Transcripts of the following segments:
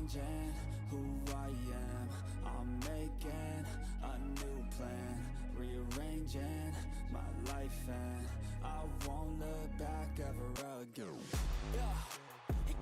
changing who I am. I'm making a new plan, rearranging my life, and I won't look back ever again.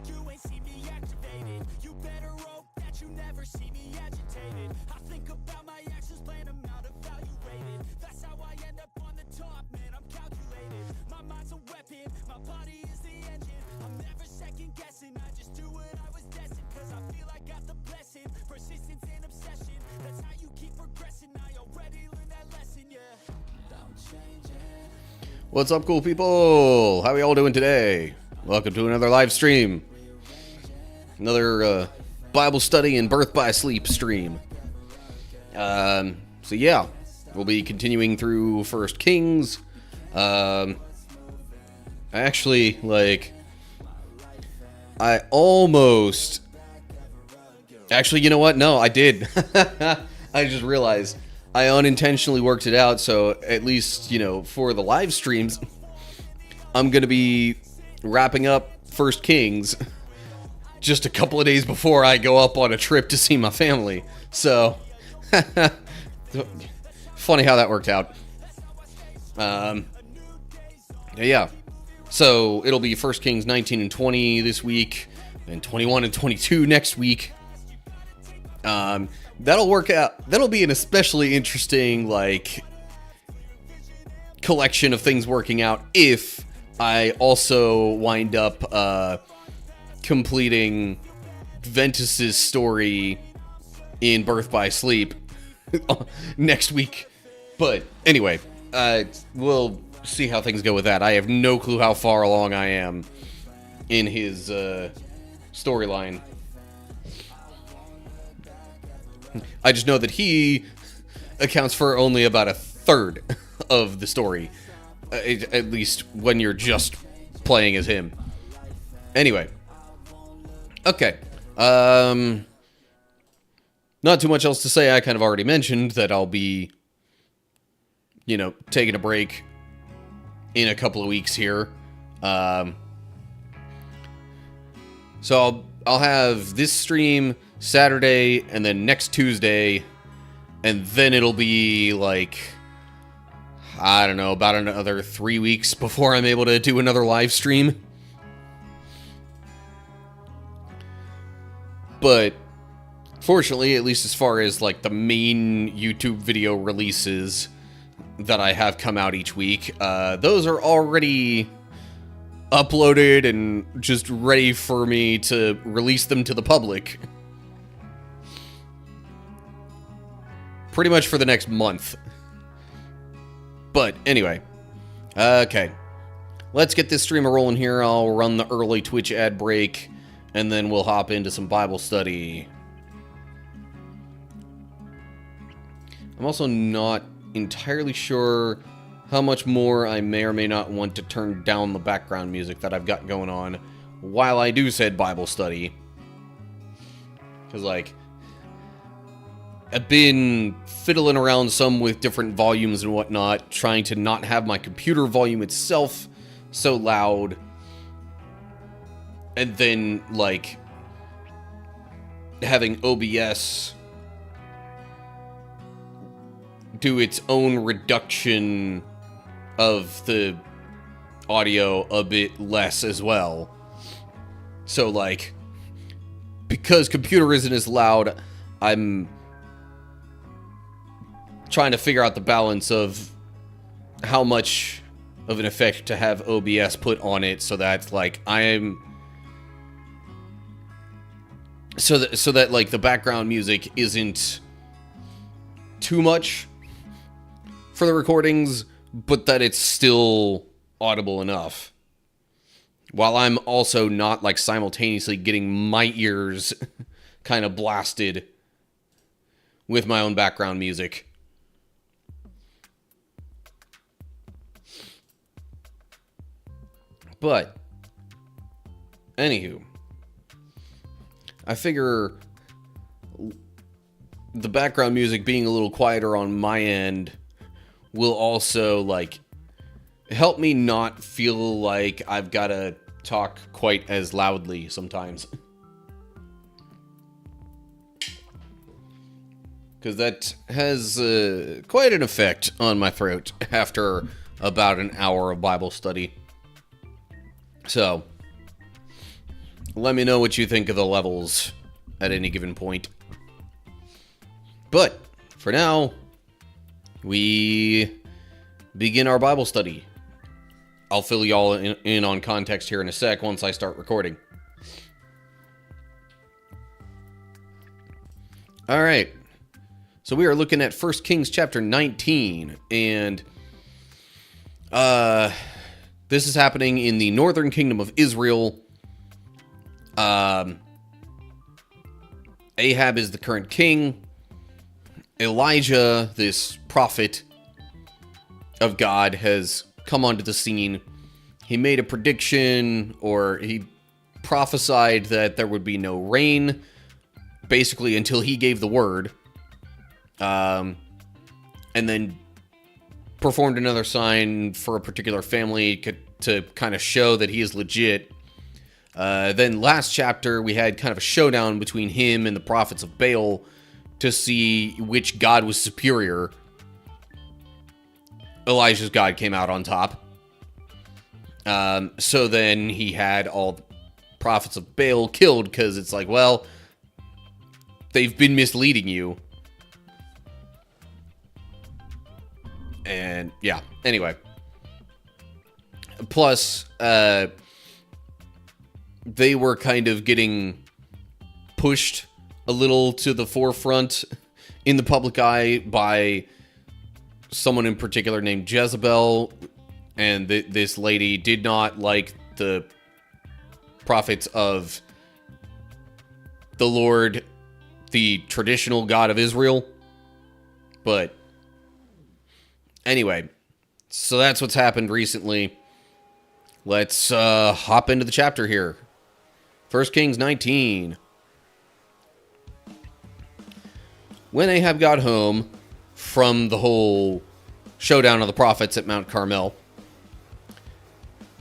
You ain't see me activated. You better hope that you never see me agitated. I think about my actions, plan them out, evaluated. That's how I end up on the top, man, I'm calculated. My mind's a weapon, my body is the engine. I'm never second guessing, I just do what I was destined. Cause I feel I got the blessing, persistence and obsession. That's how you keep progressing, I already learned that lesson, yeah. I'm changing. What's up, cool people? How are y'all doing today? Welcome to another live stream. Another Bible study and Birth by Sleep stream. So yeah, we'll be continuing through 1 Kings. I actually, I almost... Actually, you know what? No, I did. I just realized I unintentionally worked it out, so at least, for the live streams, I'm going to be wrapping up 1 Kings just a couple of days before I go up on a trip to see my family. So, funny how that worked out. Yeah. So, it'll be 1 Kings 19 and 20 this week, and 21 and 22 next week. That'll work out. That'll be an especially interesting, collection of things working out if I also wind up, completing Ventus's story in Birth by Sleep next week. But anyway, we'll see how things go with that. I have no clue how far along I am in his storyline. I just know that he accounts for only about a third of the story, at least when you're just playing as him. Anyway. Okay, not too much else to say. I kind of already mentioned that I'll be, taking a break in a couple of weeks here. So I'll have this stream Saturday, and then next Tuesday, and then it'll be, I don't know, about another 3 weeks before I'm able to do another live stream. But fortunately, at least as far as the main YouTube video releases that I have come out each week, those are already uploaded and just ready for me to release them to the public. Pretty much for the next month. But anyway, okay. Let's get this stream rolling here. I'll run the early Twitch ad break, and then we'll hop into some Bible study. I'm also not entirely sure how much more I may or may not want to turn down the background music that I've got going on while I do said Bible study. Because, I've been fiddling around some with different volumes and whatnot, trying to not have my computer volume itself so loud. And then, having OBS do its own reduction of the audio a bit less as well. So, because computer isn't as loud, I'm trying to figure out the balance of how much of an effect to have OBS put on it so that, So that the background music isn't too much for the recordings, but that it's still audible enough. While I'm also not, simultaneously getting my ears kind of blasted with my own background music. But, anywho, I figure the background music being a little quieter on my end will also, help me not feel like I've got to talk quite as loudly sometimes. because that has quite an effect on my throat after about an hour of Bible study. So, let me know what you think of the levels at any given point. But, for now, we begin our Bible study. I'll fill y'all in on context here in a sec once I start recording. Alright, so we are looking at 1 Kings chapter 19, and this is happening in the northern kingdom of Israel. Ahab is the current king. Elijah, this prophet of God, has come onto the scene. He made a prediction, or he prophesied that there would be no rain, basically until he gave the word. And then performed another sign for a particular family to kind of show that he is legit. Then last chapter, we had kind of a showdown between him and the prophets of Baal to see which god was superior. Elijah's god came out on top. So then he had all the prophets of Baal killed, because it's like, well, they've been misleading you. And yeah, anyway. Plus, they were kind of getting pushed a little to the forefront in the public eye by someone in particular named Jezebel. And this lady did not like the prophets of the Lord, the traditional God of Israel. But anyway, so that's what's happened recently. Let's hop into the chapter here. 1 Kings 19. When Ahab got home from the whole showdown of the prophets at Mount Carmel,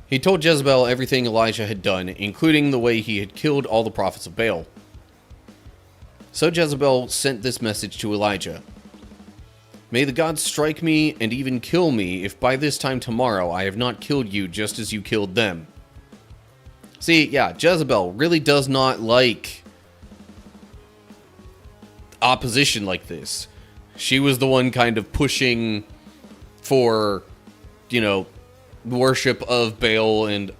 he told Jezebel everything Elijah had done, including the way he had killed all the prophets of Baal. So Jezebel sent this message to Elijah. May the gods strike me and even kill me if by this time tomorrow I have not killed you just as you killed them. See, yeah, Jezebel really does not like opposition like this. She was the one kind of pushing for, worship of Baal and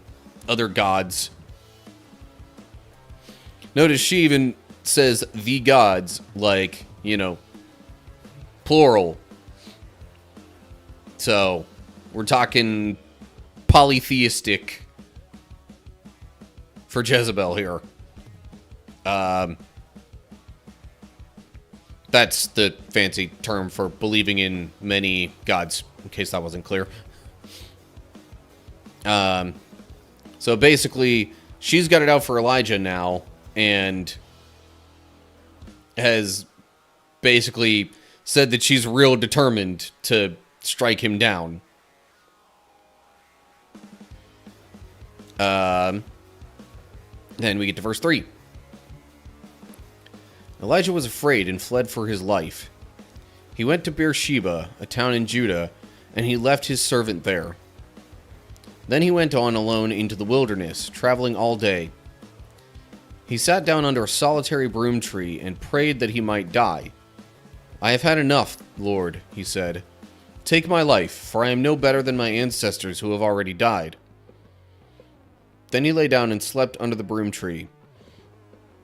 other gods. Notice she even says the gods, like, plural. So, we're talking polytheistic for Jezebel here. That's the fancy term for believing in many gods, in case that wasn't clear. So basically, she's got it out for Elijah now, and has basically said that she's real determined to strike him down. Then we get to verse 3. Elijah was afraid and fled for his life. He went to Beersheba, a town in Judah, and he left his servant there. Then he went on alone into the wilderness, traveling all day. He sat down under a solitary broom tree and prayed that he might die. I have had enough, Lord, he said. Take my life, for I am no better than my ancestors who have already died. Then he lay down and slept under the broom tree.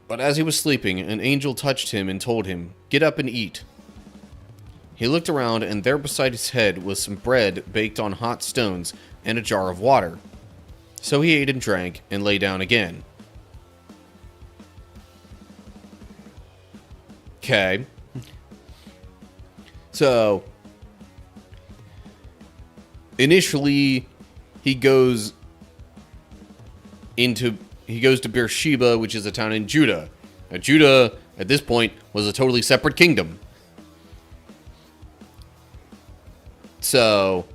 But as he was sleeping, an angel touched him and told him, Get up and eat. He looked around, and there beside his head was some bread baked on hot stones and a jar of water. So he ate and drank and lay down again. Okay. So, initially, he goes to Beersheba, which is a town in Judah. Now, Judah, at this point, was a totally separate kingdom. So,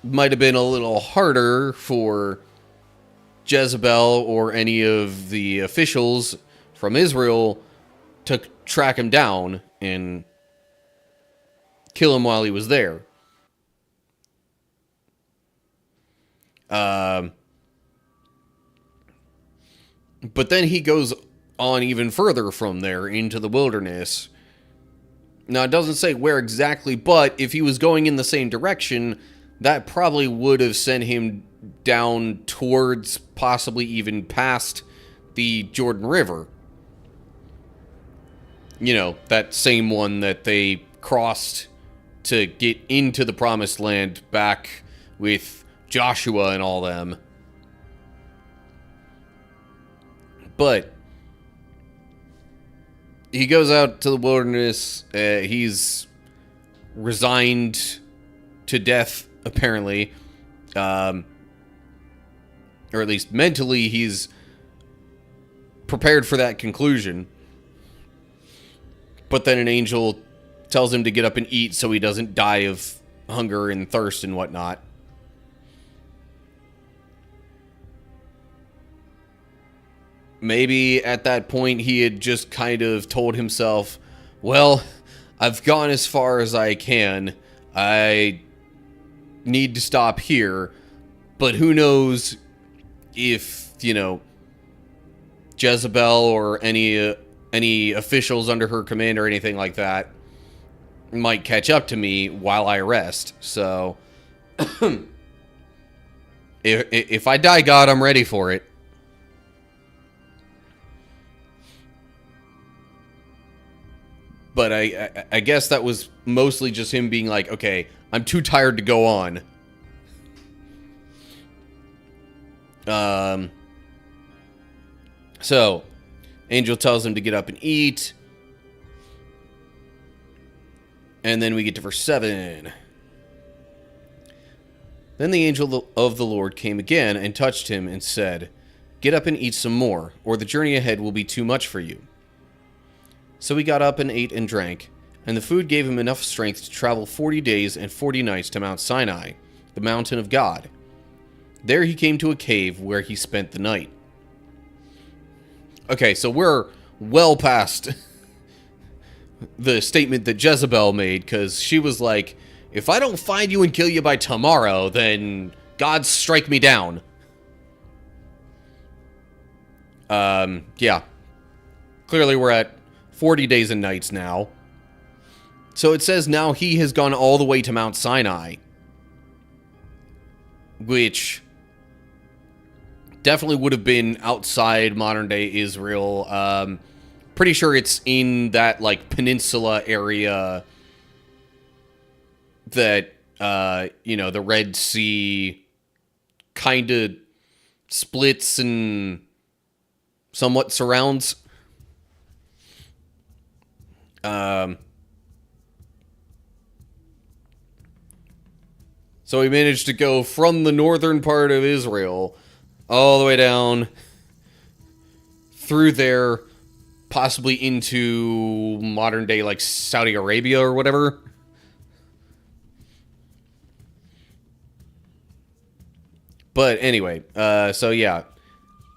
might have been a little harder for Jezebel or any of the officials from Israel to track him down and kill him while he was there. But then he goes on even further from there into the wilderness. Now, it doesn't say where exactly, but if he was going in the same direction, that probably would have sent him down towards, possibly even past the Jordan River. You know, that same one that they crossed to get into the Promised Land back with Joshua and all them. But he goes out to the wilderness. He's resigned to death, apparently. Or at least mentally, he's prepared for that conclusion. But then an angel tells him to get up and eat so he doesn't die of hunger and thirst and whatnot. Maybe at that point he had just kind of told himself, well, I've gone as far as I can. I need to stop here. But who knows if, you know, Jezebel or any officials under her command or anything like that might catch up to me while I rest. So, if I die, God, I'm ready for it. But I guess that was mostly just him being like, okay, I'm too tired to go on. So, Angel tells him to get up and eat. And then we get to verse 7. Then the angel of the Lord came again and touched him and said, get up and eat some more, or the journey ahead will be too much for you. So he got up and ate and drank, and the food gave him enough strength to travel 40 days and 40 nights to Mount Sinai, the mountain of God. There he came to a cave where he spent the night. Okay, so we're well past the statement that Jezebel made, because she was like, if I don't find you and kill you by tomorrow, then God strike me down. Yeah. Clearly we're at 40 days and nights now. So it says now he has gone all the way to Mount Sinai, which definitely would have been outside modern day Israel. Pretty sure it's in that like peninsula area that you know, the Red Sea kind of splits and somewhat surrounds. So he managed to go from the northern part of Israel all the way down through there, possibly into modern day like Saudi Arabia or whatever. But anyway, so yeah,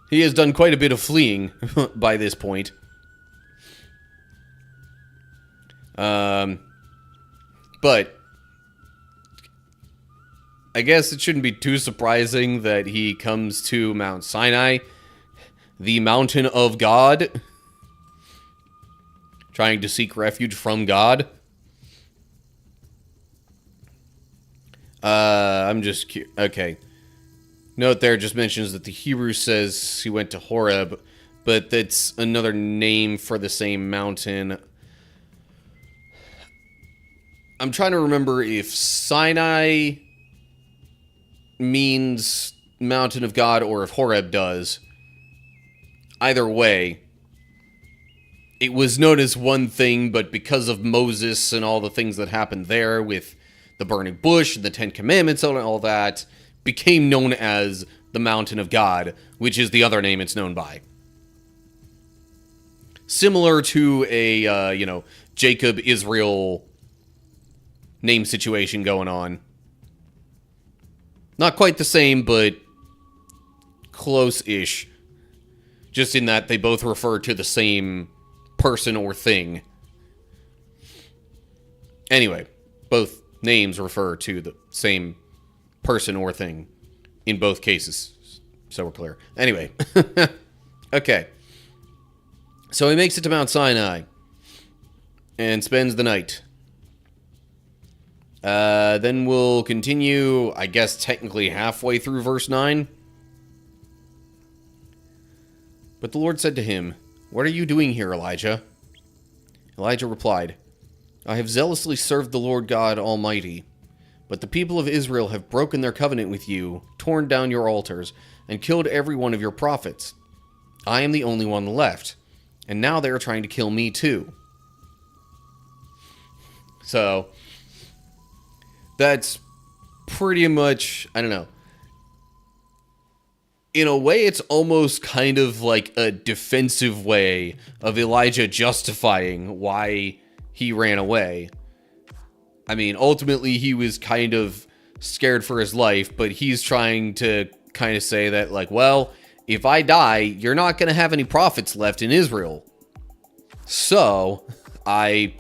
he has done quite a bit of fleeing by this point. But I guess it shouldn't be too surprising that he comes to Mount Sinai, the mountain of God, trying to seek refuge from God. Okay. Note there just mentions that the Hebrew says he went to Horeb, but that's another name for the same mountain. I'm trying to remember if Sinai means mountain of God or if Horeb does. Either way, it was known as one thing, but because of Moses and all the things that happened there with the burning bush and the Ten Commandments and all that, became known as the mountain of God, which is the other name it's known by. Similar to a, Jacob, Israel name situation going on. Not quite the same, but close-ish. Just in that they both refer to the same person or thing. Anyway, both names refer to the same person or thing in both cases. So we're clear. Anyway. Okay. So he makes it to Mount Sinai and spends the night. Then we'll continue, I guess, technically halfway through verse 9. But the Lord said to him, "What are you doing here, Elijah?" Elijah replied, "I have zealously served the Lord God Almighty, but the people of Israel have broken their covenant with you, torn down your altars, and killed every one of your prophets. I am the only one left, and now they are trying to kill me too." So, that's pretty much, I don't know. In a way, it's almost kind of like a defensive way of Elijah justifying why he ran away. I mean, ultimately, he was kind of scared for his life, but he's trying to kind of say that, like, well, if I die, you're not going to have any prophets left in Israel. So, I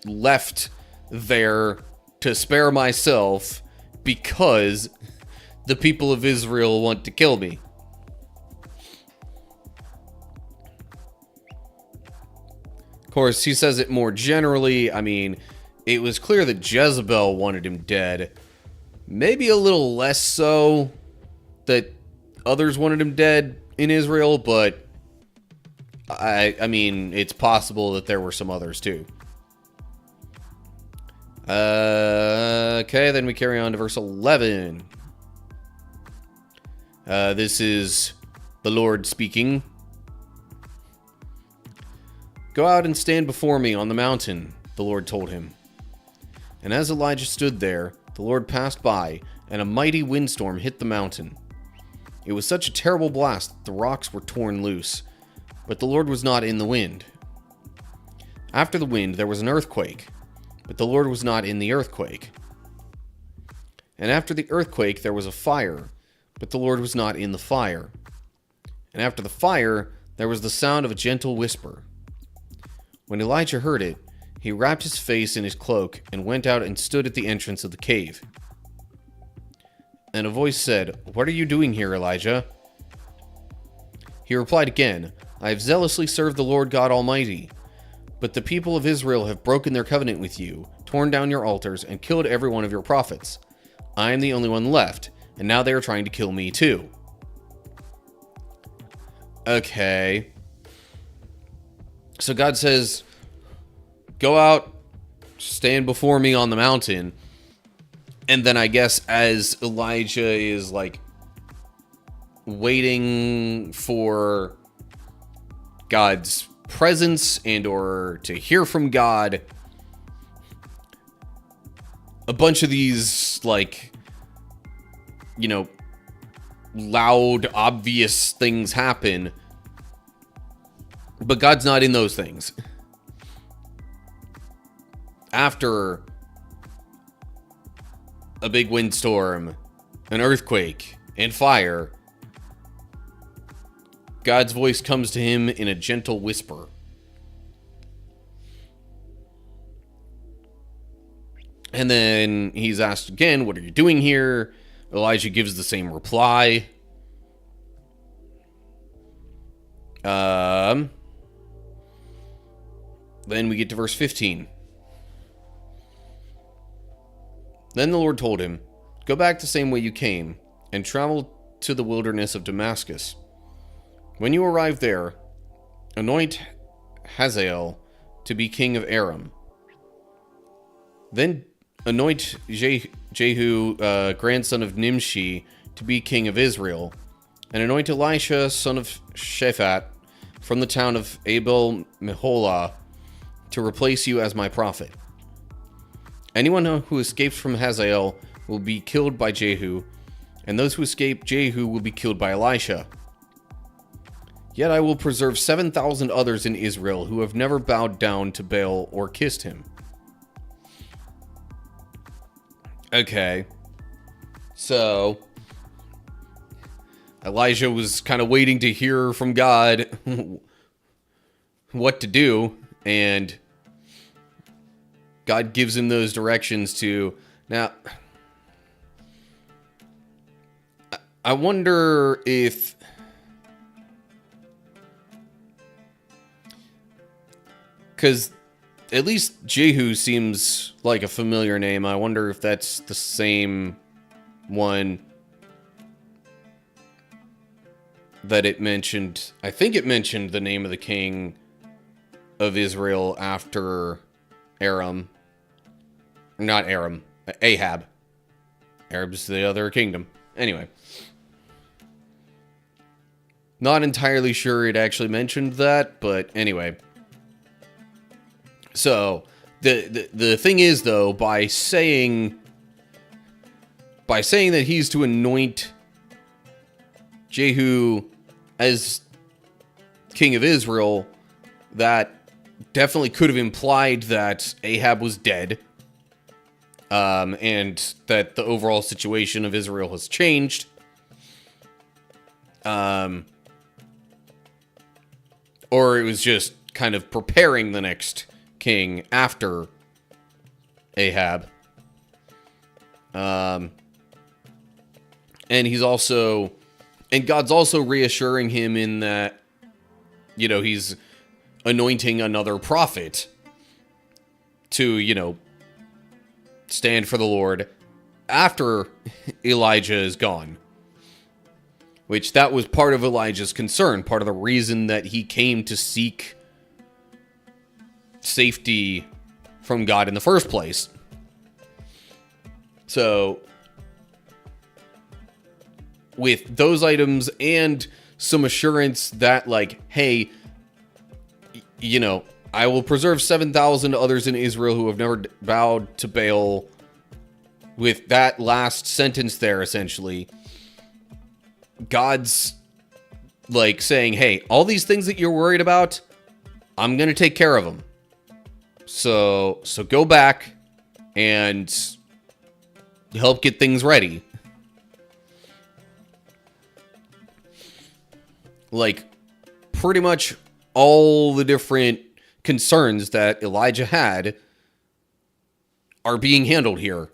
left there to spare myself because the people of Israel want to kill me. Of course, he says it more generally. I mean, it was clear that Jezebel wanted him dead. Maybe a little less so that others wanted him dead in Israel, but I mean, it's possible that there were some others too. Okay, then we carry on to verse 11. This is the Lord speaking. "Go out and stand before me on the mountain," the Lord told him. And as Elijah stood there, the Lord passed by, and a mighty windstorm hit the mountain. It was such a terrible blast that the rocks were torn loose, but the Lord was not in the wind. After the wind, there was an earthquake, but the Lord was not in the earthquake. And after the earthquake, there was a fire, but the Lord was not in the fire. And after the fire, there was the sound of a gentle whisper. When Elijah heard it, he wrapped his face in his cloak and went out and stood at the entrance of the cave. And a voice said, "What are you doing here, Elijah?" He replied again, "I have zealously served the Lord God Almighty, but the people of Israel have broken their covenant with you, torn down your altars, and killed every one of your prophets. I am the only one left, and now they are trying to kill me too." Okay. So God says, "Go out, stand before me on the mountain." And then I guess as Elijah is like waiting for God's presence and or to hear from God, a bunch of these like, you know, loud, obvious things happen, but God's not in those things. After a big windstorm, an earthquake, and fire, God's voice comes to him in a gentle whisper. And then he's asked again, "What are you doing here?" Elijah gives the same reply. Then we get to verse 15. Then the Lord told him, "Go back the same way you came, and travel to the wilderness of Damascus. When you arrive there, anoint Hazael to be king of Aram. Then anoint Jehu, grandson of Nimshi, to be king of Israel, and anoint Elisha, son of Shaphat, from the town of Abel Meholah, to replace you as my prophet. Anyone who escapes from Hazael will be killed by Jehu, and those who escape Jehu will be killed by Elisha. Yet I will preserve 7,000 others in Israel who have never bowed down to Baal or kissed him." Okay. So Elijah was kind of waiting to hear from God what to do, and God gives him those directions to... Now, I wonder if... Because at least Jehu seems like a familiar name. I wonder if that's the same one that it mentioned. I think it mentioned the name of the king of Israel after Aram. Not Aram. Ahab. Arab's the other kingdom. Anyway. Not entirely sure it actually mentioned that, but anyway. So, the thing is, though, by saying that he's to anoint Jehu as king of Israel, that definitely could have implied that Ahab was dead, and that the overall situation of Israel has changed. Or it was just kind of preparing the next king after Ahab. And he's also... And God's also reassuring him in that, you know, he's anointing another prophet to, you know, stand for the Lord after Elijah is gone. Which that was part of Elijah's concern, part of the reason that he came to seek safety from God in the first place. So, with those items and some assurance that, like, hey, you know, I will preserve 7,000 others in Israel who have never bowed to Baal. With that last sentence there, essentially, God's, like, saying, hey, all these things that you're worried about, I'm going to take care of them. So go back and help get things ready. Like, pretty much all the different concerns that Elijah had are being handled here.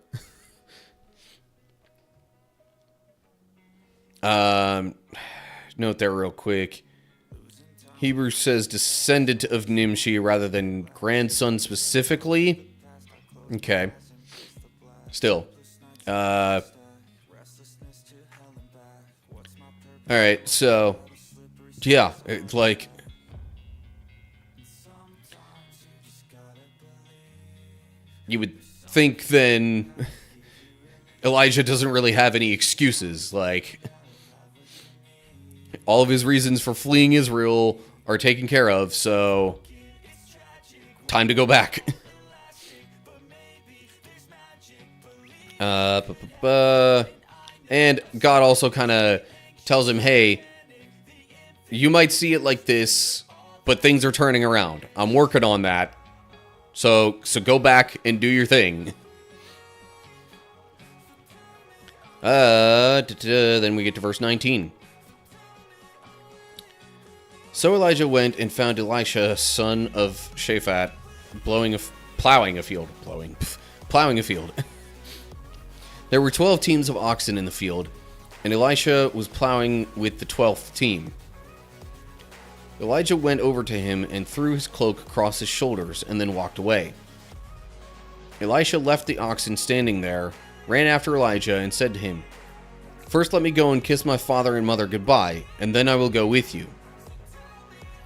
Note there real quick. Hebrews says descendant of Nimshi rather than grandson specifically. Okay. Still. Alright, so... Yeah, it's like... You would think then... Elijah doesn't really have any excuses, like... All of his reasons for fleeing Israel are taken care of, so... Time to go back. And God also kind of tells him, hey, you might see it like this, but things are turning around. I'm working on that. So go back and do your thing. Then we get to verse 19. So Elijah went and found Elisha, son of Shaphat, plowing a field. There were 12 teams of oxen in the field, and Elisha was plowing with the 12th team. Elijah went over to him and threw his cloak across his shoulders and then walked away. Elisha left the oxen standing there, ran after Elijah, and said to him, "First let me go and kiss my father and mother goodbye, and then I will go with you."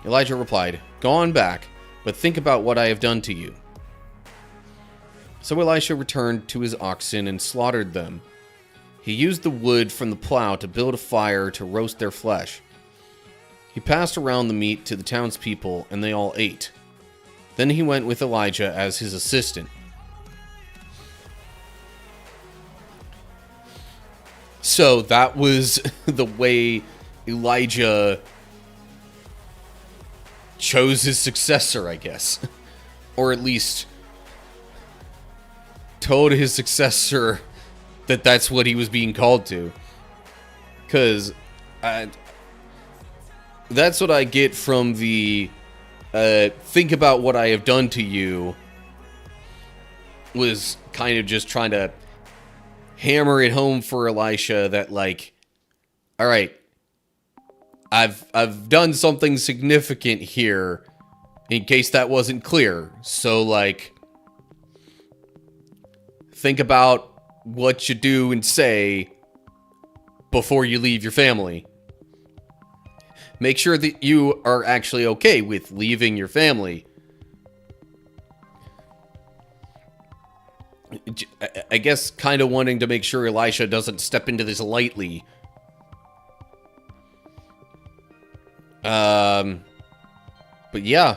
Elijah replied, "Go on back, but think about what I have done to you." So Elisha returned to his oxen and slaughtered them. He used the wood from the plow to build a fire to roast their flesh. He passed around the meat to the townspeople, and they all ate. Then he went with Elijah as his assistant. So that was the way Elijah chose his successor, I guess. Or at least told his successor that that's what he was being called to. Because that's what I get from the think about what I have done to you. was kind of just trying to hammer it home for Elisha that, like, all right, I've done something significant here, in case that wasn't clear. So, like, think about what you do and say before you leave your family. Make sure that you are actually okay with leaving your family. I guess kind of wanting to make sure Elisha doesn't step into this lightly. But yeah.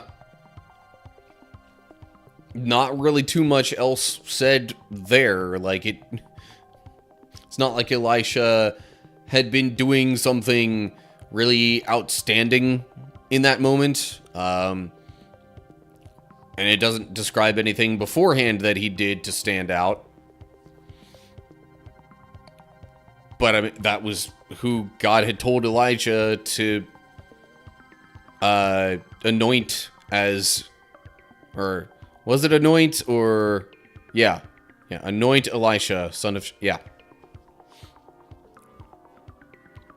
Not really too much else said there. Like, it's not like Elisha had been doing something really outstanding in that moment. And it doesn't describe anything beforehand that he did to stand out. But I mean, that was who God had told Elijah to anoint as, or was it anoint or, yeah, anoint Elisha, son of, yeah.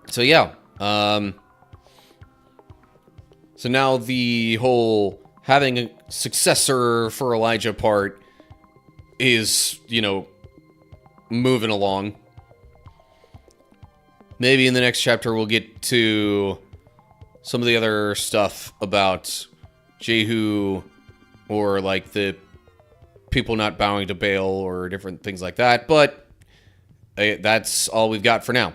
So yeah, so now the whole having a successor for Elijah part is, you know, moving along. Maybe in the next chapter we'll get to some of the other stuff about Jehu, or like the people not bowing to Baal or different things like that. But that's all we've got for now.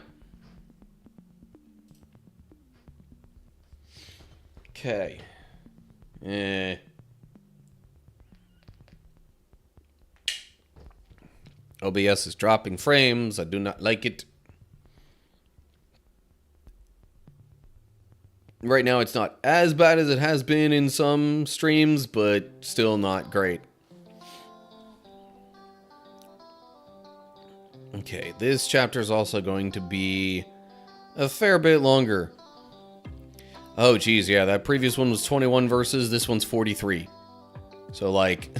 Okay. OBS is dropping frames. I do not like it. Right now, it's not as bad as it has been in some streams, but still not great. Okay, this chapter is also going to be a fair bit longer. Oh, geez, yeah, that previous one was 21 verses. This one's 43. So, like,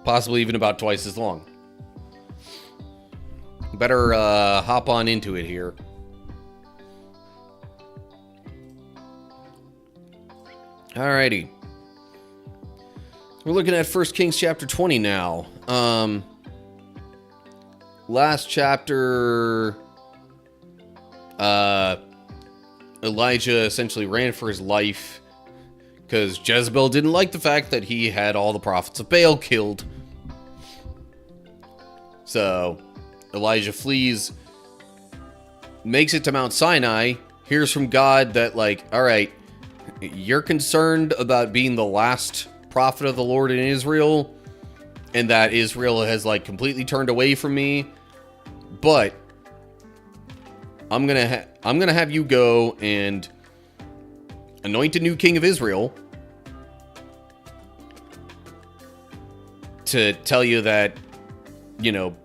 possibly even about twice as long. Better hop on into it here. Alrighty. We're looking at 1 Kings chapter 20 now. Last chapter, Elijah essentially ran for his life because Jezebel didn't like the fact that he had all the prophets of Baal killed. So Elijah flees, makes it to Mount Sinai, hears from God that, like, all right, you're concerned about being the last prophet of the Lord in Israel, and that Israel has, like, completely turned away from me. But I'm gonna have you go and anoint a new king of Israel to tell you that, you know,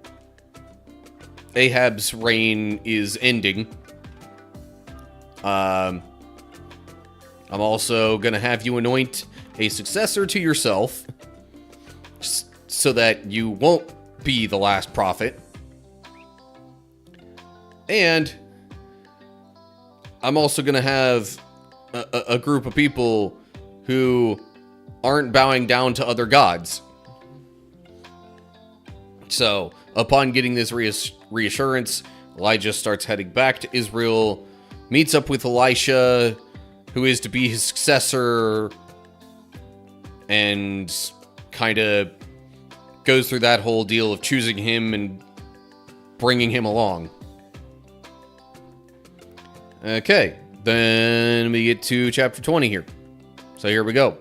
Ahab's reign is ending. I'm also gonna have you anoint a successor to yourself, so that you won't be the last prophet. And I'm also gonna have a group of people who aren't bowing down to other gods. So, upon getting this reassurance, Elijah starts heading back to Israel, meets up with Elisha, who is to be his successor, and kind of goes through that whole deal of choosing him and bringing him along. Okay, then we get to chapter 20 here. So here we go.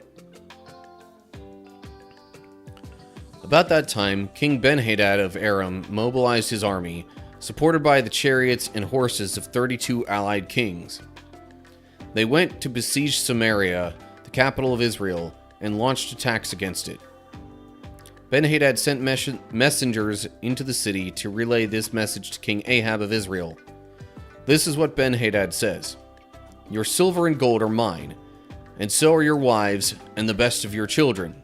About that time, King Ben-Hadad of Aram mobilized his army, supported by the chariots and horses of 32 allied kings. They went to besiege Samaria, the capital of Israel, and launched attacks against it. Ben-Hadad sent messengers into the city to relay this message to King Ahab of Israel. This is what Ben-Hadad says: "Your silver and gold are mine, and so are your wives and the best of your children."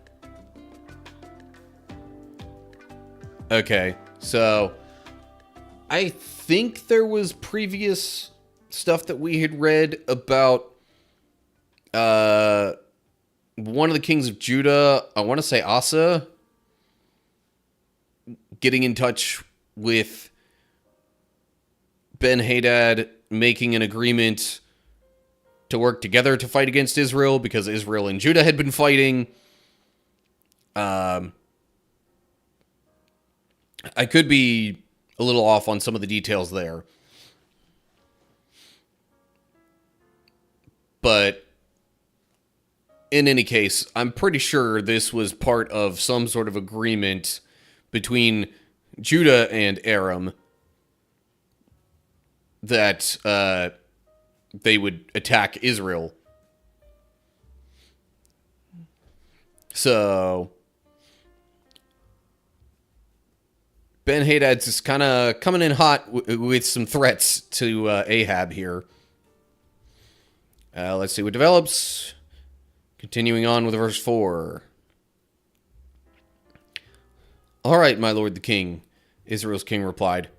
Okay, so I think there was previous stuff that we had read about one of the kings of Judah, I want to say Asa, getting in touch with Ben-Hadad, making an agreement to work together to fight against Israel because Israel and Judah had been fighting. I could be a little off on some of the details there. But in any case, I'm pretty sure this was part of some sort of agreement between Judah and Aram that they would attack Israel. So Ben-Hadad's just kind of coming in hot with some threats to Ahab here. Let's see what develops. Continuing on with verse 4. All right, my lord the king, Israel's king replied.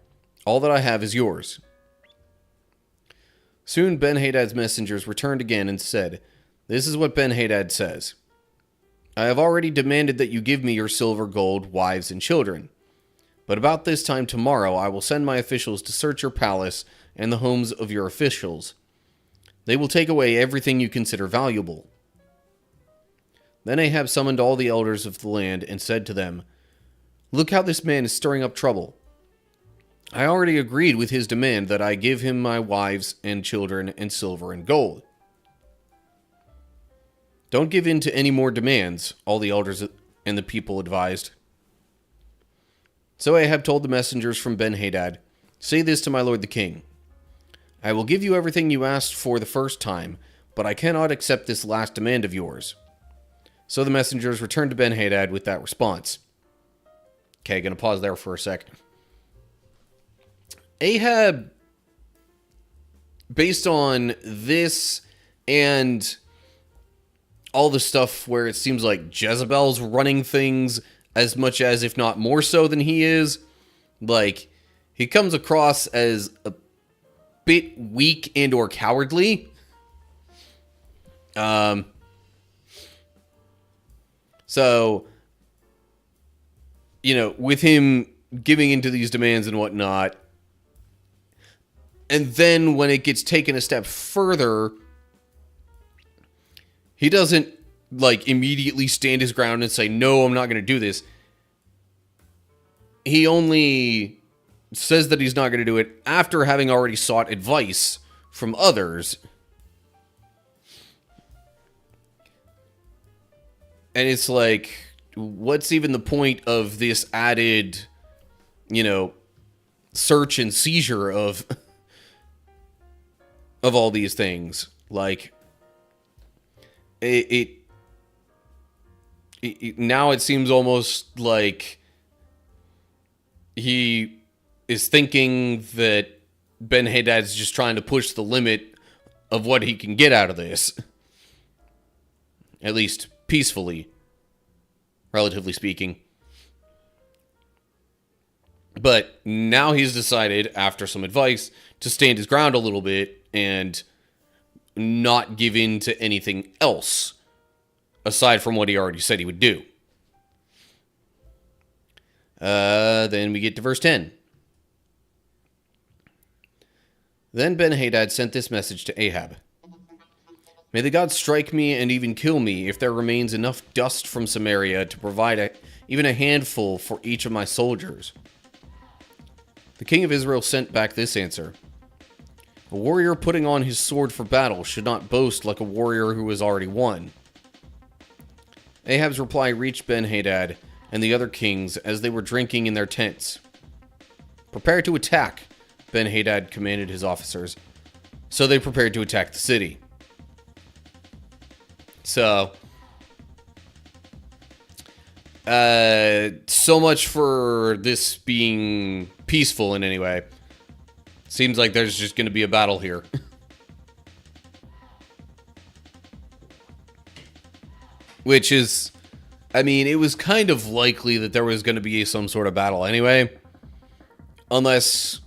All that I have is yours. Soon Ben-Hadad's messengers returned again and said, This is what Ben-Hadad says. I have already demanded that you give me your silver, gold, wives, and children. But about this time tomorrow I will send my officials to search your palace and the homes of your officials. They will take away everything you consider valuable. Then Ahab summoned all the elders of the land and said to them, Look how this man is stirring up trouble. I already agreed with his demand that I give him my wives and children and silver and gold. Don't give in to any more demands, all the elders and the people advised. So Ahab told the messengers from Ben-Hadad, Say this to my lord the king. I will give you everything you asked for the first time, but I cannot accept this last demand of yours. So the messengers returned to Ben-Hadad with that response. Okay, gonna pause there for a second. Ahab, based on this and all the stuff where it seems like Jezebel's running things as much as, if not more so than he is, like, he comes across as a bit weak and or cowardly. So, you know, with him giving into these demands and whatnot, and then when it gets taken a step further, he doesn't, like, immediately stand his ground and say, no, I'm not going to do this. He only says that he's not going to do it after having already sought advice from others. And it's like, what's even the point of this added, you know, search and seizure of all these things? Like, it now it seems almost like he is thinking that Ben-Hadad's just trying to push the limit of what he can get out of this. At least peacefully, relatively speaking. But now he's decided, after some advice, to stand his ground a little bit and not give in to anything else aside from what he already said he would do. Then we get to verse 10. Then Ben-Hadad sent this message to Ahab. May the gods strike me and even kill me if there remains enough dust from Samaria to provide even a handful for each of my soldiers. The king of Israel sent back this answer. A warrior putting on his sword for battle should not boast like a warrior who has already won. Ahab's reply reached Ben-Hadad and the other kings as they were drinking in their tents. Prepare to attack, Ben-Hadad commanded his officers. So they prepared to attack the city. So much for this being peaceful in any way. Seems like there's just going to be a battle here. Which is I mean, it was kind of likely that there was going to be some sort of battle anyway. Unless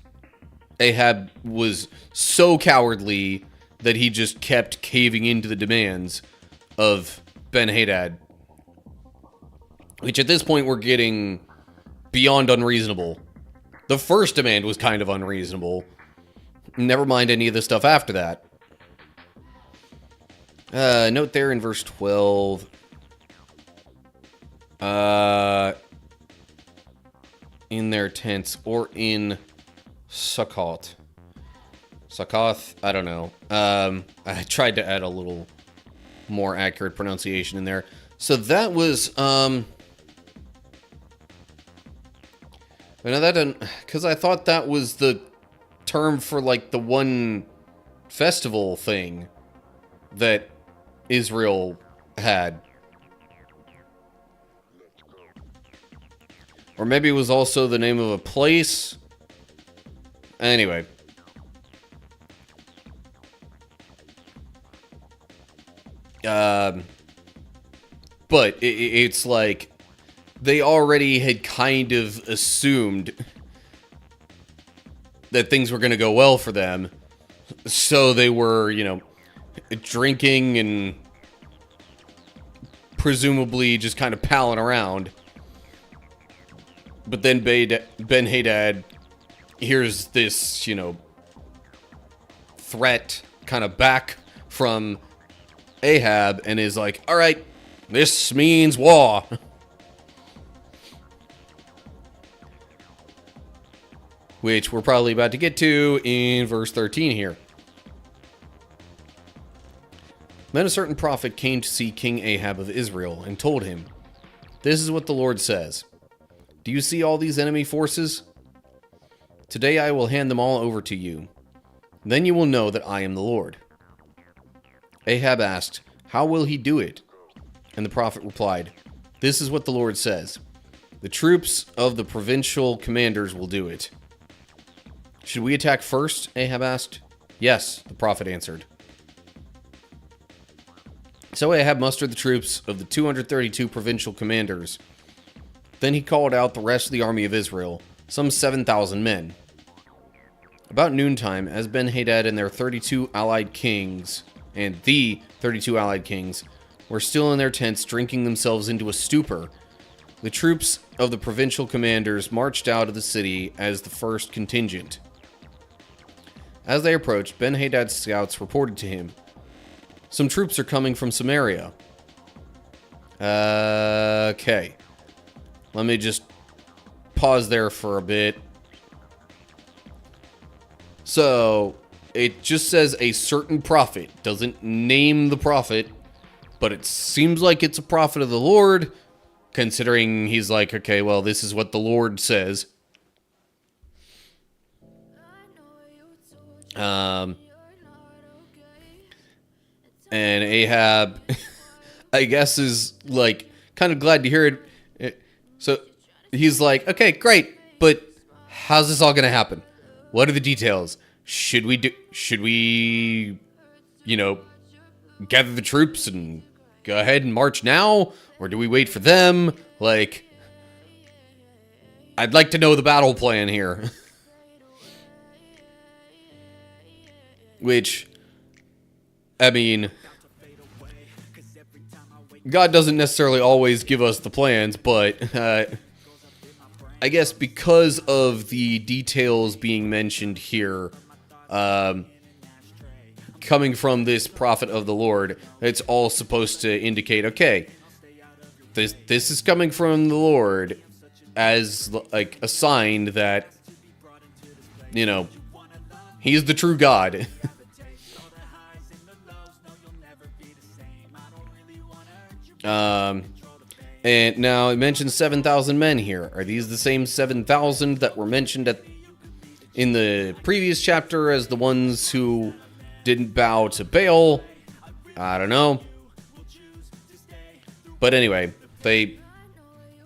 Ahab was so cowardly that he just kept caving into the demands of Ben-Hadad. Which at this point we're getting beyond unreasonable. The first demand was kind of unreasonable. Never mind any of the stuff after that. Note there in verse 12. In their tents, or in Succoth. Succoth? I don't know. I tried to add a little more accurate pronunciation in there. So that was, no, that didn't, because I thought that was the term for, like, the one festival thing that Israel had. Or maybe it was also the name of a place. Anyway. But it's like they already had kind of assumed that things were going to go well for them. So they were, you know, drinking and presumably just kind of palling around. But then Ben-Hadad hears this, you know, threat kind of back from Ahab and is like, all right, this means war. Which we're probably about to get to in verse 13 here. Then a certain prophet came to see King Ahab of Israel and told him, "This is what the Lord says. Do you see all these enemy forces? Today I will hand them all over to you. Then you will know that I am the Lord." Ahab asked, "How will he do it?" And the prophet replied, "This is what the Lord says. The troops of the provincial commanders will do it." "Should we attack first?" Ahab asked. "Yes," the prophet answered. So Ahab mustered the troops of the 232 provincial commanders. Then he called out the rest of the army of Israel, some 7,000 men. About noontime, as Ben-Hadad and their 32 allied kings, were still in their tents drinking themselves into a stupor, the troops of the provincial commanders marched out of the city as the first contingent. As they approached, Ben-Hadad's scouts reported to him, "Some troops are coming from Samaria." Okay. Let me just pause there for a bit. So, it just says a certain prophet. Doesn't name the prophet, but it seems like it's a prophet of the Lord, considering he's like, okay, well, this is what the Lord says. And Ahab, I guess, is like kind of glad to hear it. So he's like, okay, great, but how's this all going to happen? What are the details? Should we, you know, gather the troops and go ahead and march now? Or do we wait for them? Like, I'd like to know the battle plan here. Which, I mean, God doesn't necessarily always give us the plans, but I guess because of the details being mentioned here, coming from this prophet of the Lord, it's all supposed to indicate, okay, this is coming from the Lord as like a sign that, you know, he's the true God. And now it mentions 7,000 men here. Are these the same 7,000 that were mentioned in the previous chapter as the ones who didn't bow to Baal? I don't know. But anyway, they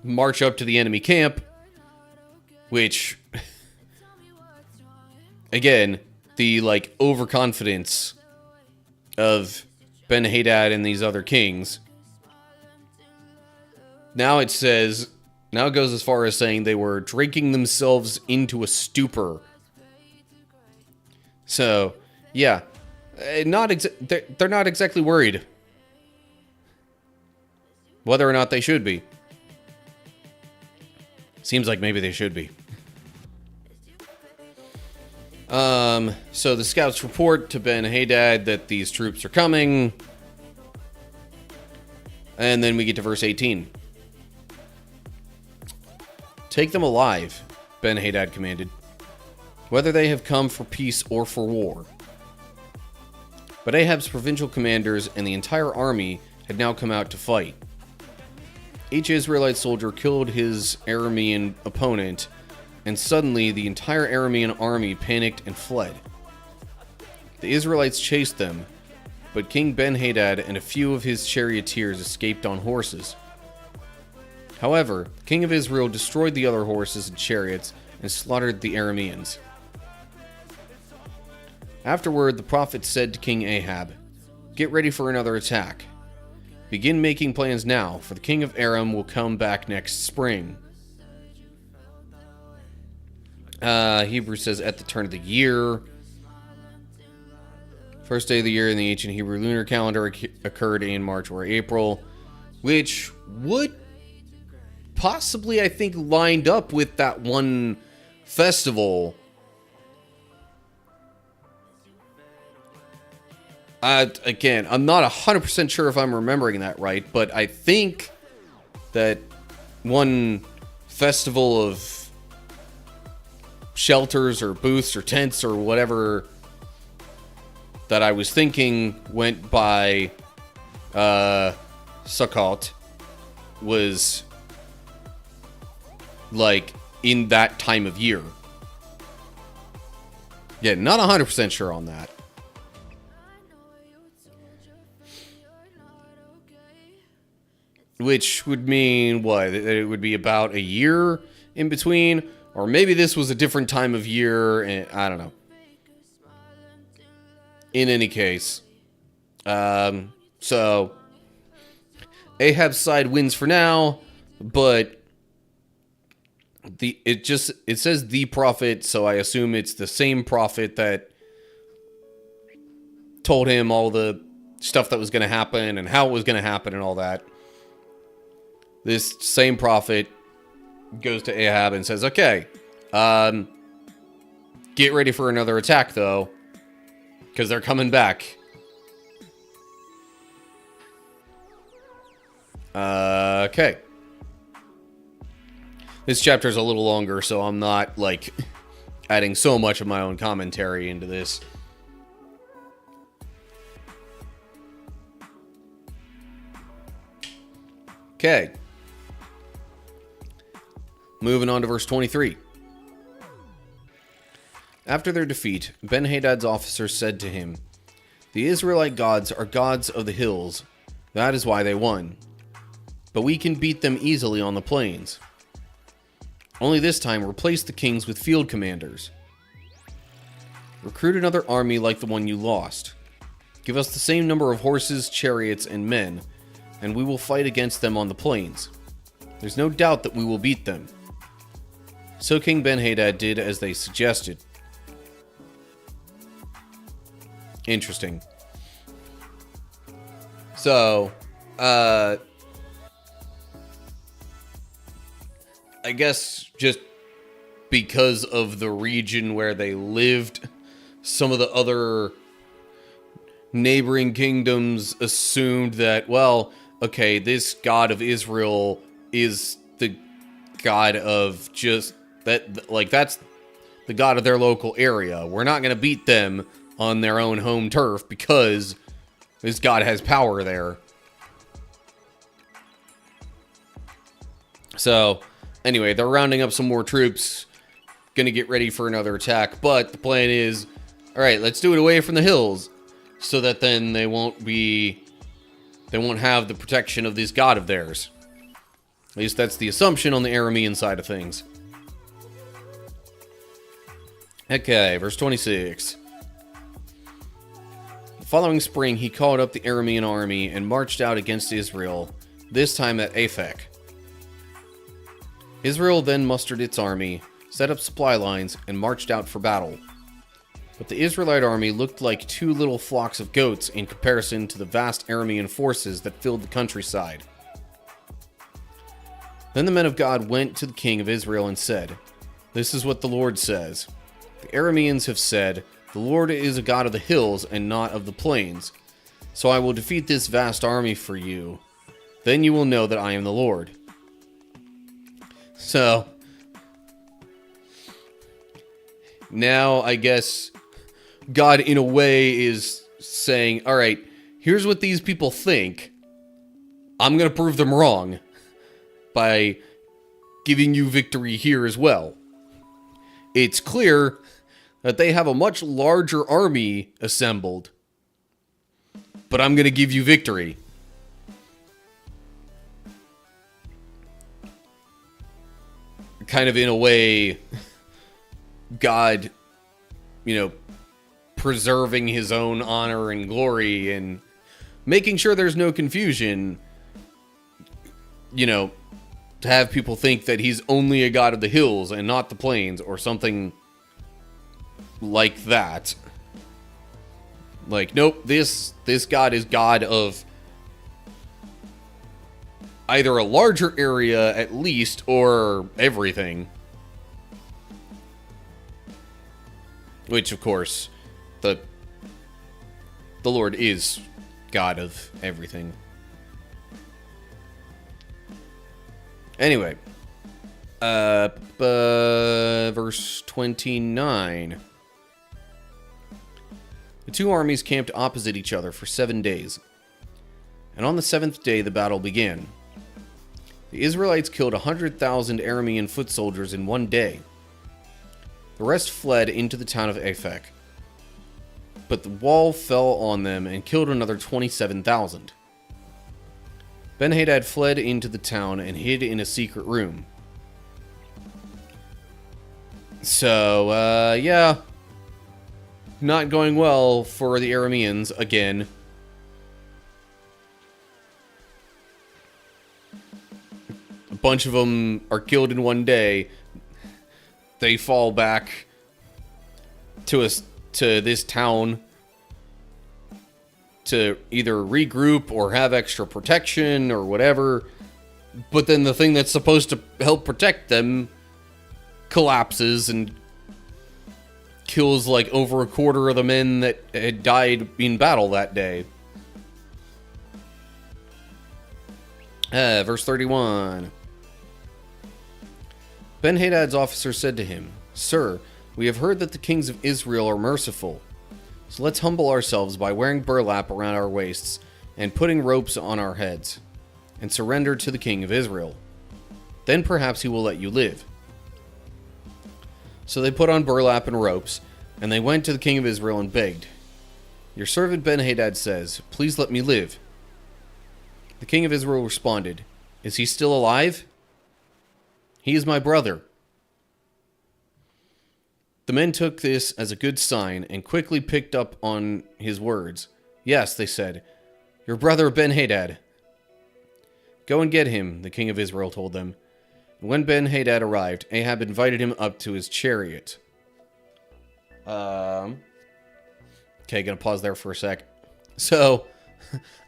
march up to the enemy camp, which, again, the like overconfidence of Ben-Hadad and these other kings. now it says, now it goes as far as saying they were drinking themselves into a stupor. So, yeah, they're not exactly worried. Whether or not they should be. Seems like maybe they should be. So the scouts report to Ben-Hadad that these troops are coming. And then we get to verse 18. Take them alive, Ben-Hadad commanded, whether they have come for peace or for war. But Ahab's provincial commanders and the entire army had now come out to fight. Each Israelite soldier killed his Aramean opponent, and suddenly the entire Aramean army panicked and fled. The Israelites chased them, but King Ben-Hadad and a few of his charioteers escaped on horses. However, the king of Israel destroyed the other horses and chariots and slaughtered the Arameans. Afterward, the prophet said to King Ahab, "Get ready for another attack. Begin making plans now, for the king of Aram will come back next spring." Hebrews says at the turn of the year. First day of the year in the ancient Hebrew lunar calendar occurred in March or April, which would possibly, I think, lined up with that one festival. Again, I'm not 100% sure if I'm remembering that right, but I think that one festival of shelters or booths or tents or whatever that I was thinking went by Sukkot was like in that time of year. Yeah, not 100% sure on that. Which would mean, what? That it would be about a year in between? Or maybe this was a different time of year, and I don't know. In any case. So, Ahab's side wins for now, but it says the prophet, so I assume it's the same prophet that told him all the stuff that was going to happen and how it was going to happen and all that. This same prophet goes to Ahab and says, "Okay, get ready for another attack, though, because they're coming back." Okay. This chapter is a little longer, so I'm not, like, adding so much of my own commentary into this. Okay. Moving on to verse 23. After their defeat, Ben-Hadad's officers said to him, "The Israelite gods are gods of the hills. That is why they won. But we can beat them easily on the plains. Only this time replace the kings with field commanders. Recruit another army like the one you lost. Give us the same number of horses, chariots, and men, and we will fight against them on the plains. There's no doubt that we will beat them." So King Ben-Hadad did as they suggested. Interesting. So, I guess just because of the region where they lived, some of the other neighboring kingdoms assumed that, well, okay, this God of Israel is the God of just that, like, that's the God of their local area. We're not going to beat them on their own home turf because this God has power there. So, anyway, they're rounding up some more troops, gonna get ready for another attack, but the plan is, alright, let's do it away from the hills, so that then they won't have the protection of this God of theirs. At least that's the assumption on the Aramean side of things. Okay, verse 26. The following spring, he called up the Aramean army and marched out against Israel, this time at Aphek. Israel then mustered its army, set up supply lines, and marched out for battle. But the Israelite army looked like two little flocks of goats in comparison to the vast Aramean forces that filled the countryside. Then the men of God went to the king of Israel and said, "This is what the Lord says. The Arameans have said, 'The Lord is a God of the hills and not of the plains.' So I will defeat this vast army for you. Then you will know that I am the Lord." So, now I guess God in a way is saying, alright, here's what these people think. I'm going to prove them wrong by giving you victory here as well. It's clear that they have a much larger army assembled, but I'm going to give you victory. Kind of in a way, God, preserving his own honor and glory and making sure there's no confusion, to have people think that he's only a god of the hills and not the plains or something like that. Like, nope, this god is god of either a larger area at least or everything. Which, of course, the Lord is God of everything. Anyway, verse 29. The two armies camped opposite each other for 7 days, and on the 7th day the battle began. The Israelites killed 100,000 Aramean foot soldiers in 1 day. The rest fled into the town of Aphek, but the wall fell on them and killed another 27,000. Ben-Hadad fled into the town and hid in a secret room. So, yeah. Not going well for the Arameans again. A bunch of them are killed in 1 day. They fall back to this town to either regroup or have extra protection or whatever. But then the thing that's supposed to help protect them collapses and kills like over a quarter of the men that had died in battle that day. Verse 31. Ben-Hadad's officer said to him, "Sir, we have heard that the kings of Israel are merciful. So let's humble ourselves by wearing burlap around our waists and putting ropes on our heads, and surrender to the king of Israel. Then perhaps he will let you live." So they put on burlap and ropes, and they went to the king of Israel and begged. "Your servant Ben-Hadad says, 'Please let me live.'" The king of Israel responded, "Is he still alive? He is my brother." The men took this as a good sign and quickly picked up on his words. "Yes," they said, "your brother Ben-Hadad." "Go and get him," the king of Israel told them. And when Ben-Hadad arrived, Ahab invited him up to his chariot. Okay, gonna pause there for a sec. So,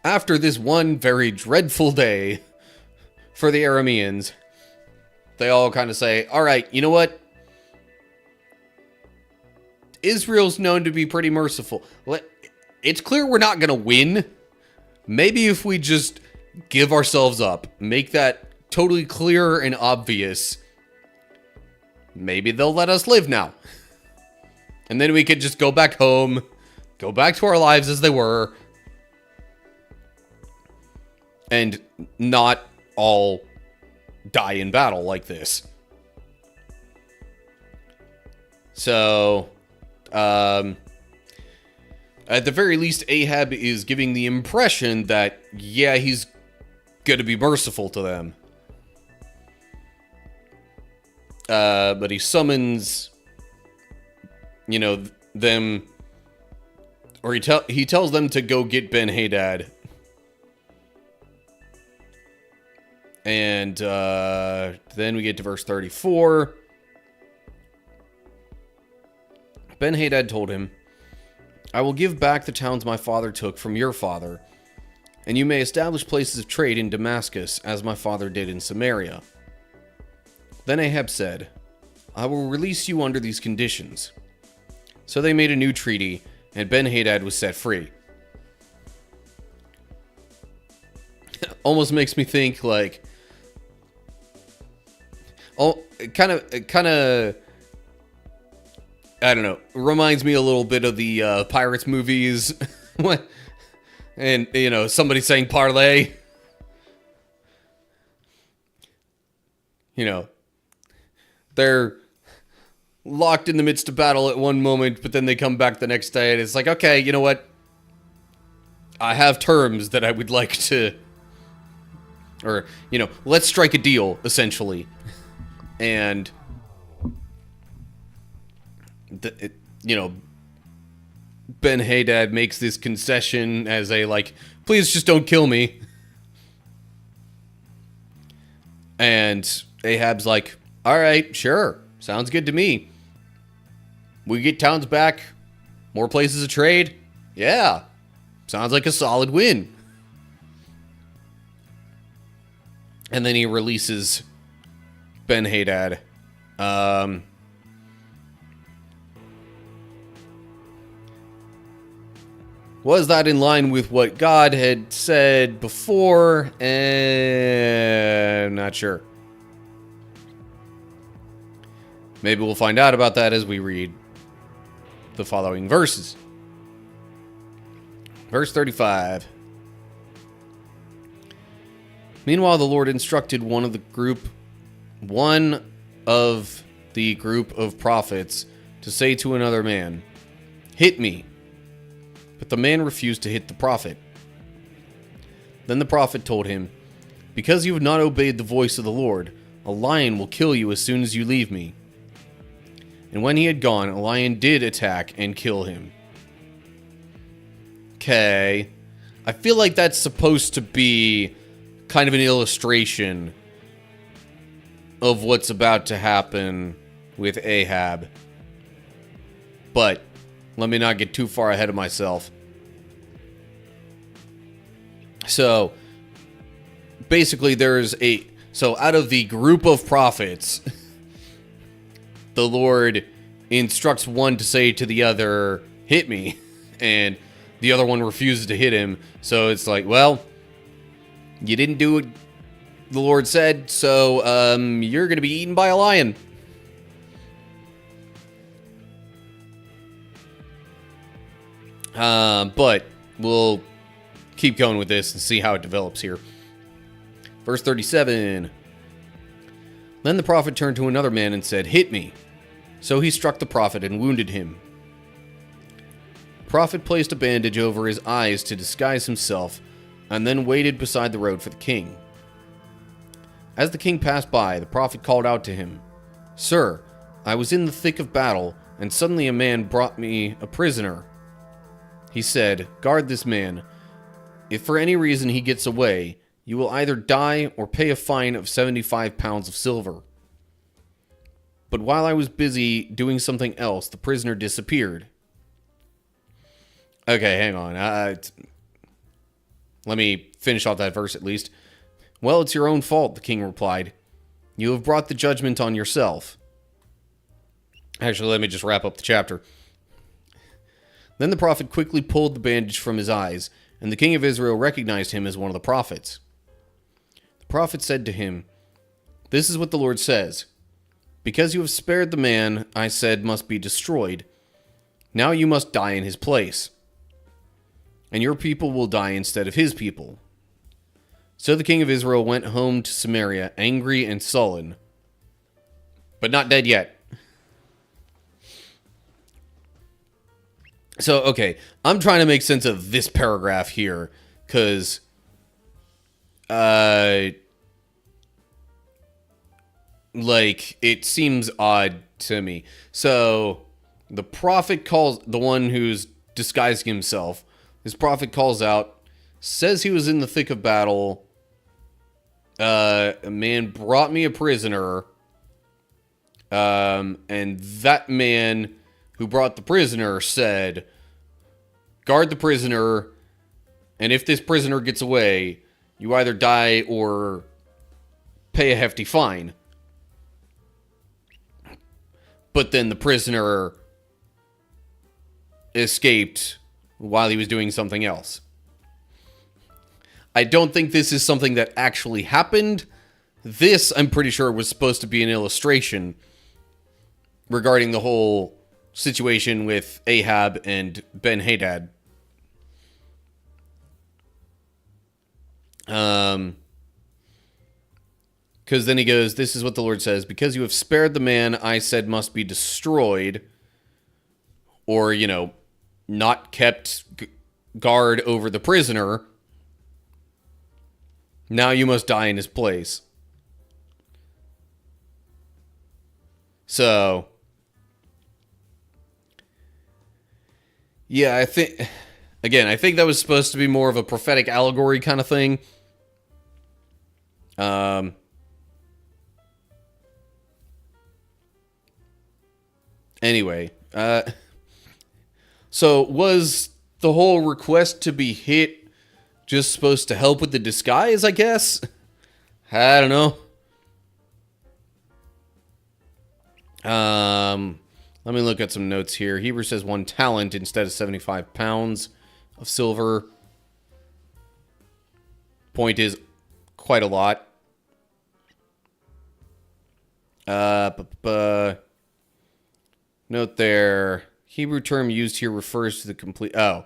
after this one very dreadful day for the Arameans, they all kind of say, alright, you know what? Israel's known to be pretty merciful. It's clear we're not gonna win. Maybe if we just give ourselves up, make that totally clear and obvious, maybe they'll let us live now. And then we could just go back home, go back to our lives as they were, and not all die in battle like this. So, at the very least, Ahab is giving the impression that, yeah, he's going to be merciful to them. But he summons, them, or he tells them to go get Ben-Hadad. And then we get to verse 34. Ben-Hadad told him, I will give back the towns my father took from your father, and you may establish places of trade in Damascus, as my father did in Samaria. Then Ahab said, I will release you under these conditions. So they made a new treaty, and Ben-Hadad was set free. Almost makes me think, like, it kind of, I don't know, reminds me a little bit of the Pirates movies. And, you know, somebody saying parlay. You know, they're locked in the midst of battle at one moment, but then they come back the next day, and it's like, okay, you know what? I have terms that I would like to, or, you know, let's strike a deal, essentially. And, you know, Ben-Hadad makes this concession as a, like, please just don't kill me. And Ahab's like, all right, sure, sounds good to me. We get towns back, more places of trade. Yeah, sounds like a solid win. And then he releases Ben-Hadad. Was that in line with what God had said before? I'm not sure. Maybe we'll find out about that as we read the following verses. Verse 35. Meanwhile, the Lord instructed one of the group of prophets to say to another man, hit me. But the man refused to hit the prophet. Then the prophet told him, because you have not obeyed the voice of the Lord, a lion will kill you as soon as you leave me. And when he had gone, a lion did attack and kill him. Okay. I feel like that's supposed to be kind of an illustration of what's about to happen with Ahab. But let me not get too far ahead of myself. So, basically so out of the group of prophets, the Lord instructs one to say to the other, hit me, and the other one refuses to hit him. So it's like, well, you didn't do what the Lord said, so you're going to be eaten by a lion. But we'll keep going with this and see how it develops here. Verse 37. Then the prophet turned to another man and said, hit me. So he struck the prophet and wounded him. The prophet placed a bandage over his eyes to disguise himself, and then waited beside the road for the king. As the king passed by, the prophet called out to him, Sir, I was in the thick of battle, and suddenly a man brought me a prisoner. He said, guard this man. If for any reason he gets away, you will either die or pay a fine of 75 pounds of silver. But while I was busy doing something else, the prisoner disappeared. Okay, hang on. Let me finish off that verse at least. Well, it's your own fault, the king replied. You have brought the judgment on yourself. Actually, let me just wrap up the chapter. Then the prophet quickly pulled the bandage from his eyes, and the king of Israel recognized him as one of the prophets. The prophet said to him, This is what the Lord says. Because you have spared the man I said must be destroyed, now you must die in his place, and your people will die instead of his people. So the king of Israel went home to Samaria, angry and sullen, but not dead yet. So, okay, I'm trying to make sense of this paragraph here, because, it seems odd to me. So, the prophet calls, the one who's disguising himself, this prophet calls out, says he was in the thick of battle, a man brought me a prisoner, and that man who brought the prisoner said, guard the prisoner, and if this prisoner gets away, you either die or pay a hefty fine. But then the prisoner escaped while he was doing something else. I don't think this is something that actually happened. This, I'm pretty sure, was supposed to be an illustration regarding the whole situation with Ahab and Ben-Hadad. Because then he goes, this is what the Lord says, because you have spared the man I said must be destroyed, or, not kept guard over the prisoner, now you must die in his place. So, yeah, I think that was supposed to be more of a prophetic allegory kind of thing. Anyway, so was the whole request to be hit just supposed to help with the disguise, I guess? I don't know. Let me look at some notes here. Hebrew says 1 talent instead of 75 pounds of silver. Point is quite a lot. Note there, Hebrew term used here refers to the complete... Oh,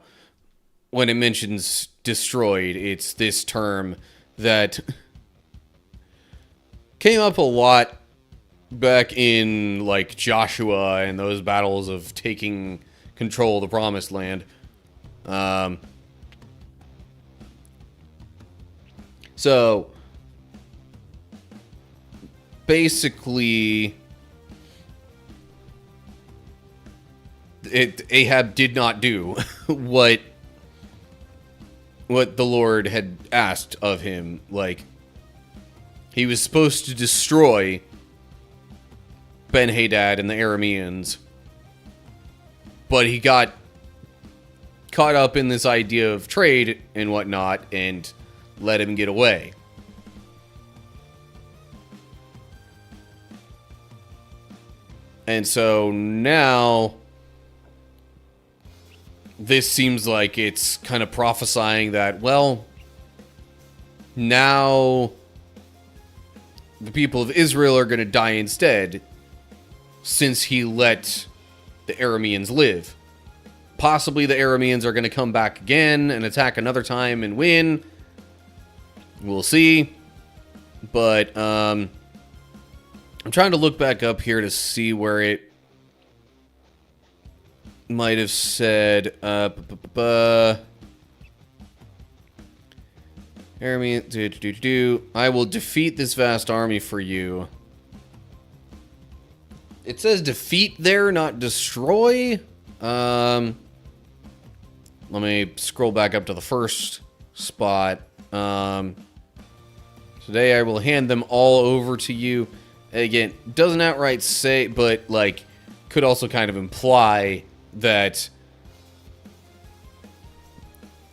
when it mentions destroyed, it's this term that came up a lot back in, like, Joshua and those battles of taking control of the Promised Land. So, basically, Ahab did not do what the Lord had asked of him. Like, he was supposed to destroy Ben-Hadad and the Arameans, but he got caught up in this idea of trade and whatnot and let him get away. And so now this seems like it's kind of prophesying that, well, now the people of Israel are going to die instead, since he let the Arameans live. Possibly the Arameans are going to come back again and attack another time and win. We'll see. But I'm trying to look back up here to see where it might have said Aramean, I will defeat this vast army for you. It says defeat there, not destroy. Let me scroll back up to the first spot. Today I will hand them all over to you. Again, doesn't outright say, but like could also kind of imply that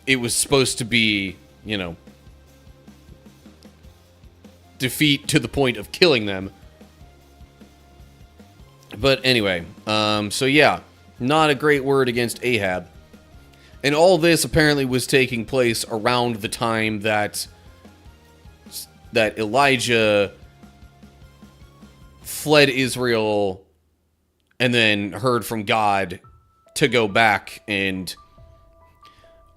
it was supposed to be, defeat to the point of killing them. But anyway, so yeah, not a great word against Ahab. And all this apparently was taking place around the time that Elijah fled Israel and then heard from God to go back and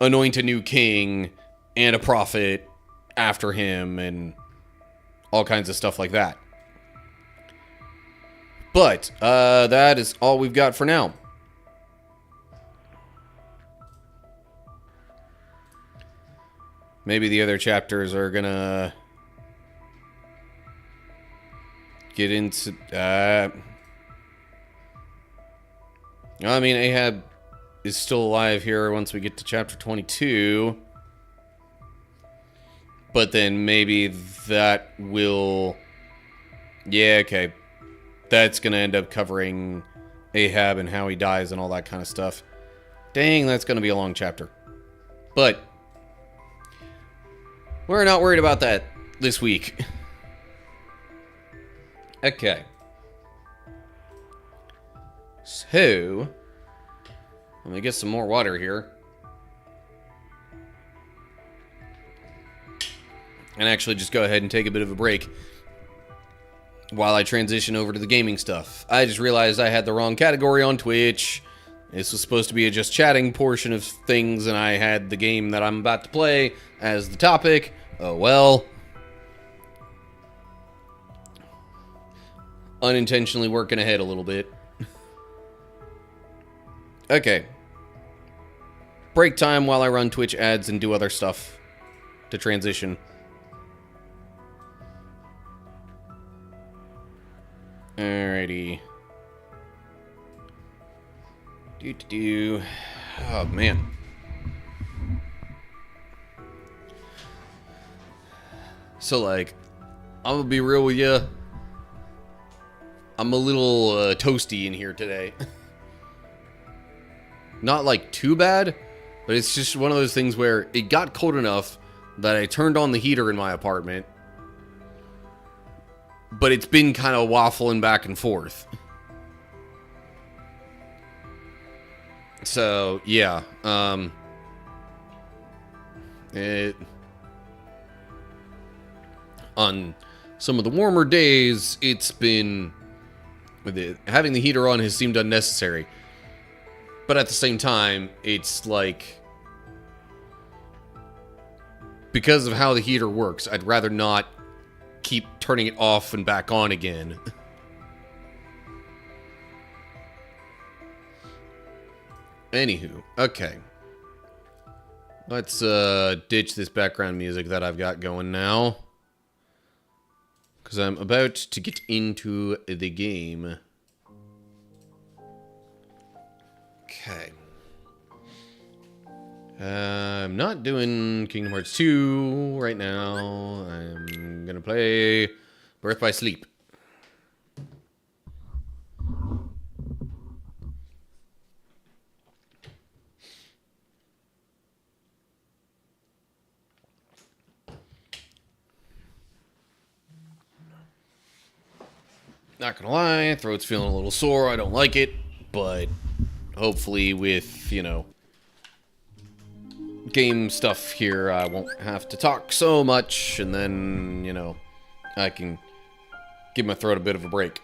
anoint a new king and a prophet after him and all kinds of stuff like that. But that is all we've got for now. Maybe the other chapters are gonna get into... I mean, Ahab is still alive here once we get to chapter 22. But then maybe that will... Yeah, okay. That's going to end up covering Ahab and how he dies and all that kind of stuff. Dang, that's going to be a long chapter. But we're not worried about that this week. Okay. So, let me get some more water here. And actually just go ahead and take a bit of a break while I transition over to the gaming stuff. I just realized I had the wrong category on Twitch. This was supposed to be a just chatting portion of things, and I had the game that I'm about to play as the topic. Oh well. Unintentionally working ahead a little bit. Okay. Break time while I run Twitch ads and do other stuff to transition. Alrighty. Oh, man. So, like, I'm gonna be real with you. I'm a little toasty in here today. Not, like, too bad, but it's just one of those things where it got cold enough that I turned on the heater in my apartment. But it's been kind of waffling back and forth. So, yeah. On some of the warmer days, it's been... having the heater on has seemed unnecessary. But at the same time, it's like... because of how the heater works, I'd rather not keep turning it off and back on again. Anywho, okay. Let's ditch this background music that I've got going now. Because I'm about to get into the game. Okay. I'm not doing Kingdom Hearts 2 right now. I'm gonna play Birth by Sleep. Not gonna lie, throat's feeling a little sore. I don't like it, but hopefully with, you know, game stuff here, I won't have to talk so much, and then, you know, I can give my throat a bit of a break.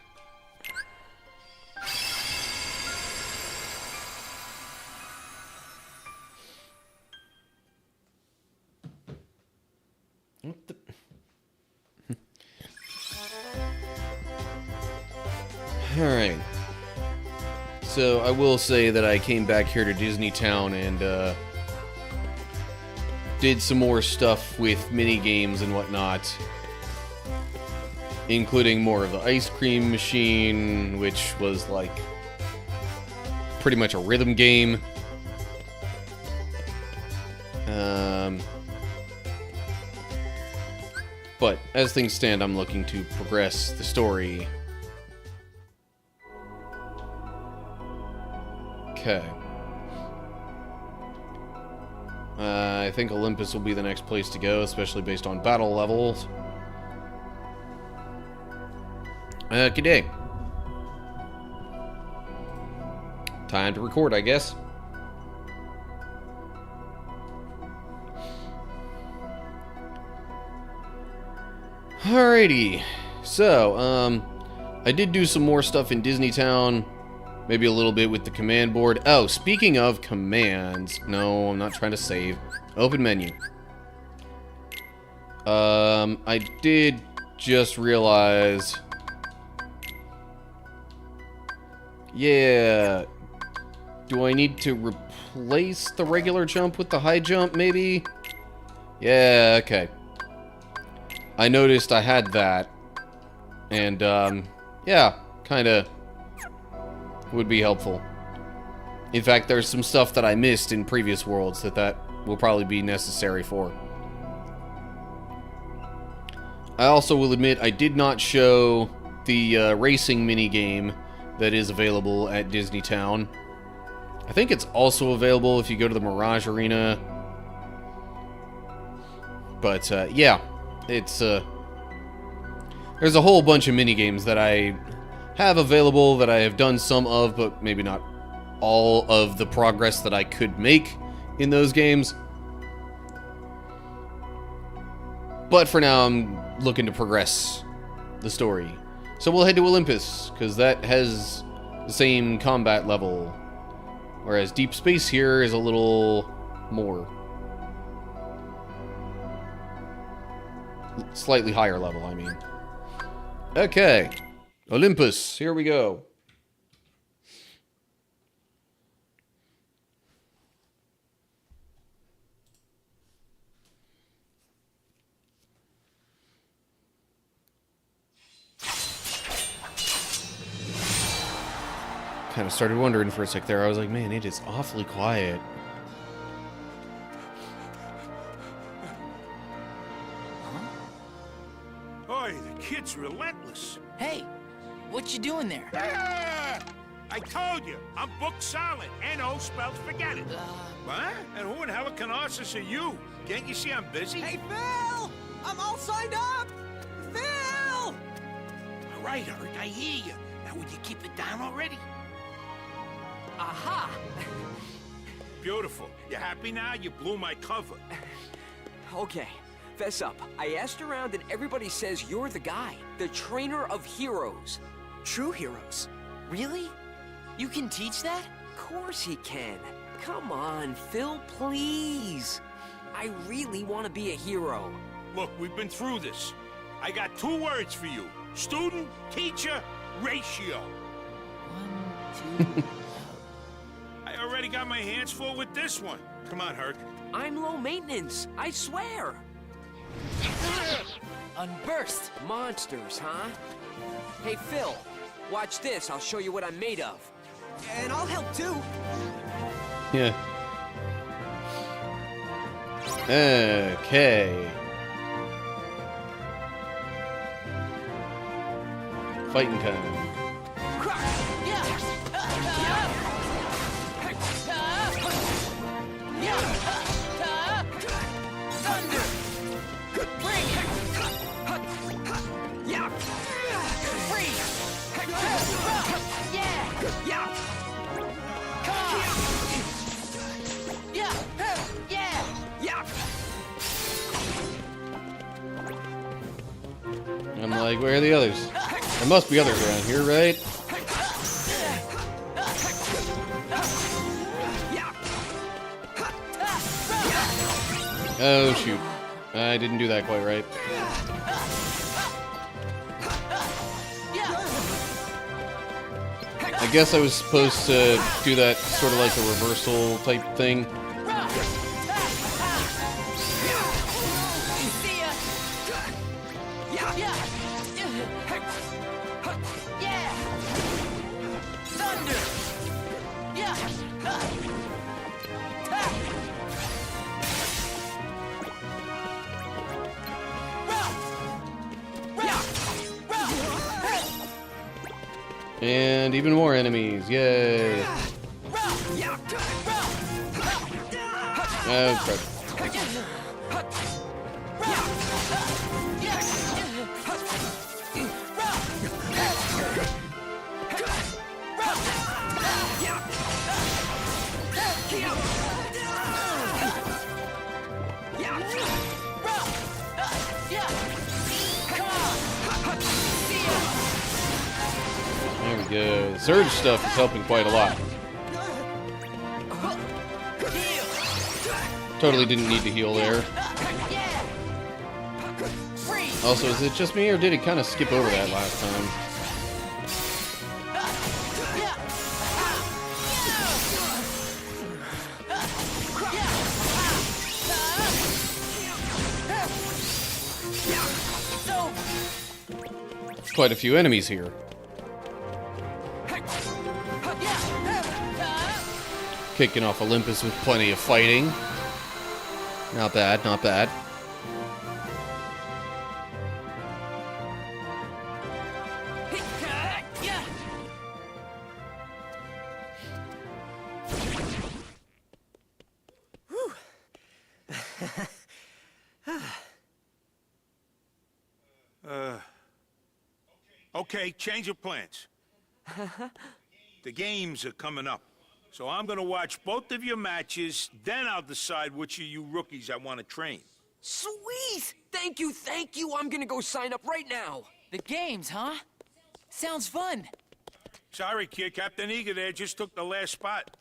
What the... Alright. So, I will say that I came back here to Disney Town and, did some more stuff with mini games and whatnot, including more of the ice cream machine, which was like pretty much a rhythm game. But as things stand, I'm looking to progress the story. Okay. I think Olympus will be the next place to go, especially based on battle levels. G'day. Time to record, I guess. Alrighty. So, I did do some more stuff in Disney Town. Maybe a little bit with the command board. Oh, speaking of commands. No, I'm not trying to save. Open menu. I did just realize... yeah. Do I need to replace the regular jump with the high jump, maybe? Yeah, okay. I noticed I had that. And, yeah, kinda... would be helpful. In fact, there's some stuff that I missed in previous worlds that will probably be necessary for. I also will admit I did not show the racing minigame that is available at Disney Town. I think it's also available if you go to the Mirage Arena. But yeah, it's there's a whole bunch of minigames that I have available that I have done some of, but maybe not all of the progress that I could make in those games. But for now, I'm looking to progress the story. So we'll head to Olympus, because that has the same combat level. Whereas Deep Space here is a little more. Slightly higher level, I mean. Okay. Olympus, here we go. Kind of started wondering for a sec there. I was like, man, it is awfully quiet. Boy, the kid's relentless. Hey, what you doing there? Ah! I told you, I'm booked solid. N-O spells forget it. What? And who in Helicarnassus are you? Can't you see I'm busy? Hey, Phil! I'm all signed up! Phil! All right, Eric, I hear you. Now, would you keep it down already? Aha! Beautiful. You happy now? You blew my cover. Okay, fess up. I asked around and everybody says you're the guy. The trainer of heroes. True heroes. Really? You can teach that? Of course he can. Come on, Phil, please. I really want to be a hero. Look, we've been through this. I got 2 words for you. Student, teacher, ratio. 1, 2... I already got my hands full with this one. Come on, Herc. I'm low maintenance, I swear. Unburst. Monsters, huh? Hey, Phil, watch this. I'll show you what I'm made of. And I'll help too. Yeah. Okay. Fighting time. I'm like, where are the others? There must be others around here, right? Oh, shoot. I didn't do that quite right. I guess I was supposed to do that sort of like a reversal type thing. And even more enemies, yay! Oh, crap. There we go. Surge stuff is helping quite a lot. Totally didn't need to heal there. Also, is it just me, or did it kind of skip over that last time? Quite a few enemies here. Kicking off Olympus with plenty of fighting. Not bad, not bad. Okay, change of plans. The games are coming up. So I'm gonna watch both of your matches, then I'll decide which of you rookies I want to train. Sweet! Thank you, thank you. I'm gonna go sign up right now. The games, huh? Sounds fun. Sorry, kid. Captain Eager there just took the last spot.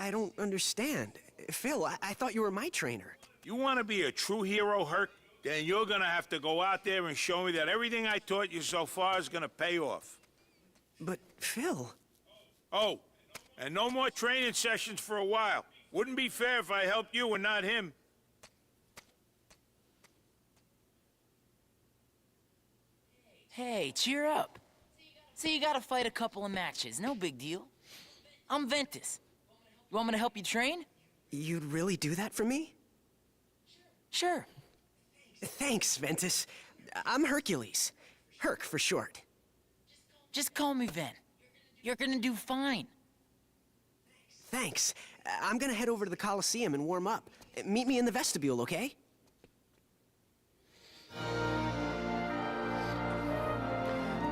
I don't understand. Phil, I thought you were my trainer. You want to be a true hero, Herc? Then you're gonna have to go out there and show me that everything I taught you so far is gonna pay off. But, Phil... Oh, and no more training sessions for a while. Wouldn't be fair if I helped you and not him. Hey, cheer up. So you gotta fight a couple of matches, no big deal. I'm Ventus. You want me to help you train? You'd really do that for me? Sure. Thanks, Ventus. I'm Hercules. Herc for short. Just call me Ven. You're gonna do fine. Thanks. I'm gonna head over to the Coliseum and warm up. Meet me in the vestibule, okay?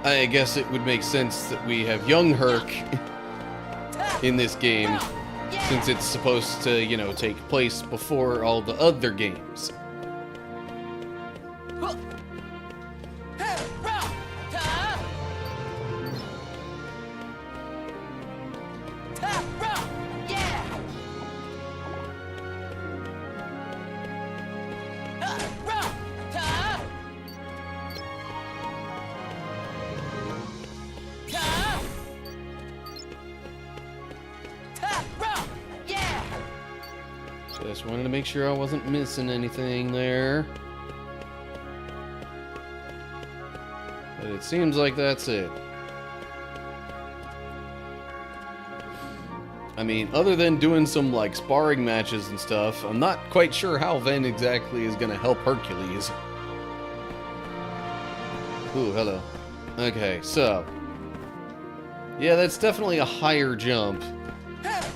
I guess it would make sense that we have young Herc in this game, since it's supposed to, you know, take place before all the other games. Just wanted to make sure I wasn't missing anything there. But it seems like that's it. I mean, other than doing some, like, sparring matches and stuff, I'm not quite sure how Ven exactly is gonna help Hercules. Ooh, hello. Okay, so... yeah, that's definitely a higher jump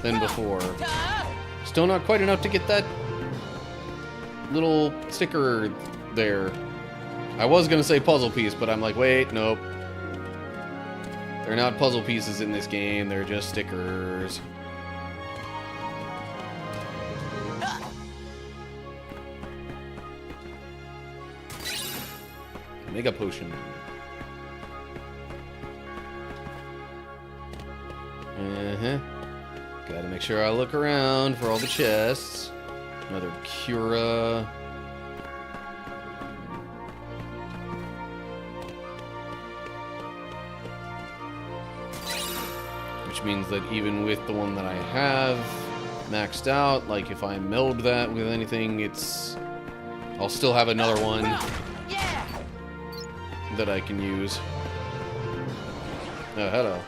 than before. Still not quite enough to get that little sticker there. I was gonna say puzzle piece, but I'm like, wait, nope. They're not puzzle pieces in this game, they're just stickers. Mega potion. Gotta make sure I look around for all the chests. Another Cura. Which means that even with the one that I have maxed out, like if I meld that with anything, I'll still have another one that I can use. Oh, hello.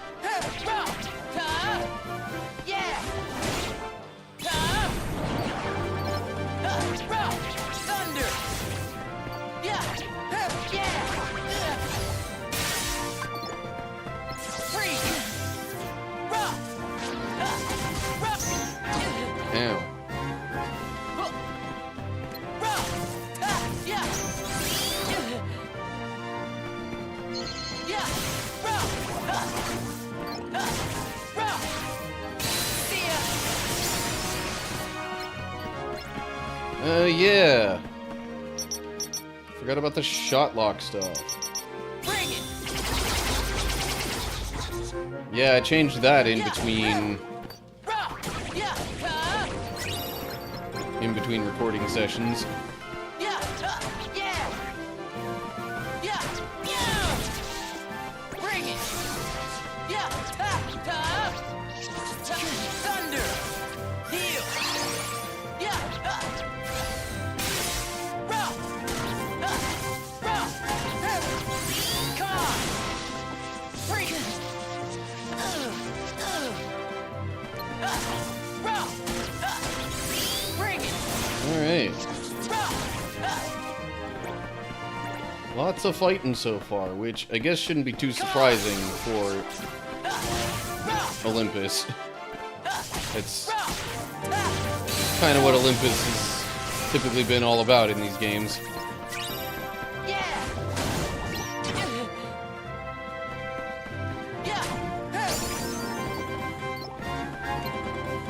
Ow. Yeah. Forgot about the shot lock stuff. Yeah, I changed that in between recording sessions. Alright. Lots of fighting so far, which I guess shouldn't be too surprising for Olympus. It's kind of what Olympus is typically been all about in these games.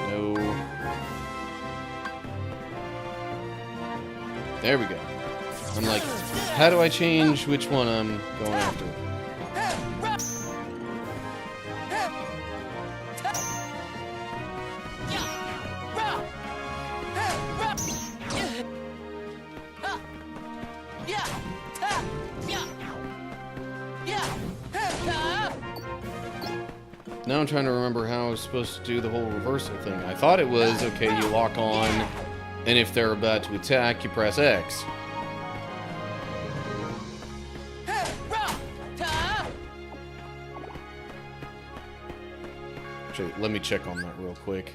No. There we go. I'm like, how do I change which one I'm going after? Now I'm trying to remember how I was supposed to do the whole reversal thing. I thought it was, okay, you lock on, and if they're about to attack, you press X. Actually, let me check on that real quick.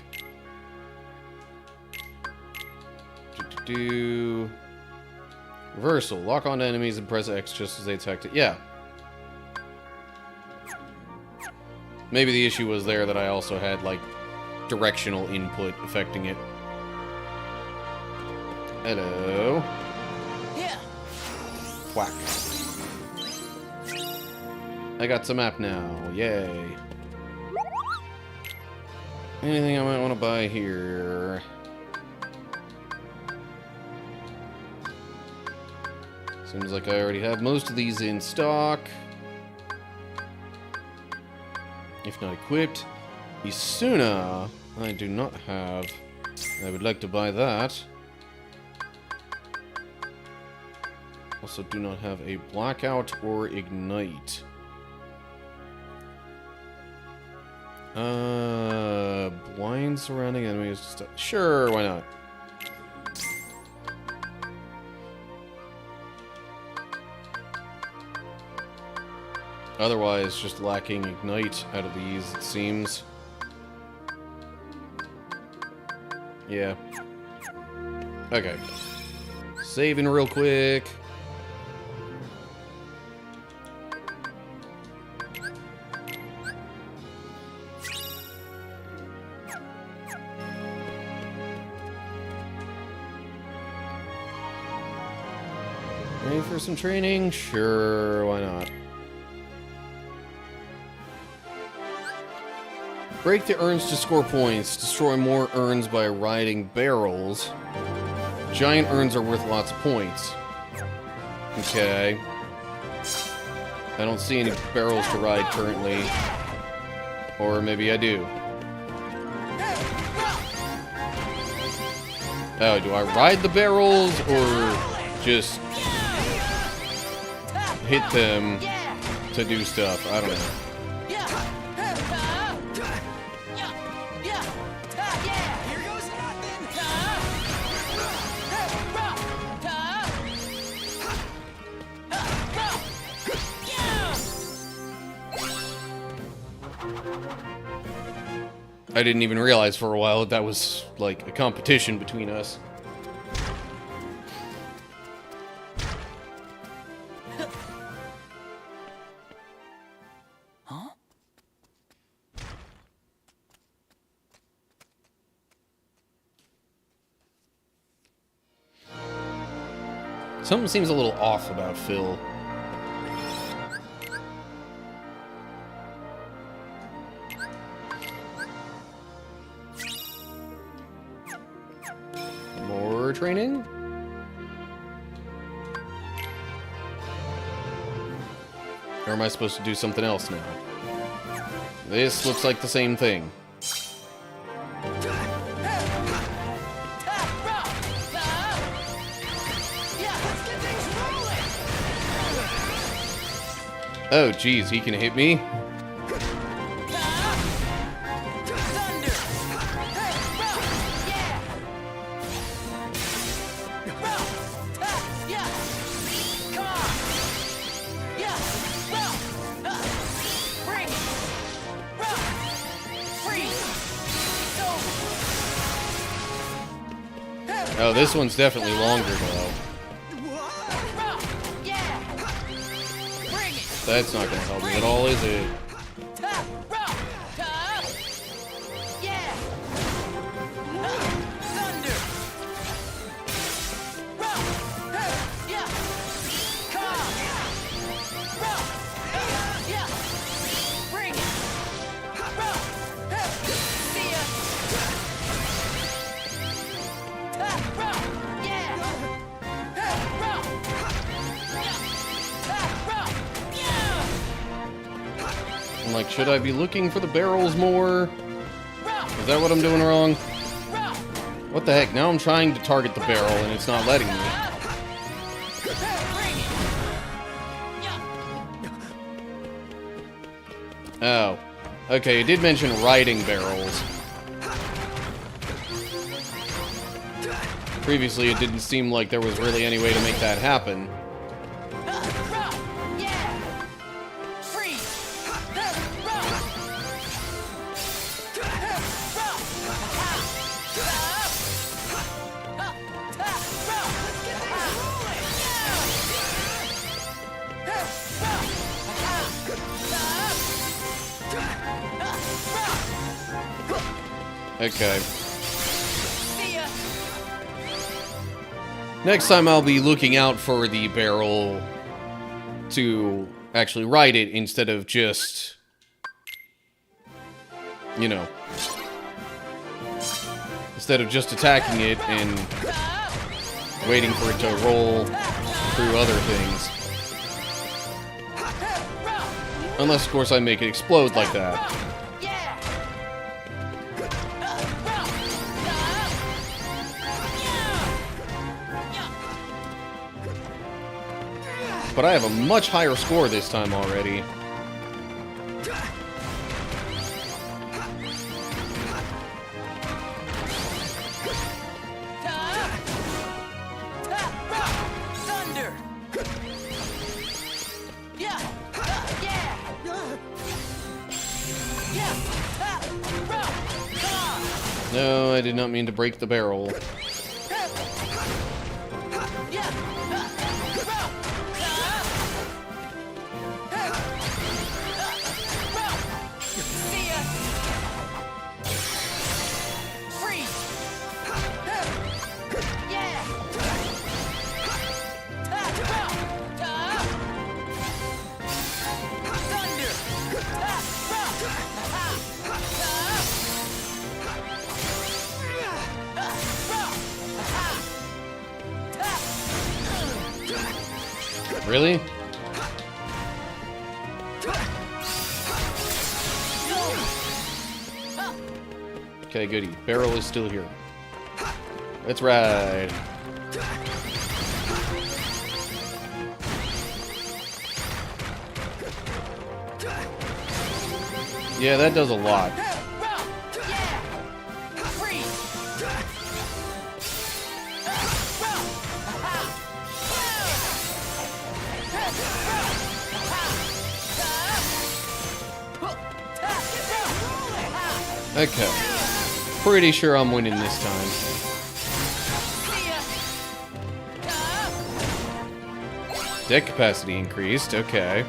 Reversal. Lock on enemies and press X just as they attacked it. Yeah. Maybe the issue was there that I also had, like, directional input affecting it. Hello. Yeah. Whack. I got some map now. Yay. Anything I might want to buy here? Seems like I already have most of these in stock. If not equipped. Isuna, I do not have. I would like to buy that. Also do not have a blackout or ignite. Blind surrounding enemies. Sure, why not? Otherwise, just lacking ignite out of these, it seems. Yeah. Okay. Saving real quick. Ready for some training? Sure, why not? Break the urns to score points. Destroy more urns by riding barrels. Giant urns are worth lots of points. Okay. I don't see any barrels to ride currently. Or maybe I do. Oh, do I ride the barrels or just hit them to do stuff? I don't know. I didn't even realize for a while that that was like a competition between us. Huh? Something seems a little off about Phil. More training? Or am I supposed to do something else now? This looks like the same thing. Oh, geez, he can hit me? Oh, this one's definitely longer, though. That's not gonna help me at all, is it? I'm like, should I be looking for the barrels more? Is that what I'm doing wrong? What the heck? Now I'm trying to target the barrel and it's not letting me. Oh. Okay, it did mention riding barrels. Previously, it didn't seem like there was really any way to make that happen. Okay. Next time I'll be looking out for the barrel to actually ride it instead of just, you know, instead of just attacking it and waiting for it to roll through other things. Unless, of course, I make it explode like that. But I have a much higher score this time already. Thunder! No, I did not mean to break the barrel. Really? Okay, goody. Barrel is still here. Let's ride. Yeah, that does a lot. Okay. Pretty sure I'm winning this time. Deck capacity increased, okay.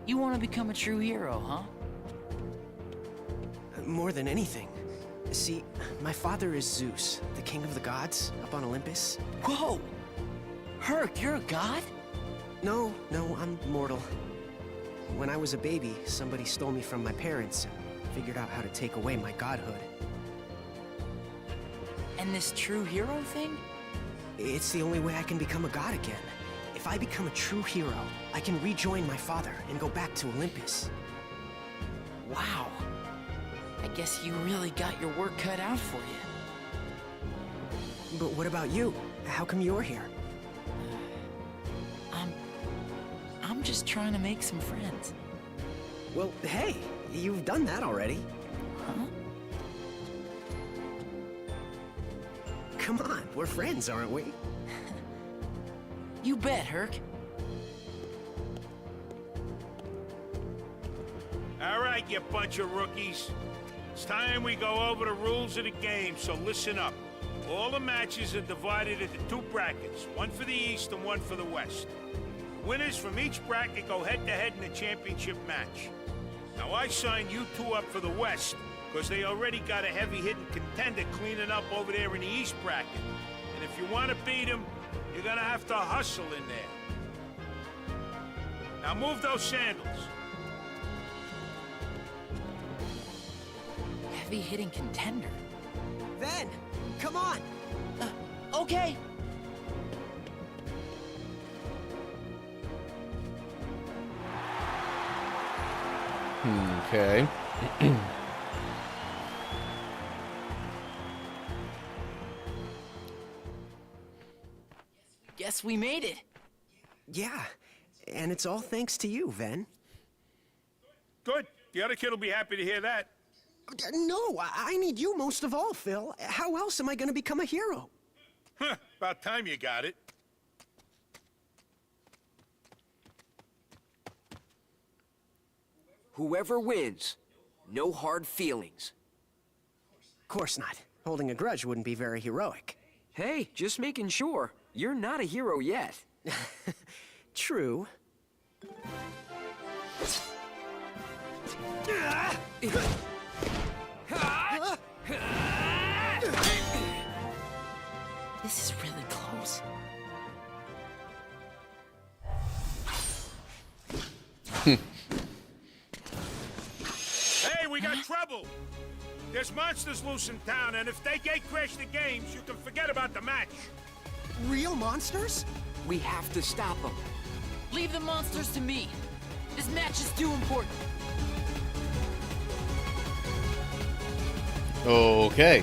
You want to become a true hero, huh? More than anything. See, my father is Zeus, the king of the gods, up on Olympus. Whoa! Herc, you're a god? No, I'm mortal. When I was a baby, somebody stole me from my parents and figured out how to take away my godhood. And this true hero thing? It's the only way I can become a god again. If I become a true hero, I can rejoin my father and go back to Olympus. Wow. I guess you really got your work cut out for you. But what about you? How come you're here? I'm just trying to make some friends. Well, hey, you've done that already. Huh? Come on, we're friends, aren't we? You bet, Herc. All right, you bunch of rookies. It's time we go over the rules of the game, so listen up. All the matches are divided into two brackets, one for the East and one for the West. Winners from each bracket go head-to-head in the championship match. Now, I signed you two up for the West, because they already got a heavy-hitting contender cleaning up over there in the East bracket. And if you want to beat them, you're gonna have to hustle in there. Now move those sandals. Heavy-hitting contender. Then, come on! Okay. Okay. Guess we made it. Yeah, and it's all thanks to you, Ven. Good. The other kid will be happy to hear that. No, I need you most of all, Phil. How else am I gonna become a hero? Huh, about time you got it. Whoever wins, no hard feelings. Of course not. Holding a grudge wouldn't be very heroic. Hey, just making sure. You're not a hero yet. True. This is really close. Hey, we got trouble! There's monsters loose in town, and if they gate-crash the games, you can forget about the match. Real monsters? We have to stop them. Leave the monsters to me. This match is too important. Okay.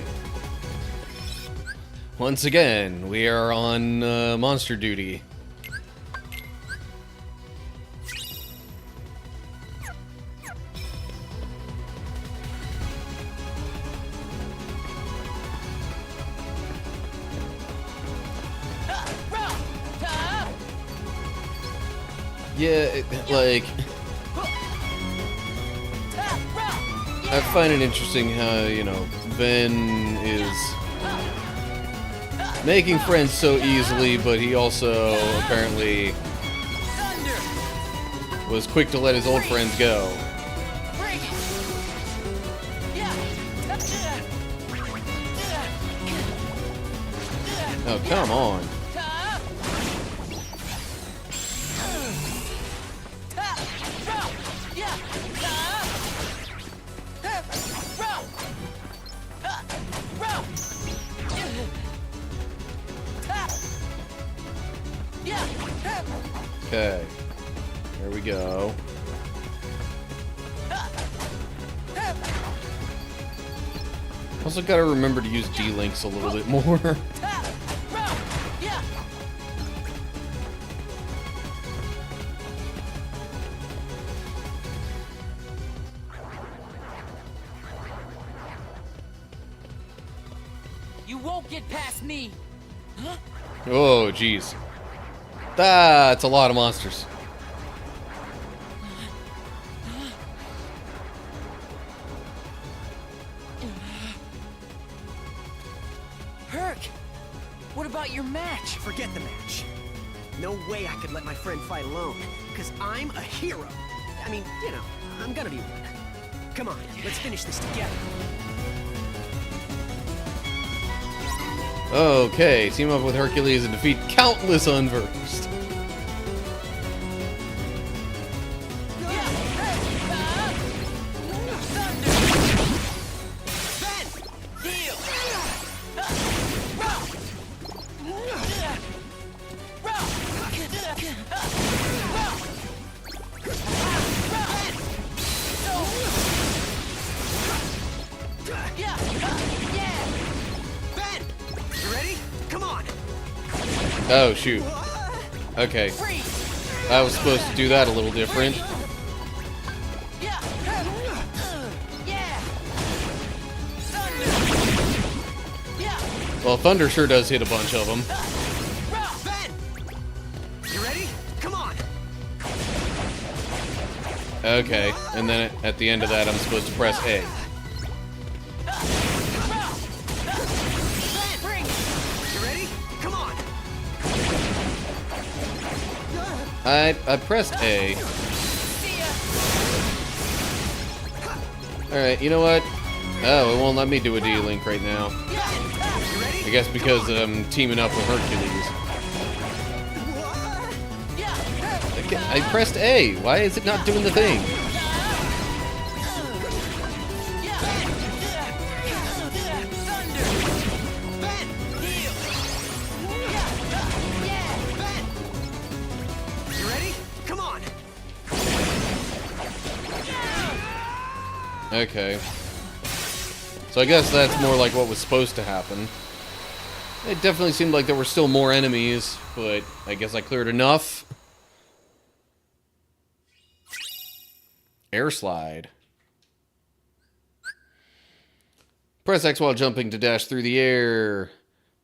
Once again, we are on monster duty. Yeah, like, I find it interesting how, you know, Ven is making friends so easily, but he also apparently was quick to let his old friends go. Oh, come on. Okay, there we go. Also gotta remember to use D-Links a little bit more. You won't get past me. Oh, jeez. That's a lot of monsters. Herc, what about your match? Forget the match. No way I could let my friend fight alone, because I'm a hero. I mean, you know, I'm gonna be one. Come on, let's finish this together. Okay, team up with Hercules and defeat countless unversed. Oh, shoot. Okay. I was supposed to do that a little different. Well, Thunder sure does hit a bunch of them. You ready? Come on. Okay, and then at the end of that, I'm supposed to press A. I pressed A. Alright, you know what? Oh, it won't let me do a D-Link right now. I guess because I'm teaming up with Hercules. I pressed A. Why is it not doing the thing? Okay. So I guess that's more like what was supposed to happen. It definitely seemed like there were still more enemies, but I guess I cleared enough. Air slide. Press X while jumping to dash through the air.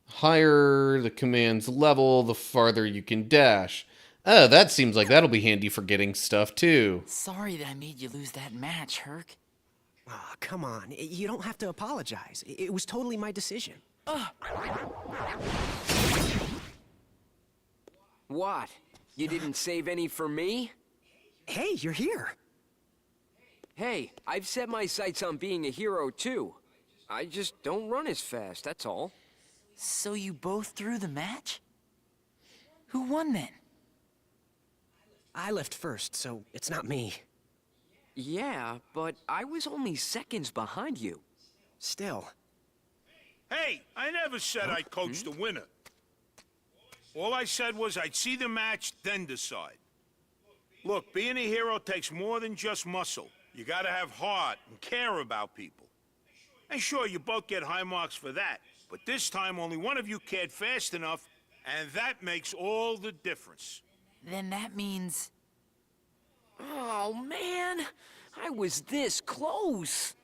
Higher the command's level, the farther you can dash. Oh, that seems like that'll be handy for getting stuff, too. Sorry that I made you lose that match, Herc. Aw, come on. You don't have to apologize. It was totally my decision. What? You didn't save any for me? Hey, you're here. Hey, I've set my sights on being a hero too. I just don't run as fast, that's all. So you both threw the match? Who won then? I left first, so it's not me. Yeah, but I was only seconds behind you. Still. Hey, I never said I coached the winner. All I said was I'd see the match, then decide. Look, being a hero takes more than just muscle. You gotta have heart and care about people. And sure, you both get high marks for that. But this time, only one of you cared fast enough, and that makes all the difference. Then that means... Oh, man! I was this close!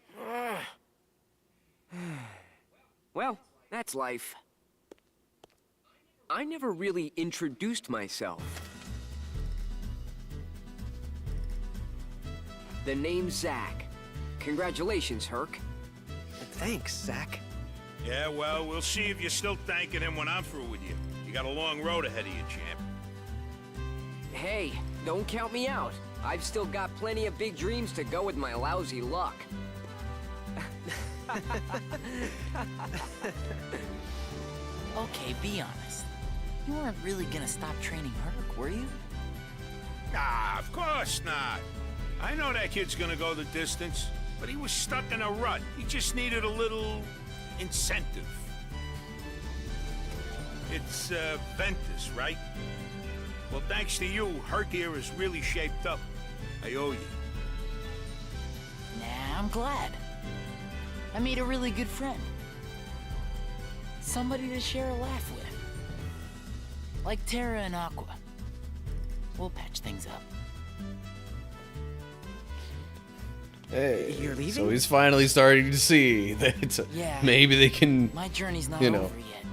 Well, that's life. I never really introduced myself. The name's Zack. Congratulations, Herc. Thanks, Zack. Yeah, well, we'll see if you're still thanking him when I'm through with you. You got a long road ahead of you, champ. Hey, don't count me out. I've still got plenty of big dreams to go with my lousy luck. Okay, be honest. You weren't really gonna stop training Herc, were you? Nah, of course not. I know that kid's gonna go the distance, but he was stuck in a rut. He just needed a little incentive. It's, Ventus, right? Well, thanks to you, Herc here is really shaped up. I owe you. Nah, I'm glad. I made a really good friend. Somebody to share a laugh with. Like Terra and Aqua. We'll patch things up. Hey, You're leaving? so he's finally starting to see that Yeah. maybe they can My journey's not You know. over yet.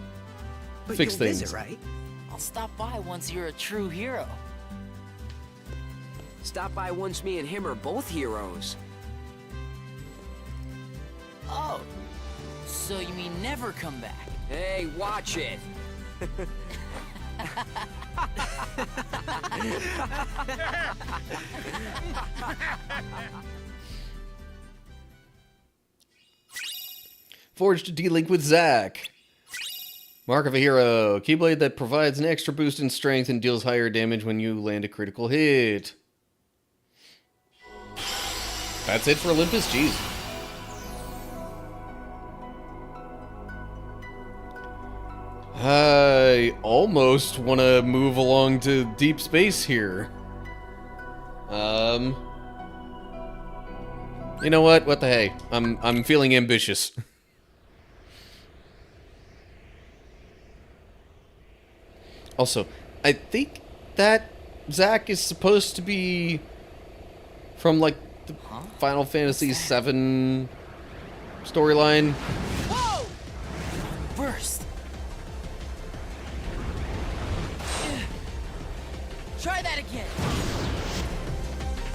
But fix you'll things. visit, right? I'll stop by once you're a true hero. Stop by once me and him are both heroes. Oh, so you mean never come back? Hey, watch it. forge to D-Link with Zack. Mark of a Hero. Keyblade that provides an extra boost in strength and deals higher damage when you land a critical hit. That's it for Olympus, jeez. I almost want to move along to deep space here. You know what? What the hey? I'm feeling ambitious. Also, I think that Zack is supposed to be from like the Final Fantasy VII storyline. Whoa! Burst. Try that again.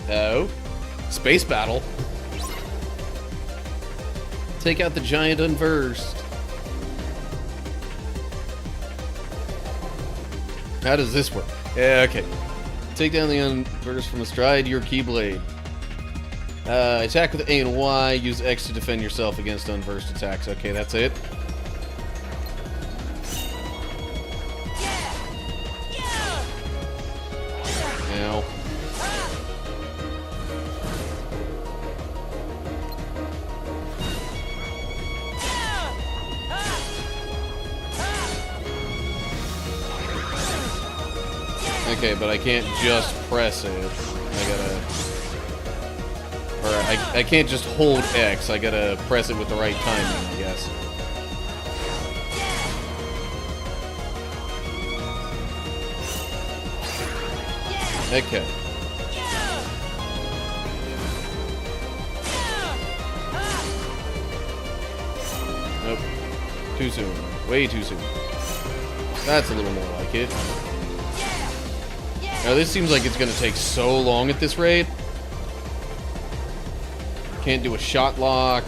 Oh, space battle. Take out the giant unversed. How does this work? Yeah, okay. Take down the unversed from astride your Keyblade. Attack with A and Y. Use X to defend yourself against unversed attacks. Okay, that's it. Ow. Okay, but I can't just press it. I gotta... Or I can't just hold X. I gotta press it with the right timing, I guess. Okay. Nope. Too soon. Way too soon. That's a little more like it. Now this seems like it's gonna take so long at this rate. Can't do a shot lock.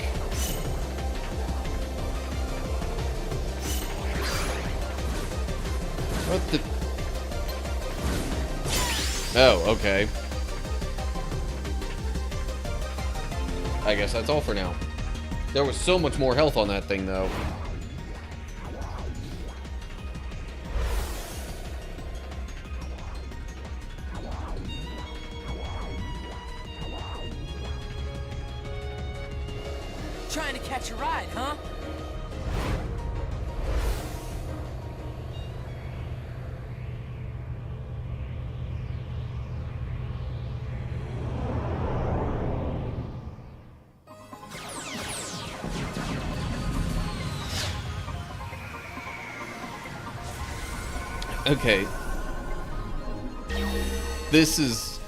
What the? Oh, okay. I guess that's all for now. There was so much more health on that thing, though. Trying to catch a ride, huh? Okay. This is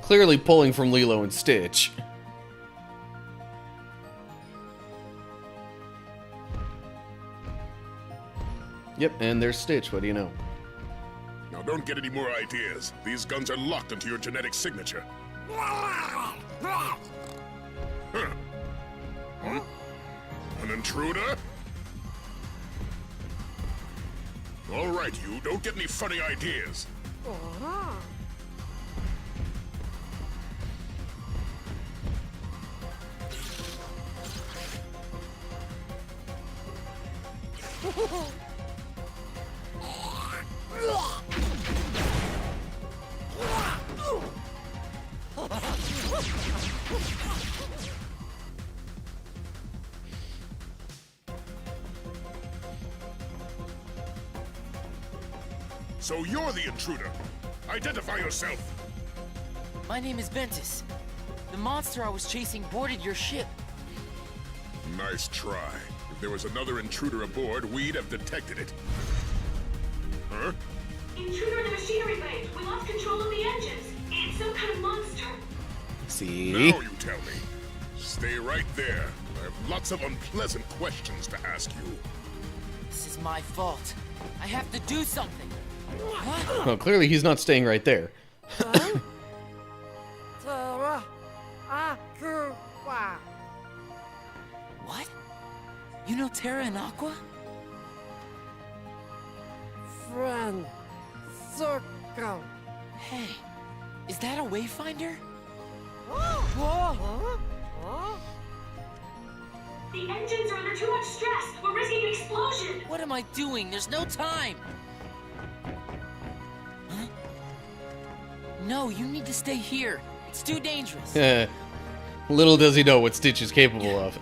clearly pulling from Lilo and Stitch. Yep, and there's Stitch. What do you know? Now don't get any more ideas. These guns are locked into your genetic signature. Huh? Huh? An intruder? All right, you. Don't get any funny ideas. So you're the intruder. Identify yourself. My name is Ventus. The monster I was chasing boarded your ship. Nice try. If there was another intruder aboard, we'd have detected it. Huh? Intruder in the machinery bay. We lost control of the engines. It's some kind of monster. See? Now you tell me. Stay right there. I have lots of unpleasant questions to ask you. This is my fault. I have to do something. What? Well, clearly he's not staying right there. What? You know Terra and Aqua? Friend, circle. Hey, is that a wayfinder? The engines are under too much stress. We're risking an explosion. What am I doing? There's no time. Huh? No, you need to stay here. It's too dangerous. Little does he know what Stitch is capable of.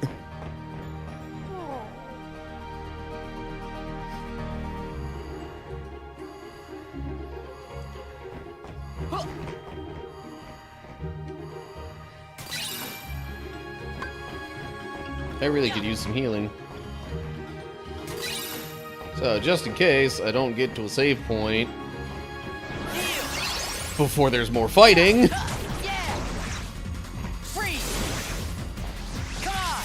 I really could use some healing. So, just in case I don't get to a save point before there's more fighting. Yeah! Freeze! Come on!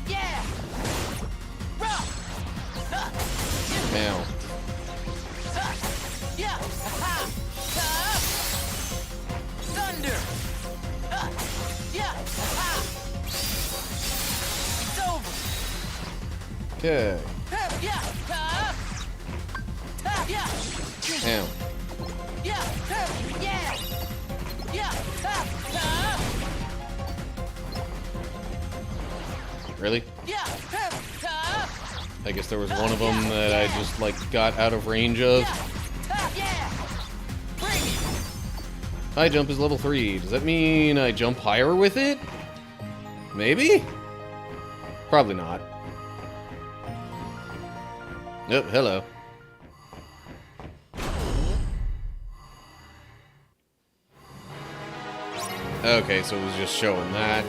Yeah! Rock! Now. Yeah! Ha! Thunder! Yeah! Ha! It's over! Okay. Yeah! Yeah! Now. Yeah! Yeah! Yeah! Really? Yeah! I guess there was one of them that I just, like, got out of range of. Yeah! Bring it! High jump is level 3. Does that mean I jump higher with it? Maybe? Probably not. Yep, hello. Okay, so it was just showing that.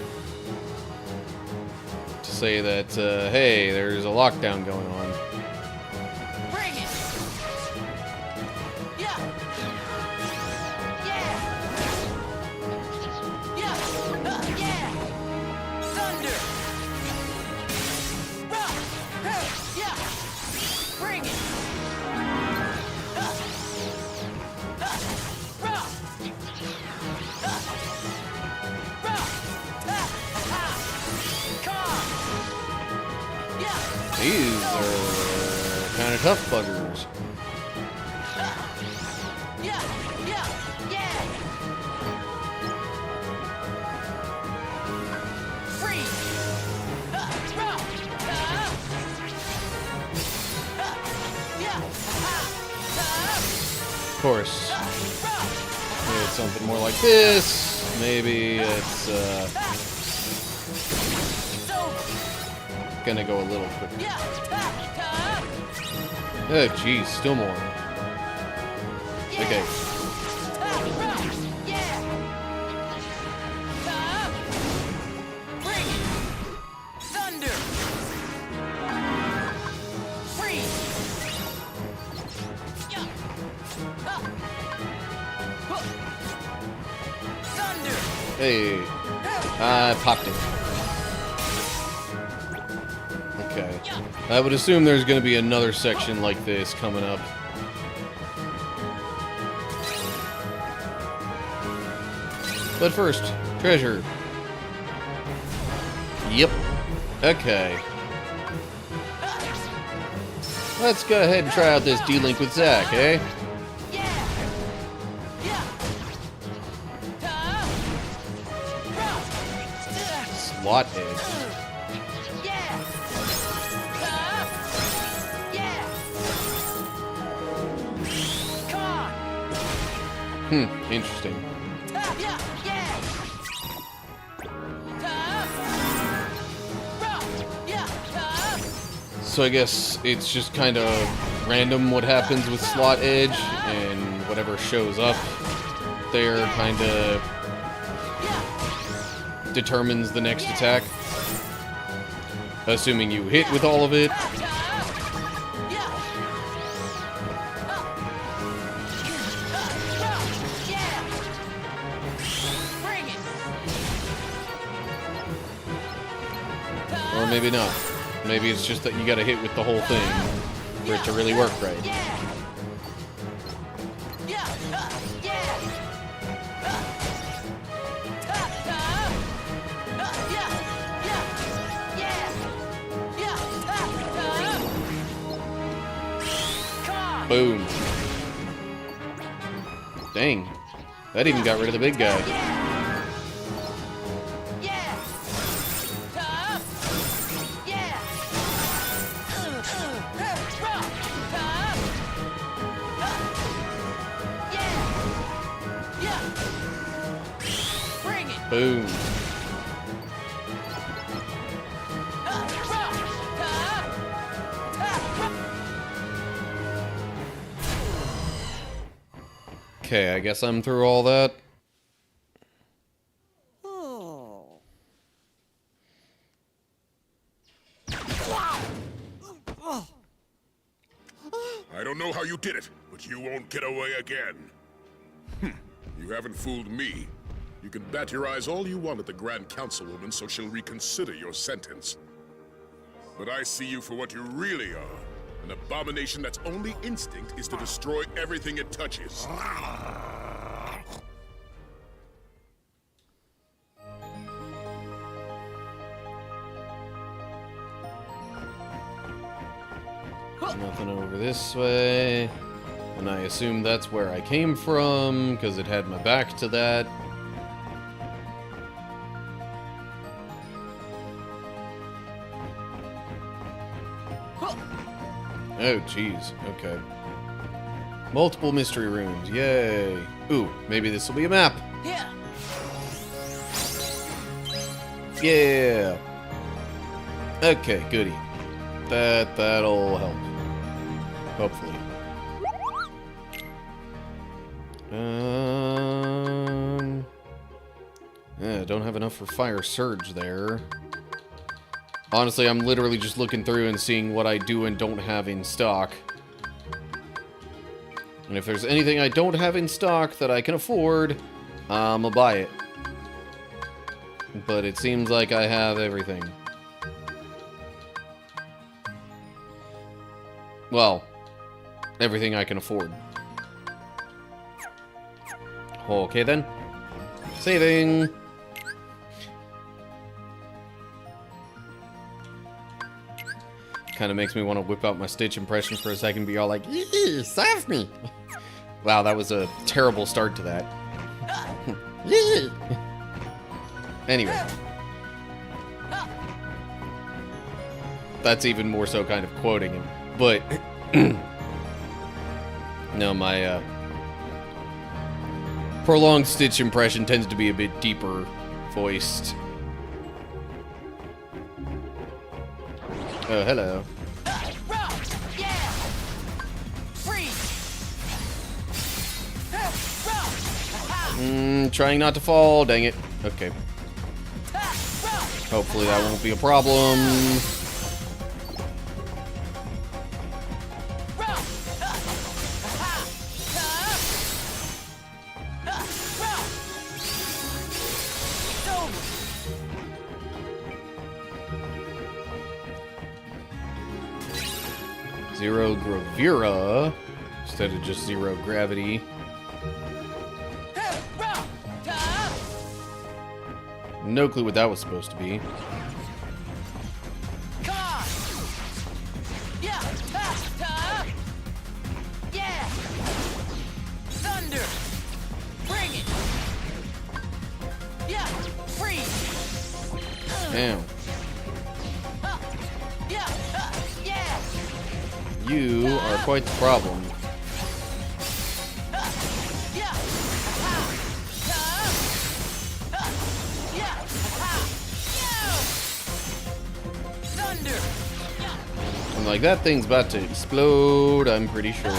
To say that, hey, there's a lockdown going on. Bring it! Yeah! Yeah! Yeah! Yeah! Thunder! Rock! Yeah! Bring it! Rock! Rock! Come! Yeah! These are kind of tough buggers. Yeah! Yeah! Yeah! Freeze! Rock! Yeah! Of course, it's something more like this. Maybe it's gonna go a little quicker. Oh, geez, still more. Okay. Bring it! Thunder! Freeze! Yeah! Thunder! Hey, I popped it. Okay. I would assume there's going to be another section like this coming up. But first, treasure. Yep. Okay. Let's go ahead and try out this D-Link with Zack, eh? Slot edge. Interesting. So I guess it's just kind of random what happens with slot edge, and whatever shows up there kind of determines the next attack. Assuming you hit with all of it. Or maybe not. Maybe it's just that you gotta hit with the whole thing for it to really work right. Boom. Dang. That even got rid of the big guy. Boom. Okay, I guess I'm through all that. I don't know how you did it, but you won't get away again. You haven't fooled me. You can bat your eyes all you want at the Grand Councilwoman so she'll reconsider your sentence. But I see you for what you really are. An abomination that's only instinct is to destroy everything it touches. Nothing over this way. And I assume that's where I came from, because it had my back to that. Oh, jeez. Okay. Multiple mystery rooms. Yay. Ooh, maybe this will be a map. Yeah. Yeah. Okay, goody. That'll help. Hopefully. Yeah, don't have enough for Fire Surge there. Honestly, I'm literally just looking through and seeing what I do and don't have in stock. And if there's anything I don't have in stock that I can afford, I'll buy it. But it seems like I have everything. Well, everything I can afford. Okay then. Saving. Kind of makes me want to whip out my Stitch impression for a second, be all like, "Yee, save me!" Wow, that was a terrible start to that. Yee. Anyway. That's even more so kind of quoting him. But, no, my prolonged Stitch impression tends to be a bit deeper voiced. Oh, hello. Trying not to fall, dang it. Okay. Hopefully that won't be a problem. Zero Gravira instead of just zero gravity. No clue what that was supposed to be. Thunder! Bring it! Yeah! Freeze! Damn. You are quite the problem. And like that thing's about to explode, I'm pretty sure.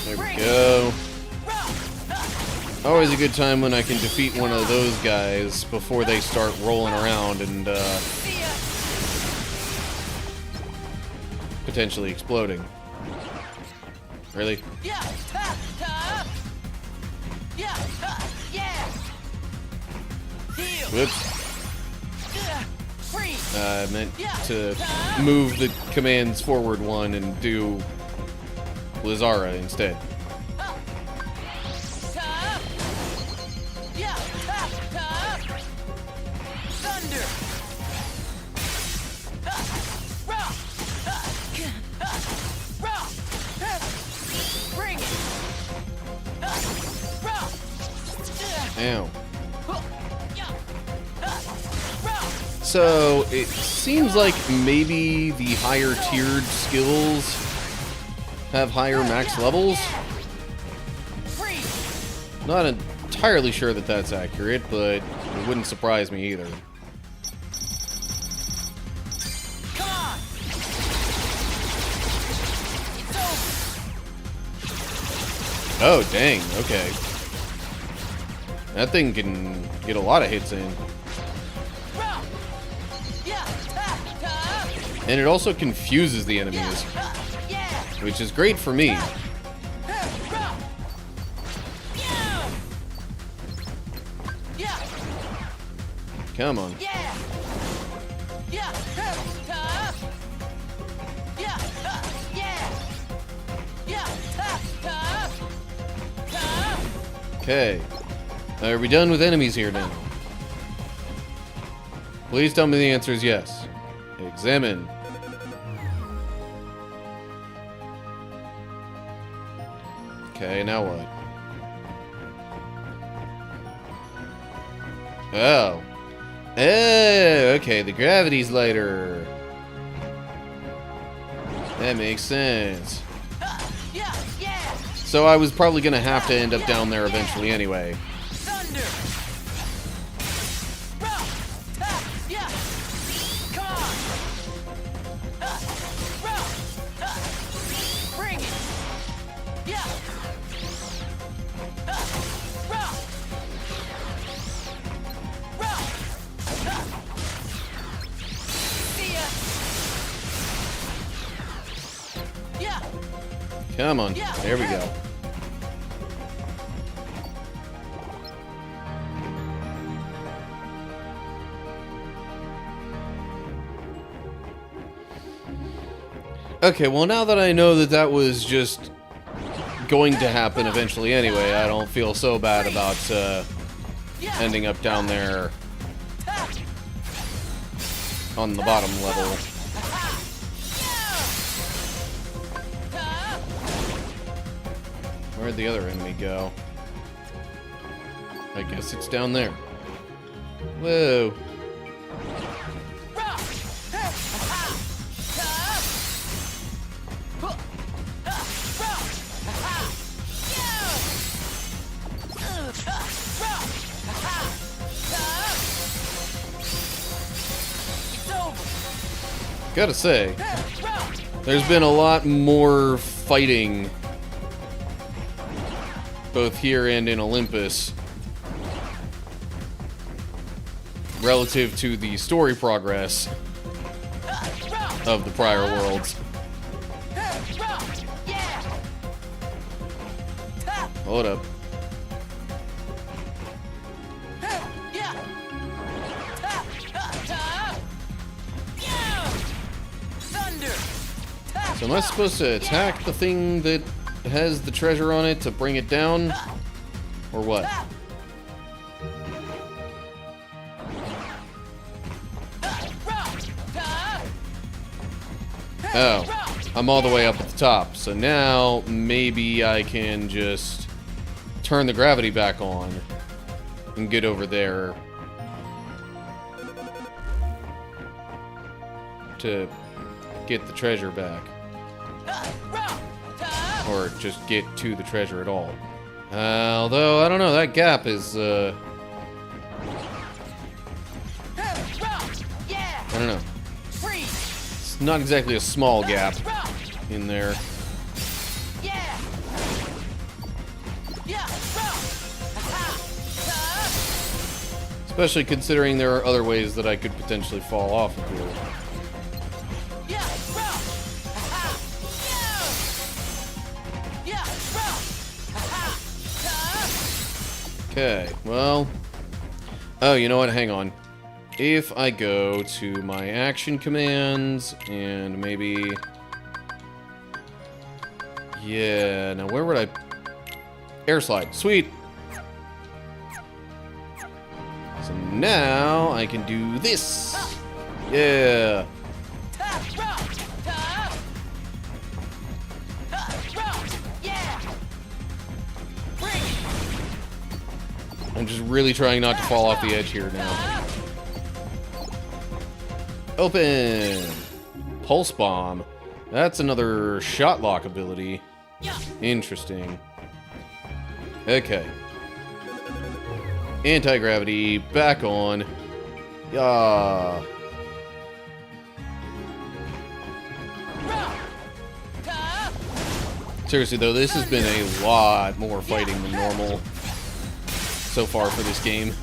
There we go. Always a good time when I can defeat one of those guys before they start rolling around and potentially exploding. Really? Whoops. I meant to move the commands forward one and do Blizzara instead. Ow. So, it seems like maybe the higher tiered skills have higher max levels. Not entirely sure that that's accurate, but it wouldn't surprise me either. Oh, dang, okay. That thing can get a lot of hits in. And it also confuses the enemies, which is great for me. Come on. Okay. Are we done with enemies here now? Please tell me the answer is yes. Examine. Okay, now what? Oh. Oh, okay, the gravity's lighter. That makes sense. So I was probably gonna have to end up down there eventually anyway. Come on. There we go. Okay, well now that I know that that was just going to happen eventually anyway, I don't feel so bad about ending up down there on the bottom level. Where'd the other enemy go? I guess it's down there. Whoa. Gotta say, there's been a lot more fighting both here and in Olympus relative to the story progress of the prior worlds. Hold up. So am I supposed to attack the thing that has the treasure on it to bring it down? Or what? Oh, I'm all the way up at the top. So now maybe I can just turn the gravity back on and get over there to get the treasure back. Or just get to the treasure at all. Although, I don't know, that gap is, I don't know. It's not exactly a small gap in there. Especially considering there are other ways that I could potentially fall off of here. Okay, well... Oh, you know what? Hang on. If I go to my action commands, and maybe... Yeah, now where would I... Air slide. Sweet! So now I can do this! Yeah! I'm just really trying not to fall off the edge here now. Open! Pulse Bomb. That's another shot lock ability. Interesting. Okay. Anti-gravity, back on. Yeah. Seriously though, this has been a lot more fighting than normal so far for this game.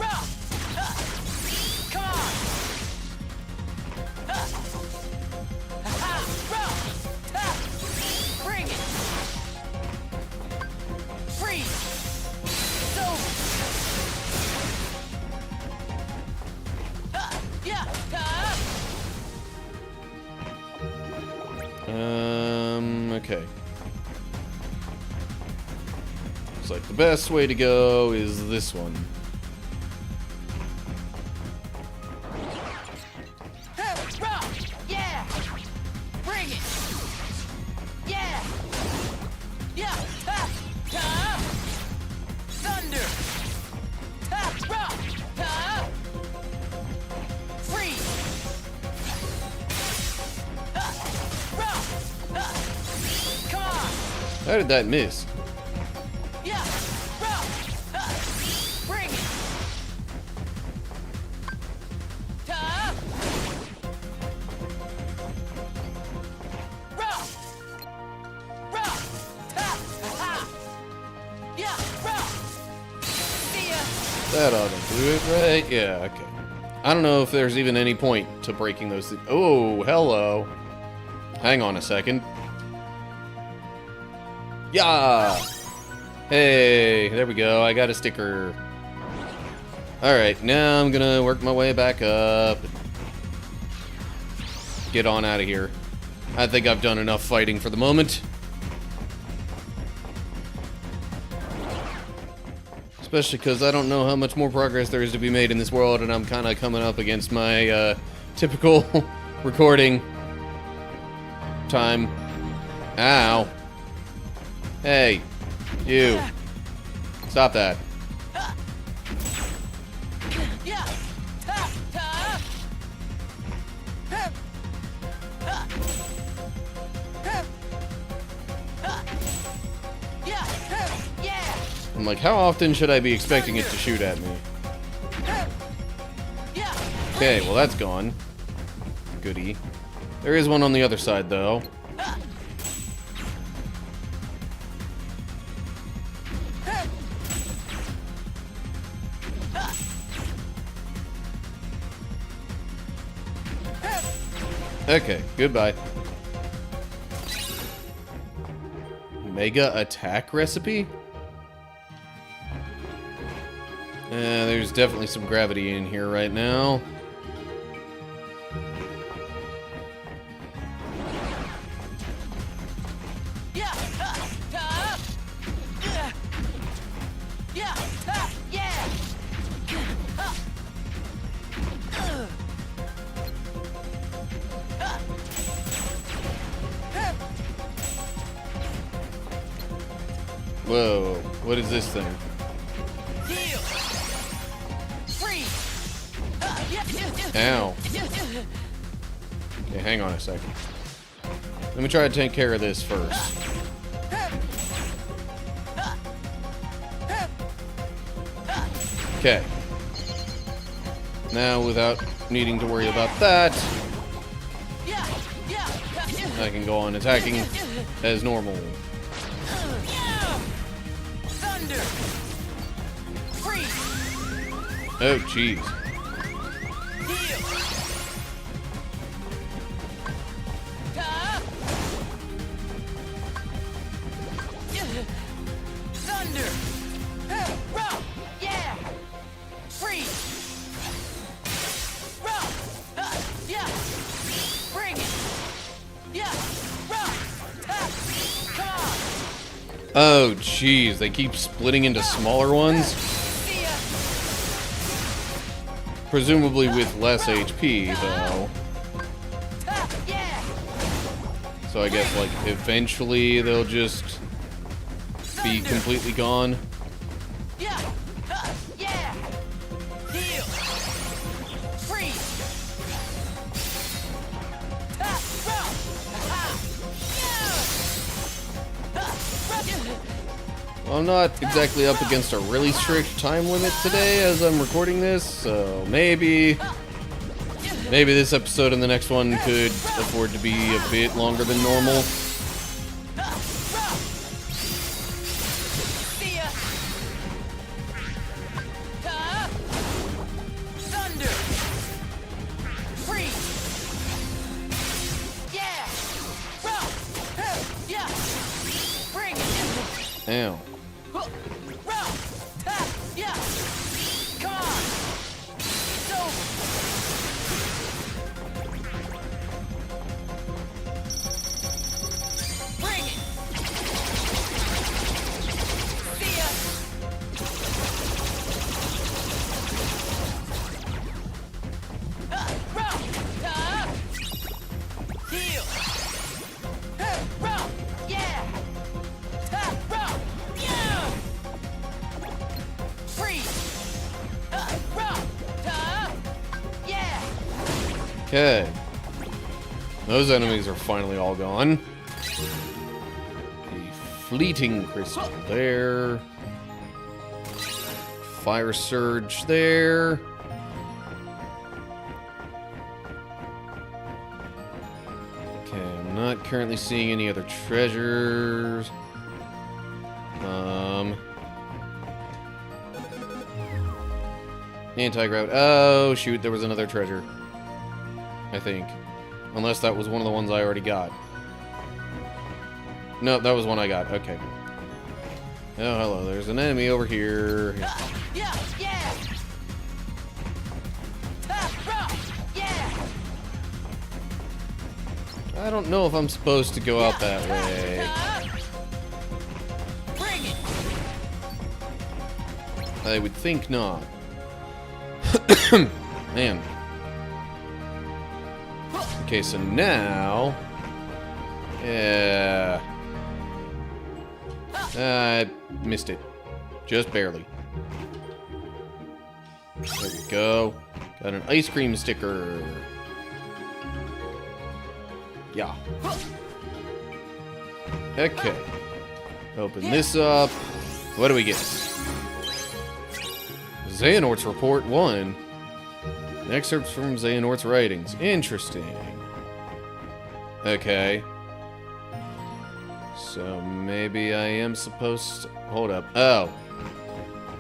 Okay. Looks like the best way to go is this one. Yeah! Bring it! Yeah! Yeah! Thunder! Freeze! Come on! How did that miss? Yeah! Bring it! That ought to do it, right? Yeah, okay. I don't know if there's even any point to breaking those things. Oh, hello. Hang on a second. Yeah! Hey, there we go. I got a sticker. Alright, now I'm gonna work my way back up. Get on out of here. I think I've done enough fighting for the moment. Especially because I don't know how much more progress there is to be made in this world, and I'm kind of coming up against my typical recording time. Ow. Hey, you. Stop that. I'm like, how often should I be expecting it to shoot at me? Okay, well that's gone. Goody. There is one on the other side, though. Okay, goodbye. Mega attack recipe? There's definitely some gravity in here right now. Whoa, what is this thing? Ow. Okay, hang on a second. Let me try to take care of this first. Okay. Now, without needing to worry about that, I can go on attacking as normal. Oh, jeez. Oh, jeez, they keep splitting into smaller ones? Presumably with less HP, though. So I guess, like, eventually they'll just be completely gone. Well, I'm not exactly up against a really strict time limit today as I'm recording this, so maybe this episode and the next one could afford to be a bit longer than normal. Ow. Okay. Those enemies are finally all gone. The fleeting crystal there. Fire surge there. Okay, I'm not currently seeing any other treasures. Anti-gravity. Oh, shoot, there was another treasure. I think. Unless that was one of the ones I already got. No, that was one I got. Okay. Oh, hello. There's an enemy over here. Yeah! Yeah! I don't know if I'm supposed to go out that way. Bring it! I would think not. Man. Okay, so now... Yeah... I missed it. Just barely. There we go. Got an ice cream sticker. Yeah. Okay. Open this up. What do we get? Xehanort's Report 1. Excerpts from Xehanort's writings. Interesting. Okay. So maybe I am supposed to... Hold up. Oh.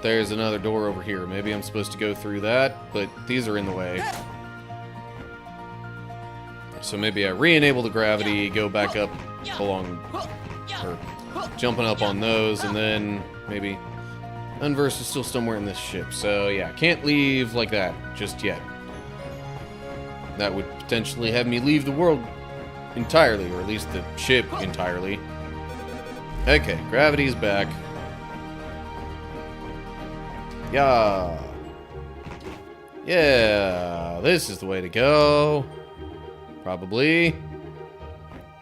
There's another door over here. Maybe I'm supposed to go through that, but these are in the way. So maybe I re-enable the gravity, go back up along... Or jumping up on those, and then maybe... Unverse is still somewhere in this ship. So yeah, can't leave like that just yet. That would potentially have me leave the world entirely, or at least the ship entirely. Okay, gravity's back. Yeah. Yeah, this is the way to go. Probably.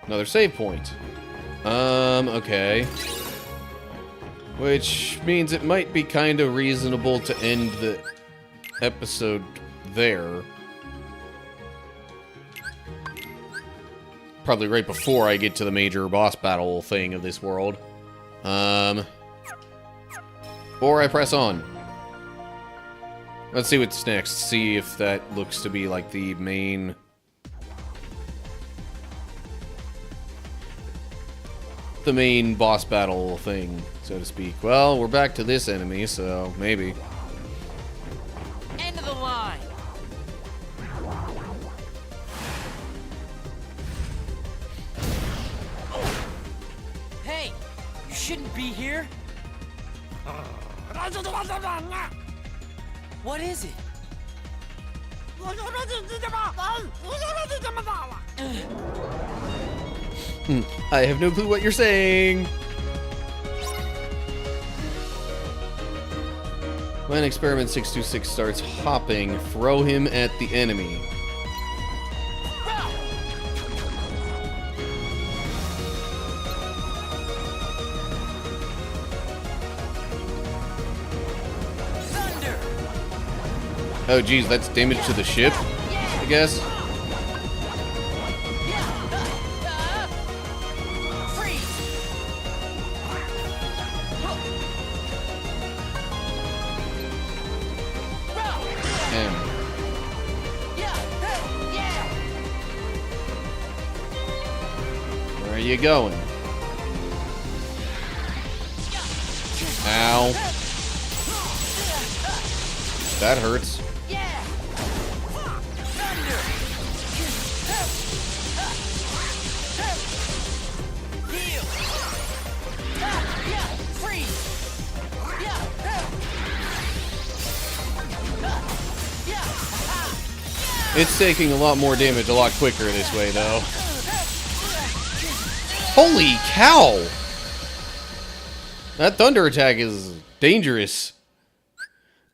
Another save point. Okay. Which means it might be kind of reasonable to end the episode there. Probably right before I get to the major boss battle thing of this world. Or I press on. Let's see what's next. See if that looks to be like the main... the main boss battle thing, so to speak. Well, we're back to this enemy, so maybe. End of the line! Hey! You shouldn't be here! What is it? I have no clue what you're saying. When Experiment 626 starts hopping, throw him at the enemy. Thunder! Oh geez, that's damage to the ship, I guess. Where are you going? Ow. That hurts. It's taking a lot more damage a lot quicker this way, though. Holy cow! That thunder attack is dangerous.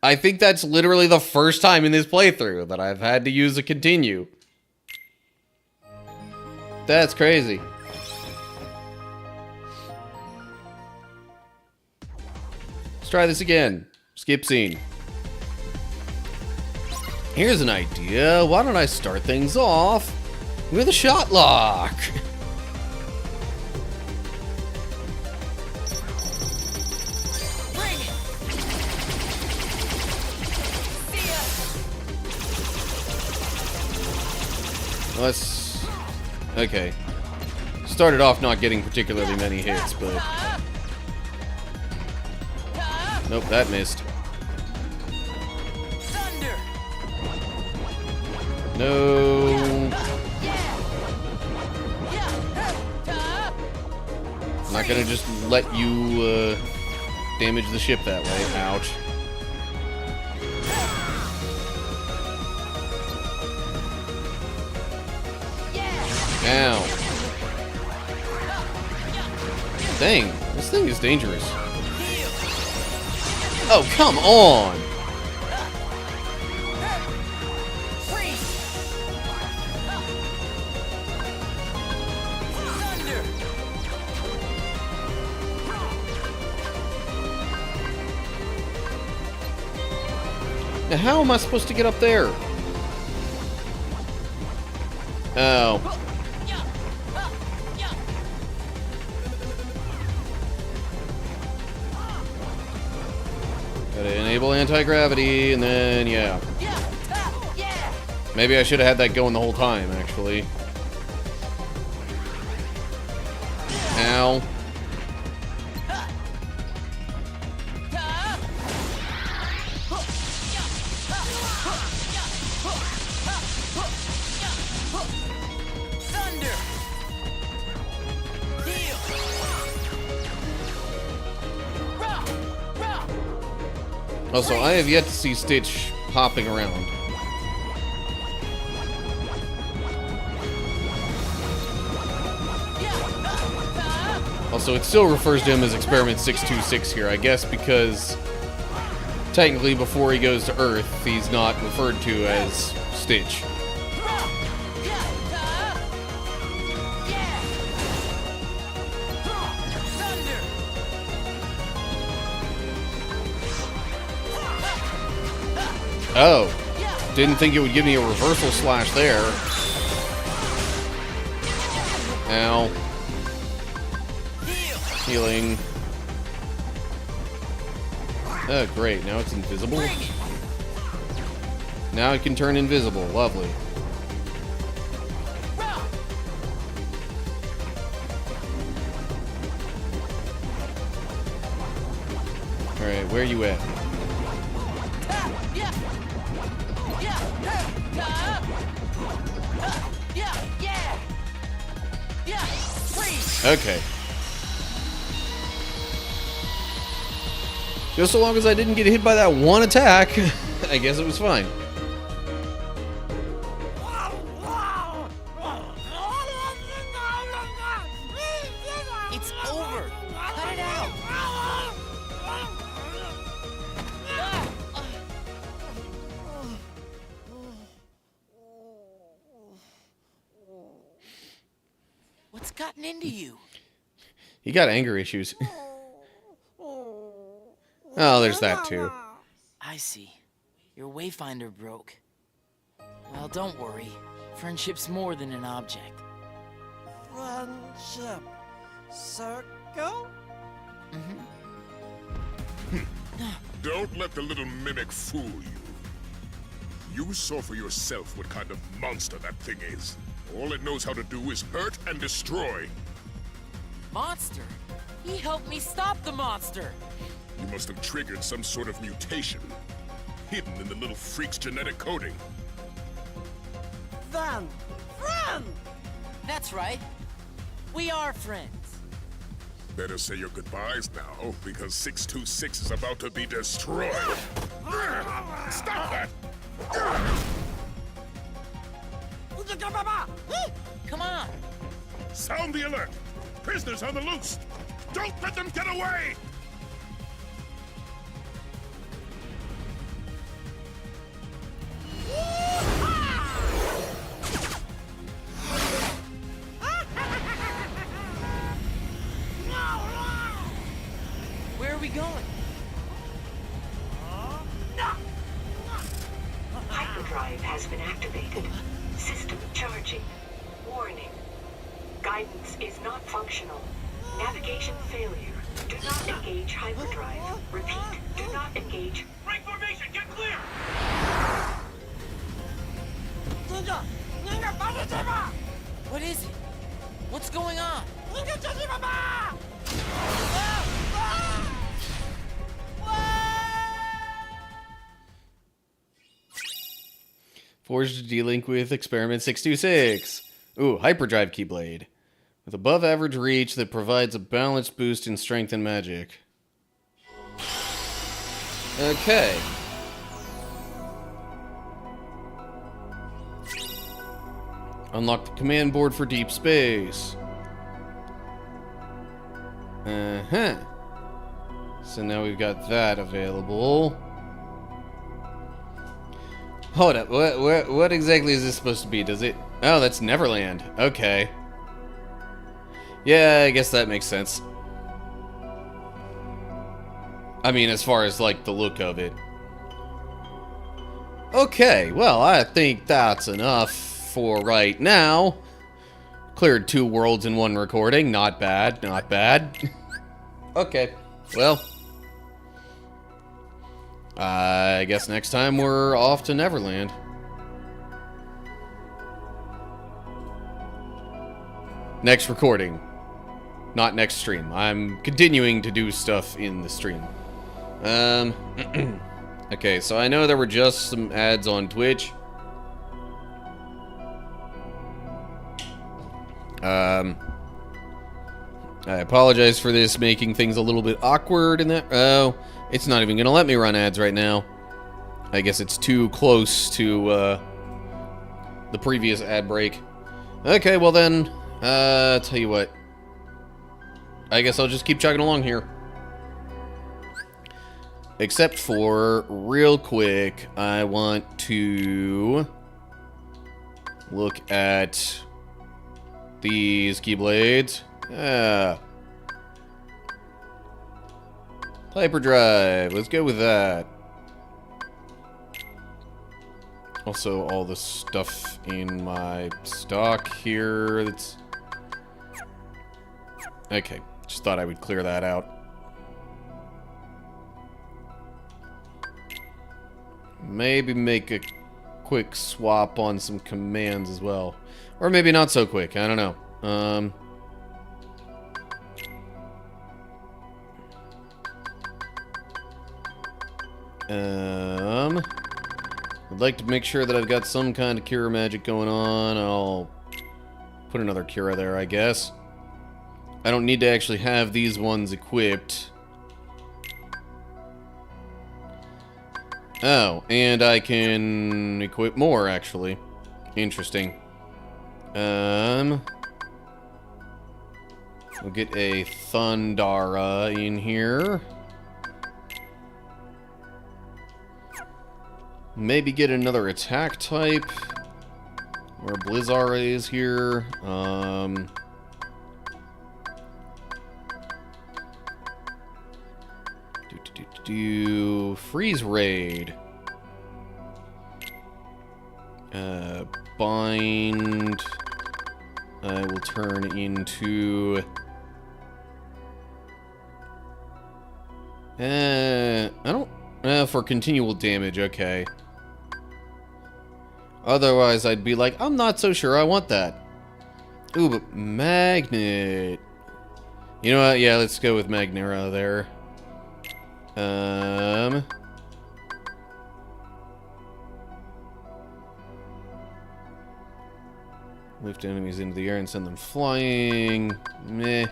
I think that's literally the first time in this playthrough that I've had to use a continue. That's crazy. Let's try this again. Skip scene. Here's an idea. Why don't I start things off with a shot lock? Let's... Okay. Started off not getting particularly many hits, but... Nope, that missed. No. I'm not gonna just let you damage the ship that way. Ouch. Ow. Dang, this thing is dangerous. Oh, come on! Now, how am I supposed to get up there? Oh. Gotta enable anti-gravity, and then, yeah. Maybe I should have had that going the whole time, actually. Ow. Also, I have yet to see Stitch hopping around. Also, it still refers to him as Experiment 626 here, I guess because technically before he goes to Earth, he's not referred to as Stitch. Oh, didn't think it would give me a reversal slash there. Ow. Healing. Oh, great. Now it's invisible. Now it can turn invisible. Lovely. Alright, where are you at? Okay. Just so long as I didn't get hit by that one attack, I guess it was fine. It's over. Cut it out. What's gotten into you? You got anger issues. Oh, there's that too. I see. Your Wayfinder broke. Well, don't worry. Friendship's more than an object. Friendship circle? Don't let the little mimic fool you. You saw for yourself what kind of monster that thing is. All it knows how to do is hurt and destroy. Monster? He helped me stop the monster! You must have triggered some sort of mutation, hidden in the little freak's genetic coding. Then, friend! That's right. We are friends. Better say your goodbyes now, because 626 is about to be destroyed. Stop that! Come on! Sound the alert! Prisoners on the loose! Don't let them get away! Where are we going? Hyperdrive has been activated. System charging. Warning. Guidance is not functional. Navigation failure. Do not engage hyperdrive. Repeat, do not engage. Break formation, get clear! What is it? What's going on? Forged to D-Link with Experiment 626. Ooh, Hyperdrive Keyblade. With above average reach that provides a balanced boost in strength and magic. Okay. Unlock the command board for deep space. Uh-huh. So now we've got that available. Hold up, what exactly is this supposed to be? Does it... Oh, that's Neverland. Okay. Yeah, I guess that makes sense. I mean, as far as, like, the look of it. Okay, well, I think that's enough for right now. Cleared 2 worlds in 1 recording. Not bad, not bad. Okay, well... I guess next time we're off to Neverland. Next recording. Not next stream. I'm continuing to do stuff in the stream. Okay, so I know there were just some ads on Twitch. I apologize for this making things a little bit awkward in that... Oh, it's not even gonna let me run ads right now. I guess it's too close to, the previous ad break. Okay, well then, tell you what. I guess I'll just keep chugging along here. Except for, real quick, I want to look at these keyblades. Hyperdrive, let's go with that. Also, all the stuff in my stock here, that's... Okay, just thought I would clear that out. Maybe make a quick swap on some commands as well. Or maybe not so quick, I don't know. I'd like to make sure that I've got some kind of Cura magic going on. I'll put another Cura there, I guess. I don't need to actually have these ones equipped. Oh, and I can equip more, actually. Interesting. We'll get a Thundara in here. Maybe get another attack type. Or Blizzara is here. Freeze Raid. Bind. I will turn into... I don't... for continual damage, okay. Otherwise, I'd be like, I'm not so sure I want that. Ooh, but Magnet. You know what? Yeah, let's go with Magnera there. Lift enemies into the air and send them flying. Meh.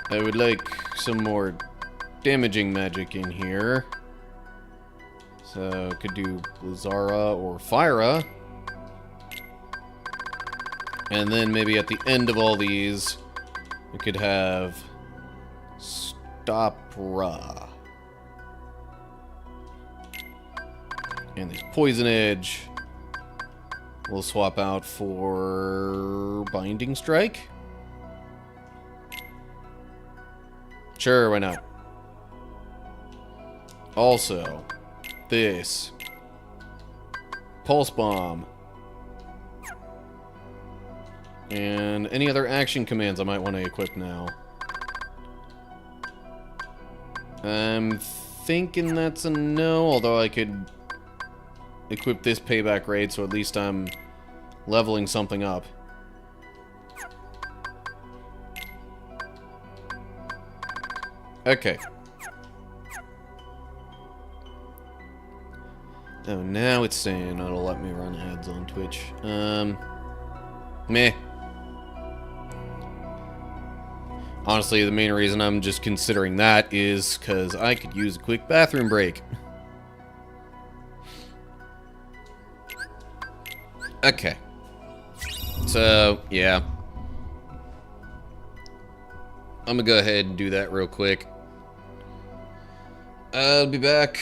I would like some more damaging magic in here. So, could do Blizzara or Fyra. And then maybe at the end of all these, we could have Stopra. And this Poison Edge we'll swap out for Binding Strike. Sure, why not? Also, this Pulse Bomb. And any other action commands I might want to equip now. I'm thinking that's a no, although I could equip this payback raid, so at least I'm leveling something up. Okay. Oh, now it's saying it'll let me run ads on Twitch. Meh. Honestly, the main reason I'm just considering that is because I could use a quick bathroom break. Okay. So, yeah. I'm gonna go ahead and do that real quick. I'll be back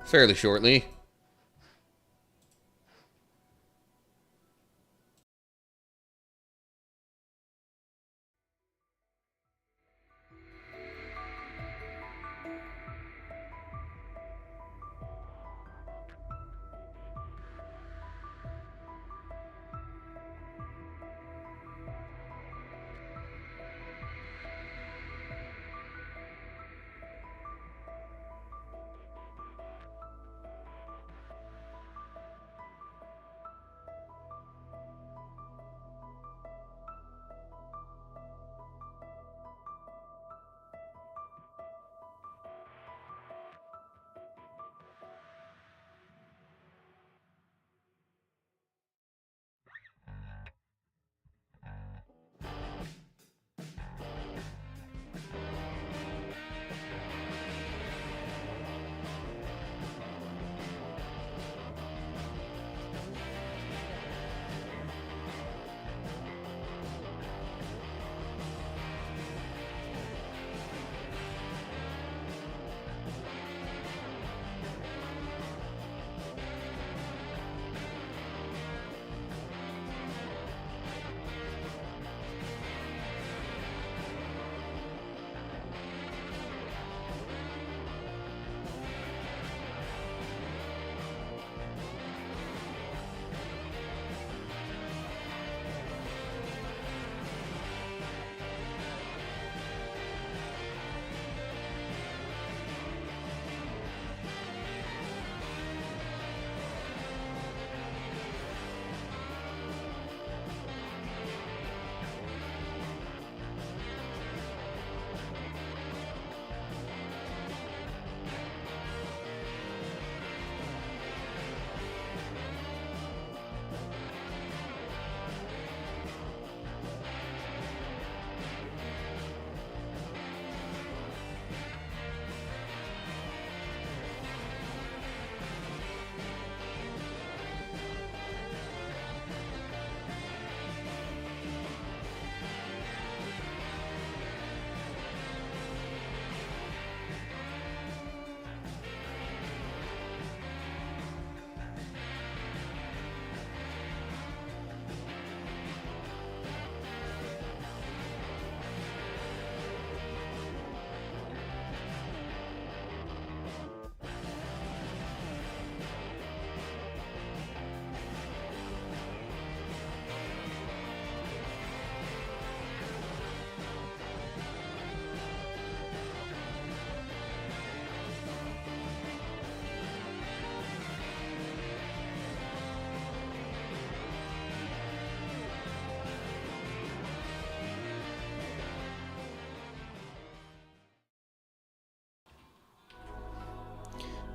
fairly shortly.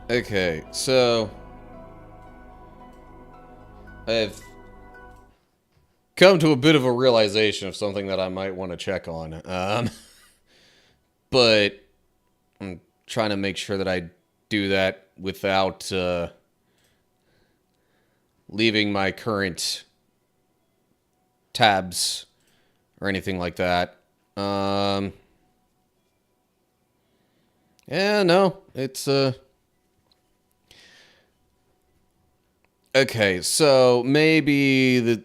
Okay, so I've come to a bit of a realization of something that I might want to check on. But I'm trying to make sure that I do that without leaving my current tabs or anything like that. Yeah, no, it's okay, so maybe the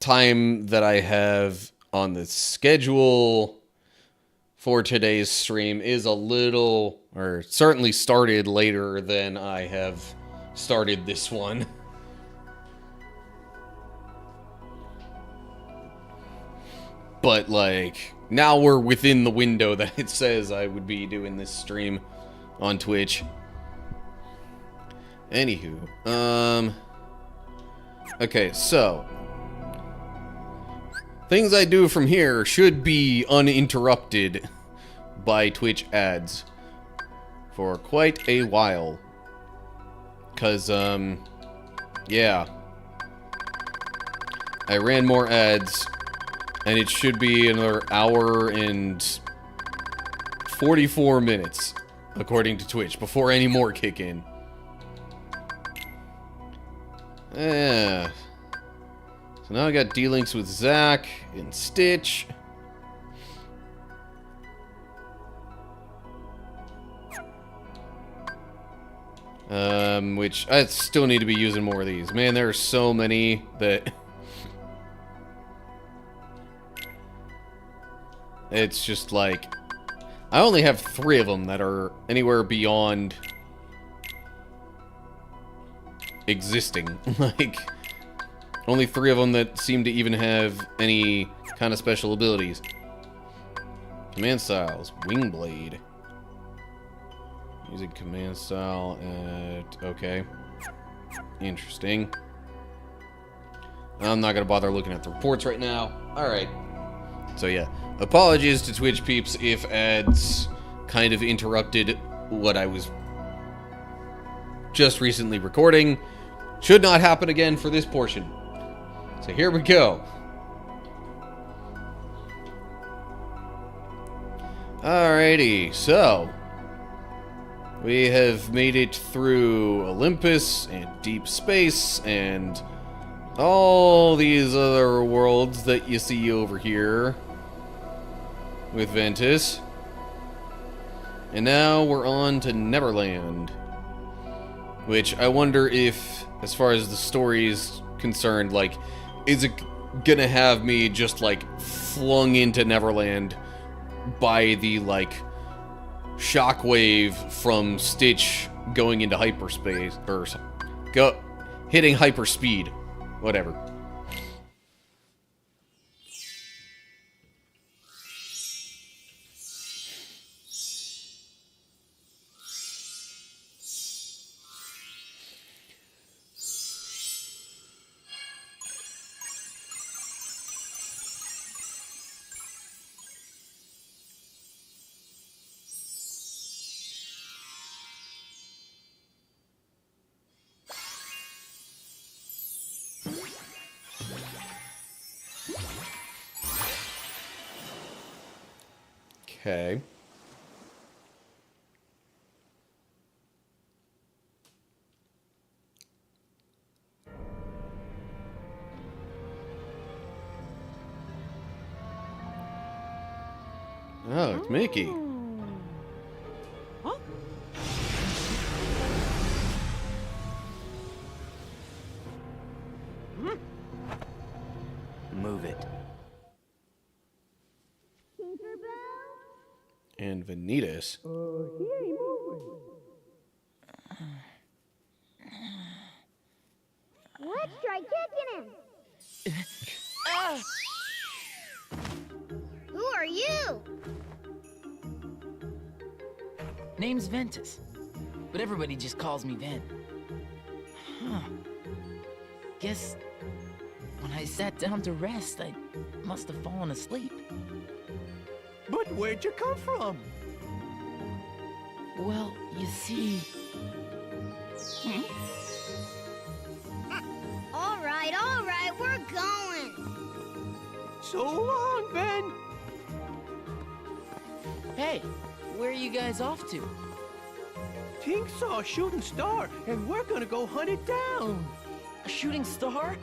time that I have on the schedule for today's stream is a little, or certainly started later than I have started this one. But, like, now we're within the window that it says I would be doing this stream on Twitch. Anywho, okay, so things I do from here should be uninterrupted by Twitch ads for quite a while. 'Cause, yeah. I ran more ads And it should be another hour and 44 minutes, according to Twitch, before any more kick in. Yeah. So now I got D-Links with Zack and Stitch. Which I still need to be using more of these. Man, there are so many that it's just like I only have 3 of them that are anywhere beyond existing. Like only 3 of them that seem to even have any kind of special abilities. Command styles, Wingblade. Using command style at... okay. Interesting. I'm not going to bother looking at the reports right now. Alright. So yeah. Apologies to Twitch peeps if ads kind of interrupted what I was just recently recording. Should not happen again for this portion. So here we go. Alrighty, so we have made it through Olympus and deep space and all these other worlds that you see over here with Ventus. And now we're on to Neverland, which I wonder if, as far as the story is concerned, like, is it gonna have me just, like, flung into Neverland by the, like, shockwave from Stitch going into hyperspace, or hitting hyperspeed, whatever. Okay. Oh, it's Mickey. Huh? Move it. And Vanitas. Let's try kicking him. Who are you? Name's Ventus, but everybody just calls me Ven. Huh. Guess when I sat down to rest, I must have fallen asleep. But where'd you come from? Well, you see... All right, we're going. So long, Ben. Hey, where are you guys off to? Tink saw a shooting star, and we're gonna go hunt it down. A shooting star?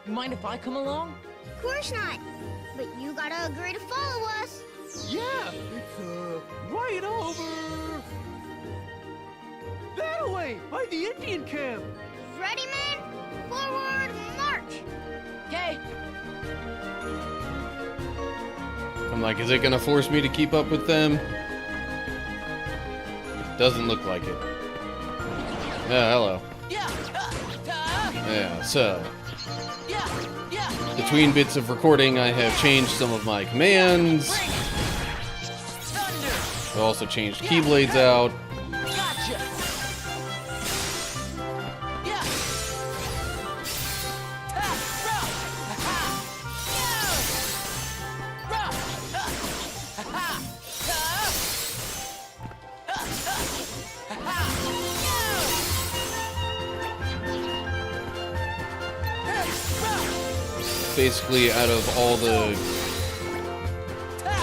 Mind if I come along? Of course not. But you gotta agree to follow us. Yeah, it's right over that way, by the Indian camp. Ready, man? Forward, march. Okay. I'm like, is it gonna force me to keep up with them? It doesn't look like it. Yeah, hello. Yeah, so between bits of recording, I have changed some of my commands. I also changed Keyblades out. Gotcha. Basically, out of all the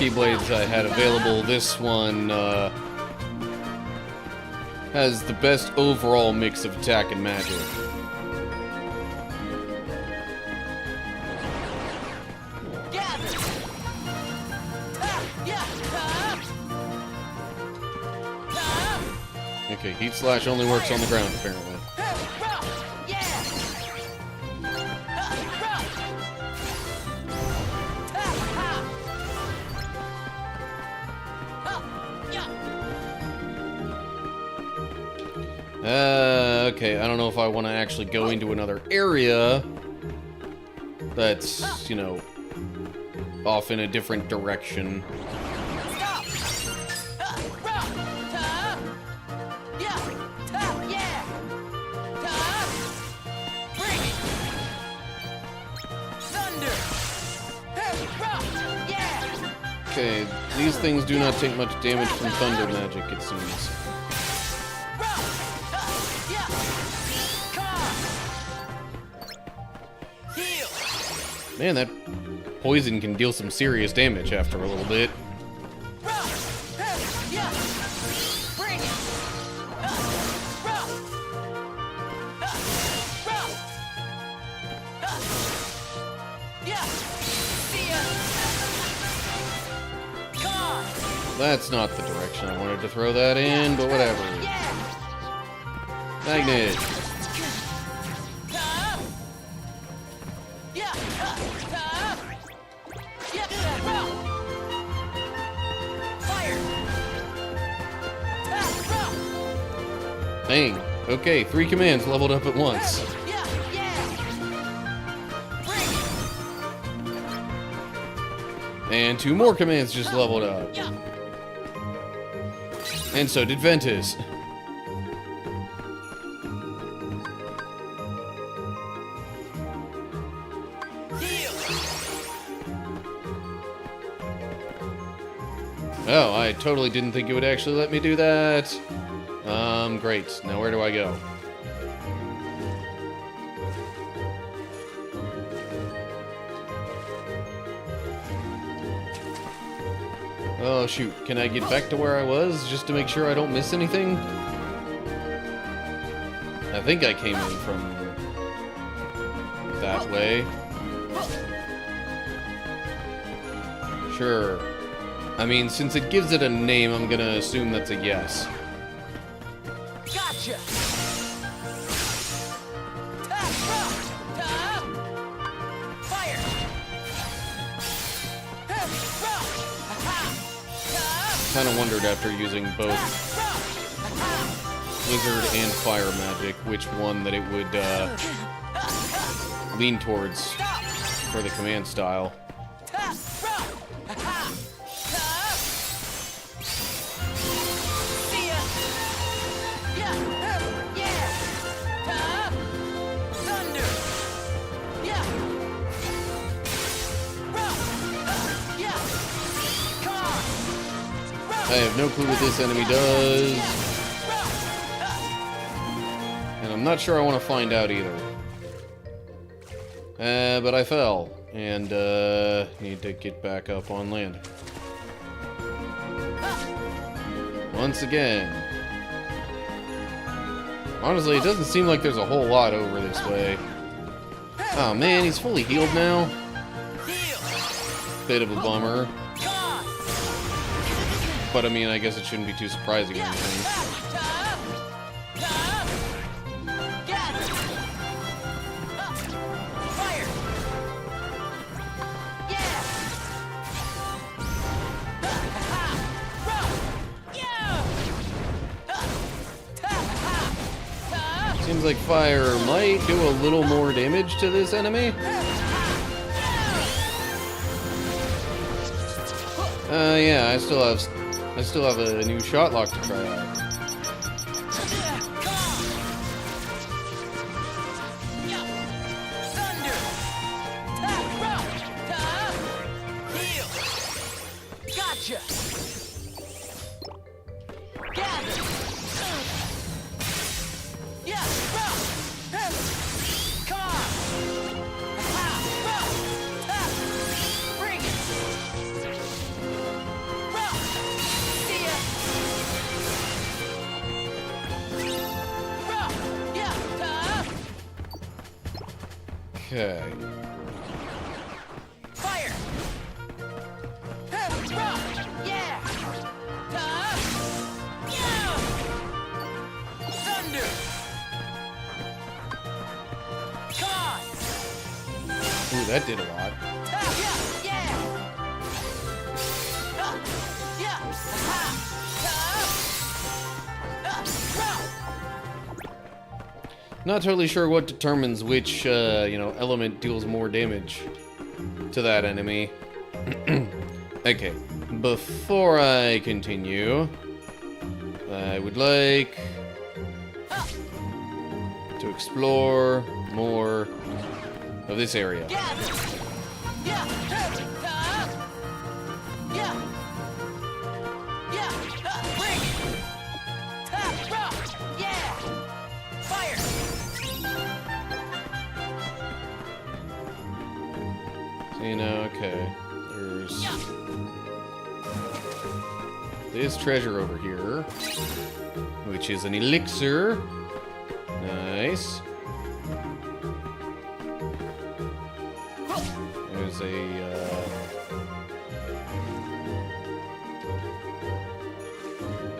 Keyblades I had available, this one has the best overall mix of attack and magic. Okay, Heat Slash only works on the ground, apparently. Okay, I don't know if I want to actually go into another area that's, you know, off in a different direction. Okay, these things do not take much damage from thunder magic, it seems. Man, that poison can deal some serious damage after a little bit. That's not the direction I wanted to throw that in, but whatever. Magnet. Dang. Okay, 3 commands leveled up at once. And 2 more commands just leveled up. And so did Ventus. Oh, I totally didn't think it would actually let me do that. Great. Now where do I go? Oh shoot, can I get back to where I was just to make sure I don't miss anything? I think I came in from that way. Sure. I mean, since it gives it a name, I'm gonna assume that's a yes. Gotcha! Fire! Kind of wondered after using both Blizzard and Fire Magic which one that it would lean towards for the command style. I have no clue what this enemy does. And I'm not sure I want to find out either. But I fell. And, need to get back up on land. Once again. Honestly, it doesn't seem like there's a whole lot over this way. Oh man, he's fully healed now. Bit of a bummer. But I mean, I guess it shouldn't be too surprising or anything. Seems like fire might do a little more damage to this enemy. Yeah, I still have a new shot lock to try out. Gotcha! Okay. Fire! Yeah! Yeah! Thunder! Come on! Ooh, that did a lot. Yeah! Yeah! Yeah! Not totally sure what determines which, element deals more damage to that enemy. Okay, before I continue, I would like to explore more of this area. Okay, there's this treasure over here, which is an elixir. Nice.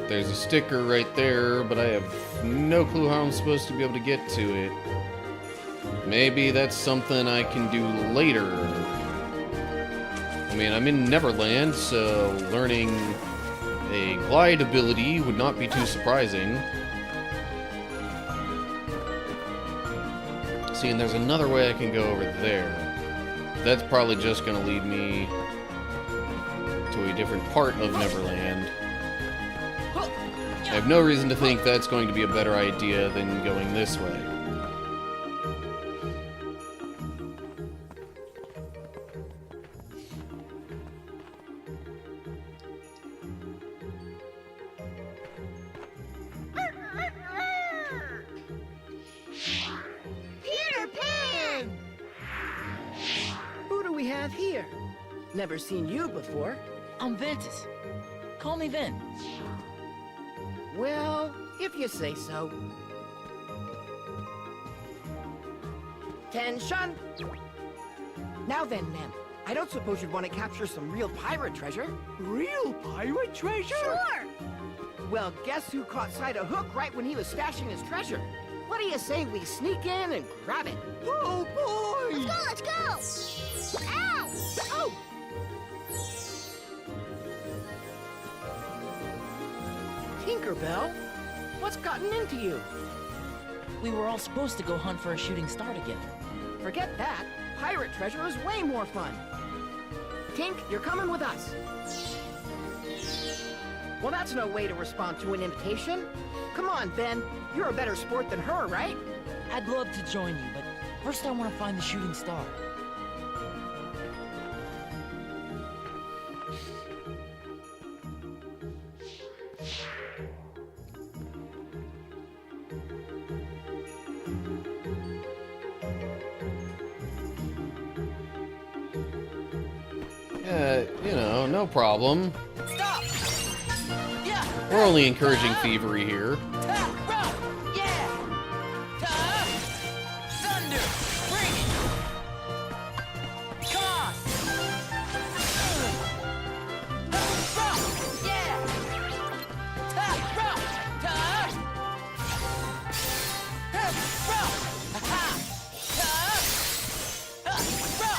There's a sticker right there, but I have no clue how I'm supposed to be able to get to it. Maybe that's something I can do later. I mean, I'm in Neverland, so learning a glide ability would not be too surprising. See, and there's another way I can go over there. That's probably just going to lead me to a different part of Neverland. I have no reason to think that's going to be a better idea than going this way. Peter Pan! Who do we have here? Never seen you before. I'm Ventus. Call me Ven. Well, if you say so. Tension! Now then, ma'am. I don't suppose you'd want to capture some real pirate treasure? Real pirate treasure? Sure! Well, guess who caught sight of Hook right when he was stashing his treasure? What do you say we sneak in and grab it? Oh, boy! Let's go! Ow! Oh! Tinkerbell? What's gotten into you? We were all supposed to go hunt for a shooting star together. Forget that. Pirate treasure is way more fun. Tink, you're coming with us. Well, that's no way to respond to an invitation. Come on, Ben. You're a better sport than her, right? I'd love to join you, but first I want to find the shooting star. No problem. Stop! Yeah! We're only encouraging thievery here. Yeah! Thunder! Bring it! Come on! Yeah!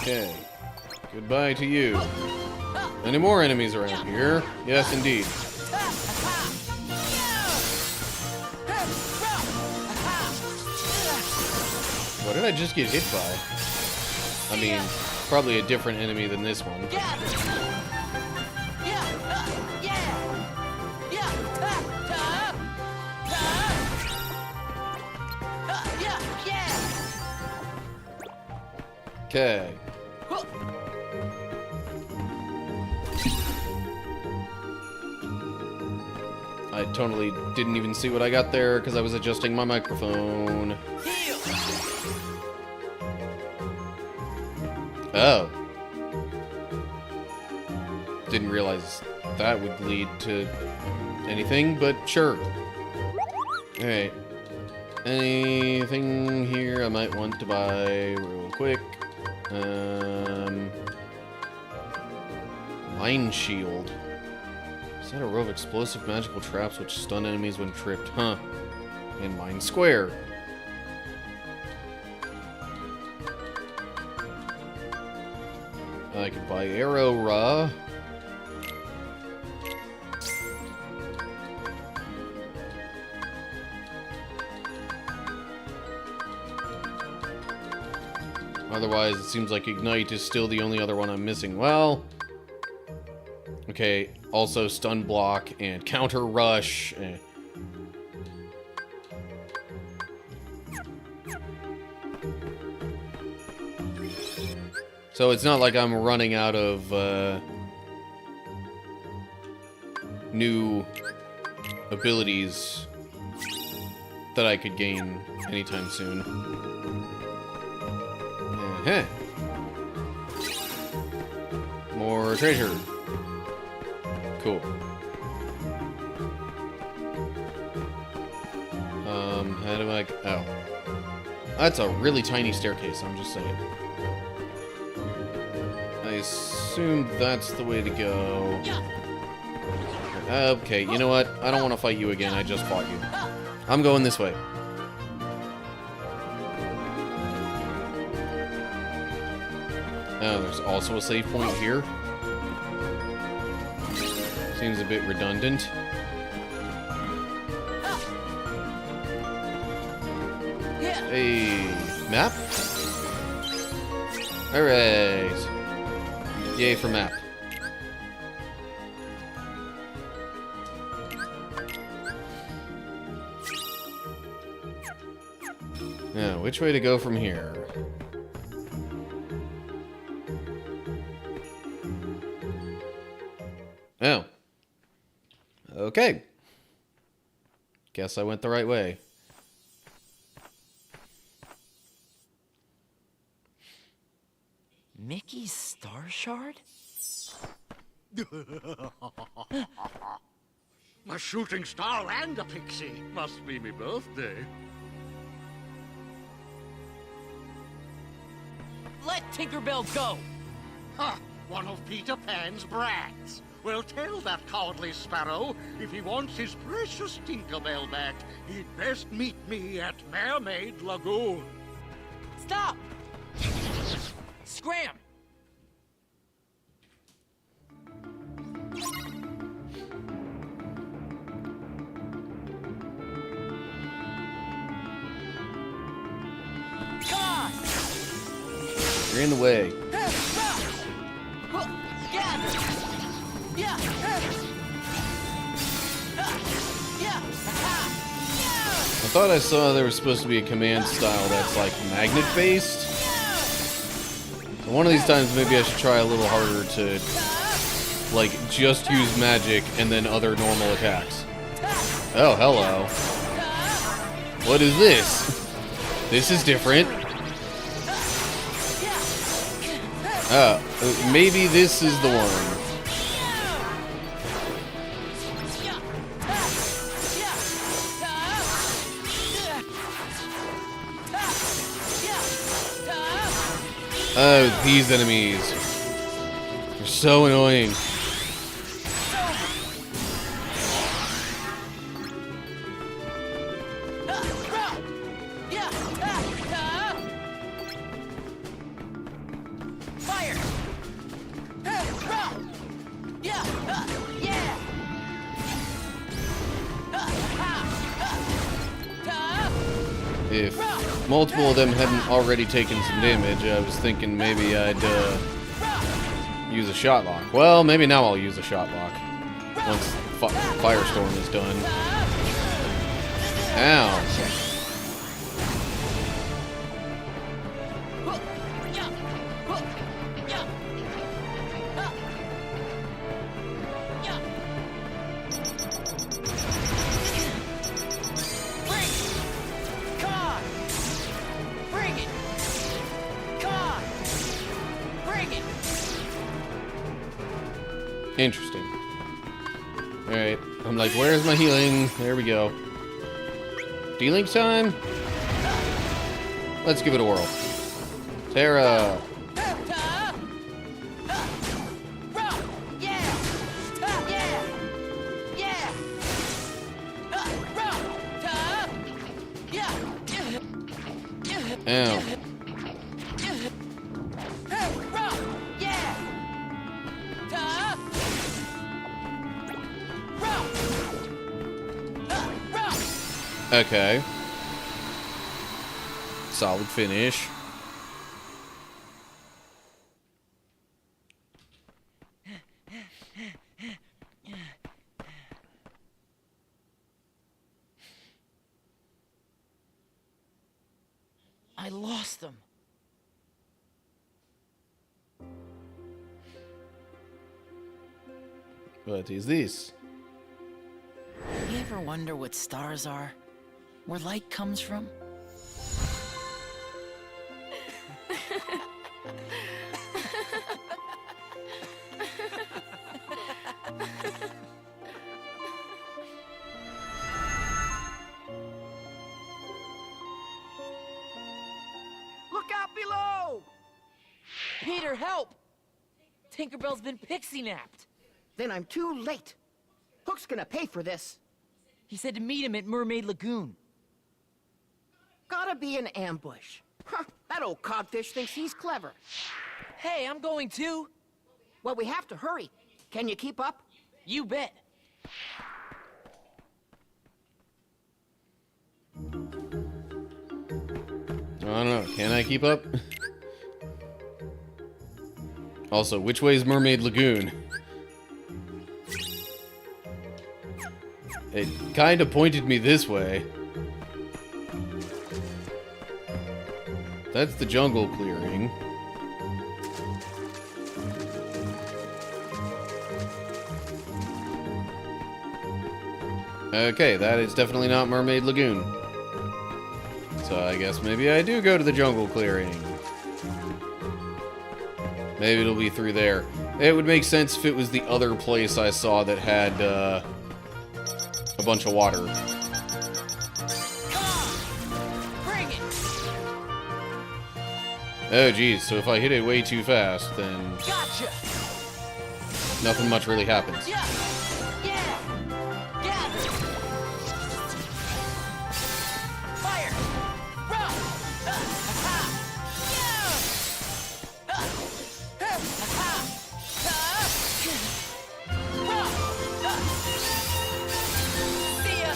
Okay. Goodbye to you. Any more enemies around here? Yes, indeed. What did I just get hit by? I mean, probably a different enemy than this one. Okay. I totally didn't even see what I got there because I was adjusting my microphone. Oh. Didn't realize that would lead to anything, but sure. Alright. Anything here I might want to buy real quick? Mine shield. Is that a row of explosive magical traps which stun enemies when tripped? Huh. And mine square. I could buy arrow raw. Otherwise, it seems like Ignite is still the only other one I'm missing. Well, okay, also Stun Block and Counter Rush. So it's not like I'm running out of new abilities that I could gain anytime soon. More treasure. Cool. How do I... Oh. That's a really tiny staircase, I'm just saying. I assume that's the way to go. Okay, you know what? I don't want to fight you again, I just fought you. I'm going this way. Oh, there's also a save point here. Seems a bit redundant. Hey, map? Alright. Yay for map. Now, which way to go from here? Oh. Okay. Guess I went the right way. Mickey's Star Shard? A shooting star and a pixie. Must be me birthday. Let Tinkerbell go! Ha! One of Peter Pan's brats. Well, tell that cowardly sparrow, if he wants his precious Tinkerbell back, he'd best meet me at Mermaid Lagoon. Stop! Scram! Come on! You're in the way. I thought I saw there was supposed to be a command style that's like magnet-based. So one of these times maybe I should try a little harder to like just use magic and then other normal attacks. Oh, hello. What is this? This is different. Oh, maybe this is the one. Oh, these enemies. They're so annoying. Fire! If multiple of them hadn't already taken some damage, I was thinking maybe I'd use a shot lock. Well, maybe now I'll use a shot lock once Firestorm is done. Ow. D-Link time? Let's give it a whirl. Terra. Ow. Okay. Solid finish. I lost them. What is this? You ever wonder what stars are? Where light comes from? Look out below! Peter, help! Tinkerbell's been pixie-napped. Then I'm too late. Hook's gonna pay for this. He said to meet him at Mermaid Lagoon. Gotta be an ambush. Huh, that old codfish thinks he's clever. Hey, I'm going too. Well, we have to hurry. Can you keep up? You bet. I don't know. Can I keep up? Also, which way is Mermaid Lagoon? It kind of pointed me this way. That's the jungle clearing. Okay, that is definitely not Mermaid Lagoon. So I guess maybe I do go to the jungle clearing. Maybe it'll be through there. It would make sense if it was the other place I saw that had a bunch of water. Bring it. Oh geez, so if I hit it way too fast, then Gotcha. nothing much really happens. Yeah. Yeah. Gather. Fire. Run. Ha. Yeah. Ha. Run. See ya.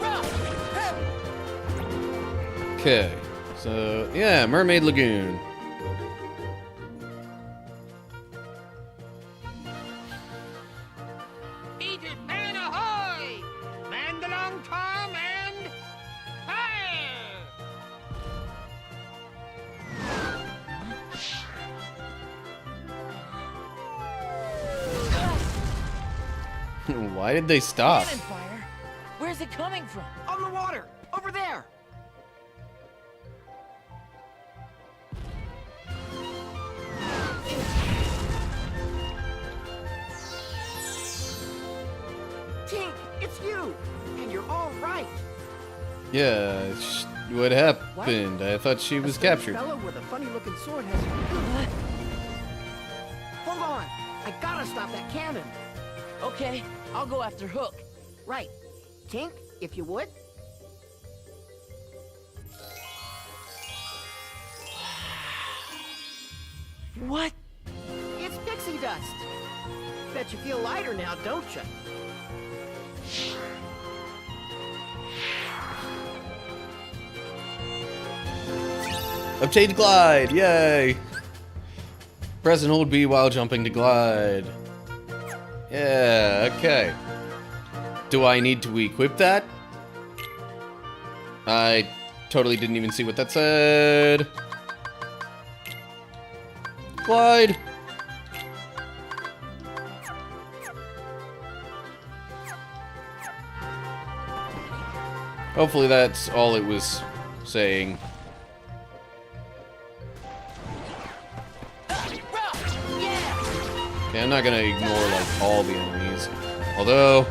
Run. Okay, so yeah, Mermaid Lagoon. Eat it, man ahoy! Man along, Tom, and fire! Why did they stop? Cannon fire. Where's it coming from? On the water! Over there! Tink, it's you! And you're all right! Yeah, what happened? I thought she was A strange captured. fellow with a funny-looking sword has... Hold on! I gotta stop that cannon! Okay, I'll go after Hook. Right. Tink, if you would. What? It's pixie dust. Bet you feel lighter now, don't you? Obtained glide! Yay! Press and hold B while jumping to glide. Yeah, okay. Do I need to equip that? I totally didn't even see what that said. Glide! Hopefully that's all it was saying. Okay, I'm not gonna ignore, like, all the enemies. Although...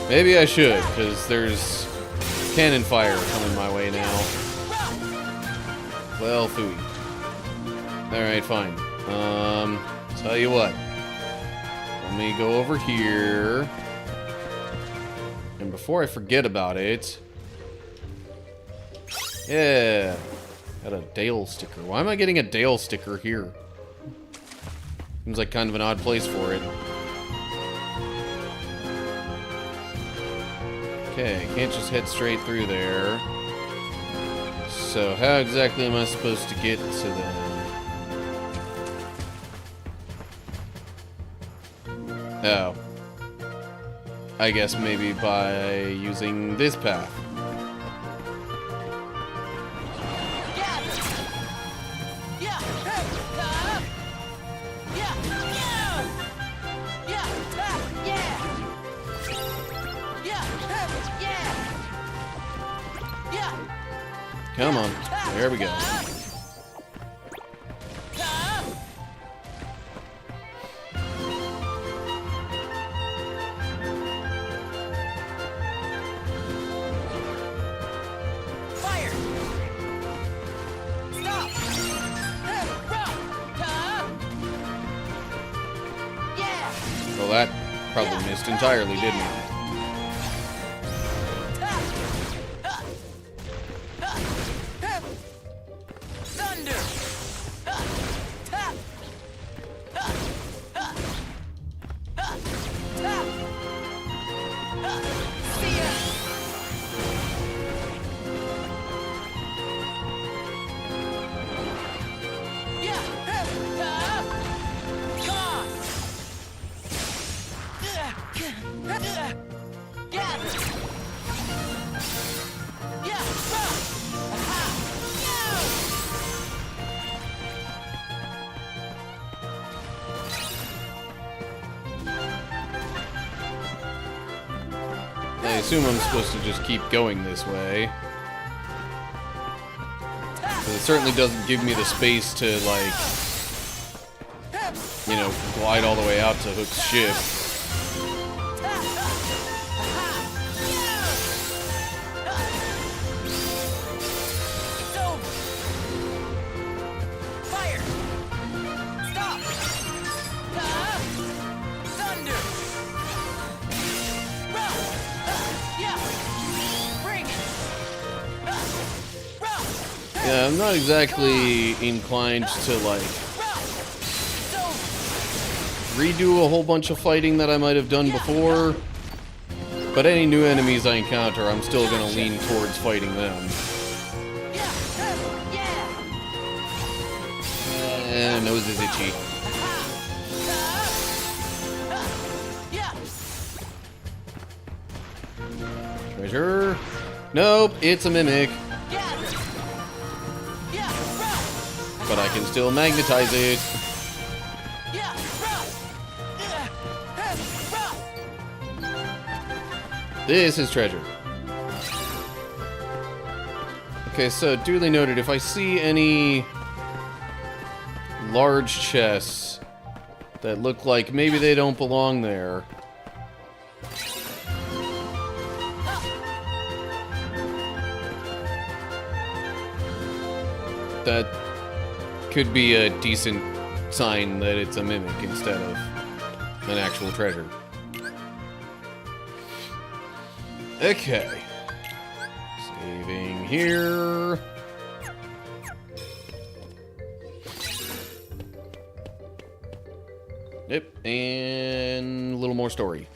Maybe I should, because there's cannon fire coming my way now. Well, phooey. Alright, fine. Tell you what. Let me go over here. And before I forget about it... Yeah. Got a Dale sticker. Why am I getting a Dale sticker here? Seems like kind of an odd place for it. Okay, can't just head straight through there. So how exactly am I supposed to get to them? Oh. I guess maybe by using this path. Come on. There we go. Fire! Stop! Yeah! Well, that probably missed entirely, didn't it? I assume I'm supposed to just keep going this way. But it certainly doesn't give me the space to, like, you know, glide all the way out to Hook's ship. Yeah, I'm not exactly inclined to, like, redo a whole bunch of fighting that I might have done before. But any new enemies I encounter, I'm still gonna lean towards fighting them. Nose is itchy. Treasure? Nope, it's a mimic. But I can still magnetize it. This is treasure. Okay, so duly noted, if I see any large chests that look like maybe they don't belong there, that could be a decent sign that it's a mimic instead of an actual treasure. Okay. Saving here. Yep, and a little more story.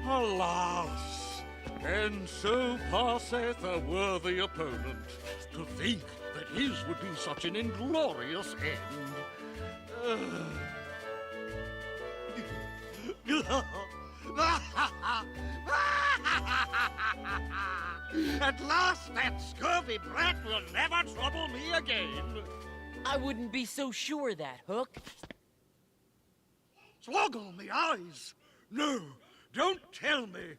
Alas, and so passeth a worthy opponent. To think that his would be such an inglorious end. At last, that scurvy brat will never trouble me again. I wouldn't be so sure of that, Hook. Slog on the eyes. No, don't tell me.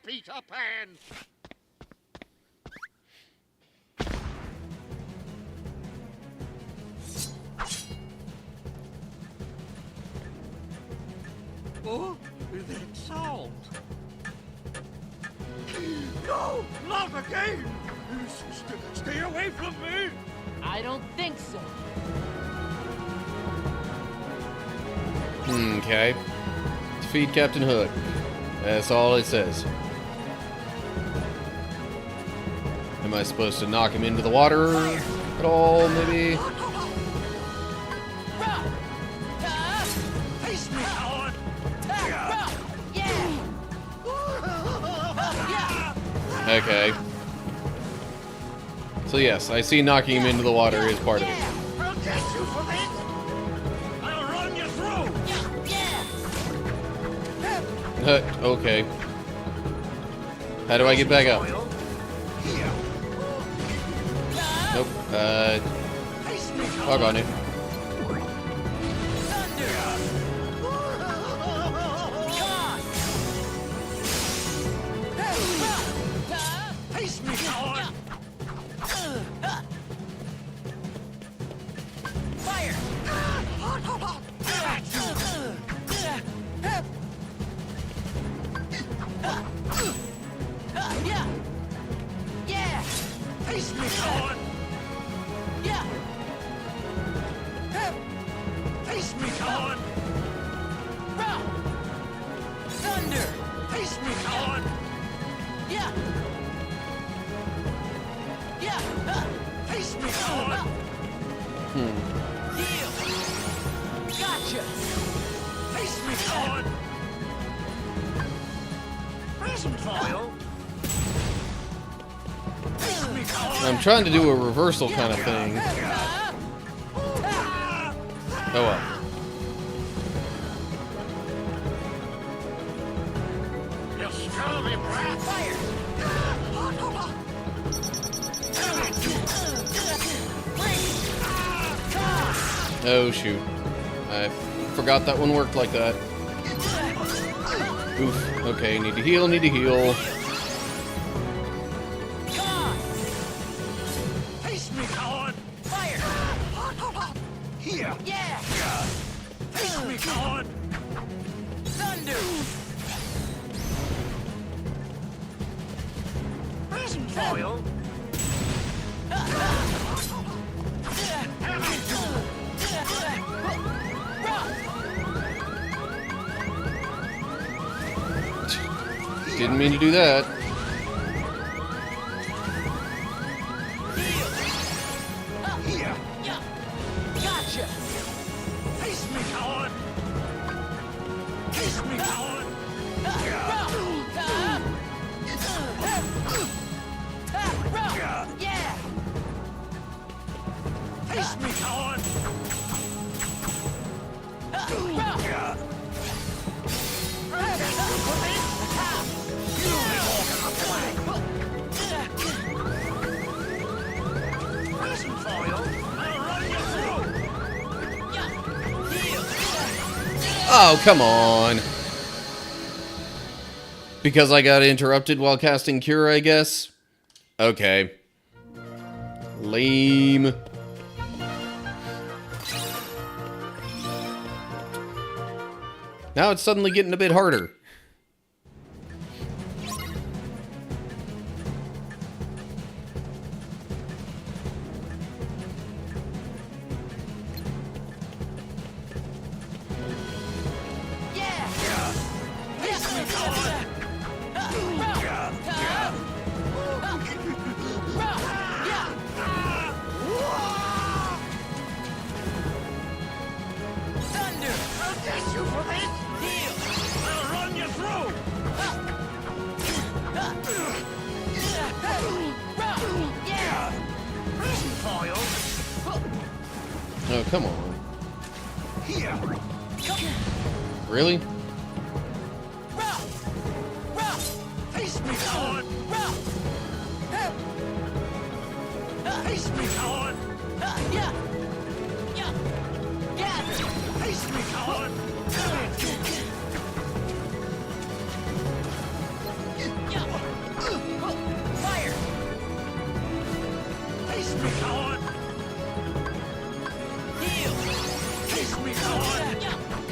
Peter Pan! Oh, that's solved. No, not again! Stay away from me! I don't think so. Okay. Defeat Captain Hook. That's all it says. Am I supposed to knock him into the water at all, maybe? Okay. So yes, I see knocking him into the water is part of it. I'll get you for this! I'll run you through! Okay. How do I get back up? Nope. Fog on it. Face me, coward! Fire! Yeah! Face me, coward! Yeah! Face me, coward! Thunder! Face me, coward! Yeah! Yeah! Face me, coward! Deal! Gotcha! Face me, coward! Present foil! Face me, coward! I'm trying to do a reversal kind of thing. Oh well. You scurvy brat! Fire! Oh shoot. I forgot that one worked like that. Oof. Okay, need to heal, need to heal. Face me, coward! Fire! Here! Yeah! Face me, coward! Thunder! Present foil! Didn't mean to do that. Here! Gotcha! Face me, coward! Face me, coward! Yeah! Face me, coward! Present foil! I'll run you through! Oh, come on. Because I got interrupted while casting Cure, I guess? Okay. Lame. Now it's suddenly getting a bit harder. Thunder! I'll get you for this! Deal! I'll run you through! Yeah! Present foil! Oh, come on. Here! Really? Face me, coward! Face me, coward! Yeah! Yeah! Gather! Face me, coward! Yeah!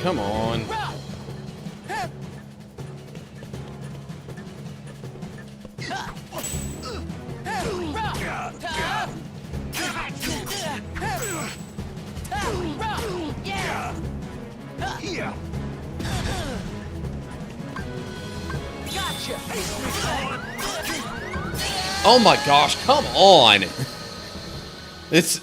come on. Oh my gosh, come on! It's...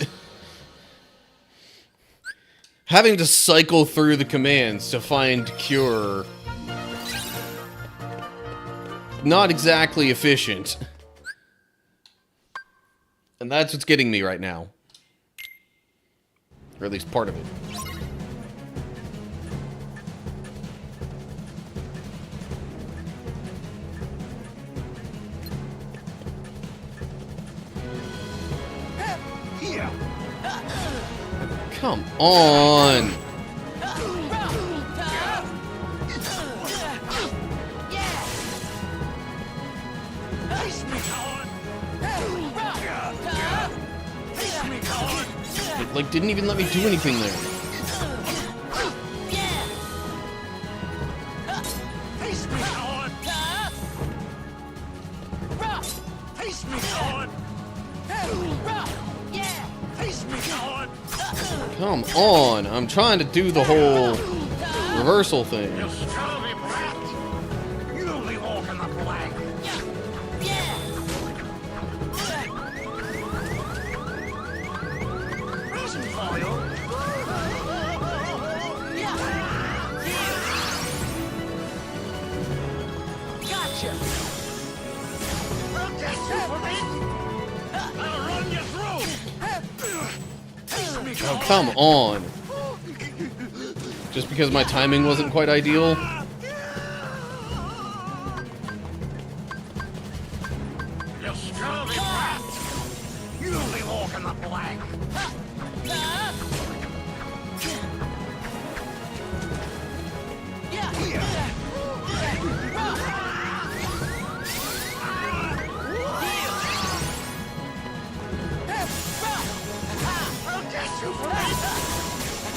having to cycle through the commands to find cure. Not exactly efficient. And that's what's getting me right now. Or at least part of it. Come on! It, like, didn't even let me do anything there. Come on! I'm trying to do the whole reversal thing. Oh, come on. Just because my timing wasn't quite ideal? You scurvy brat! You'll be walking the plank!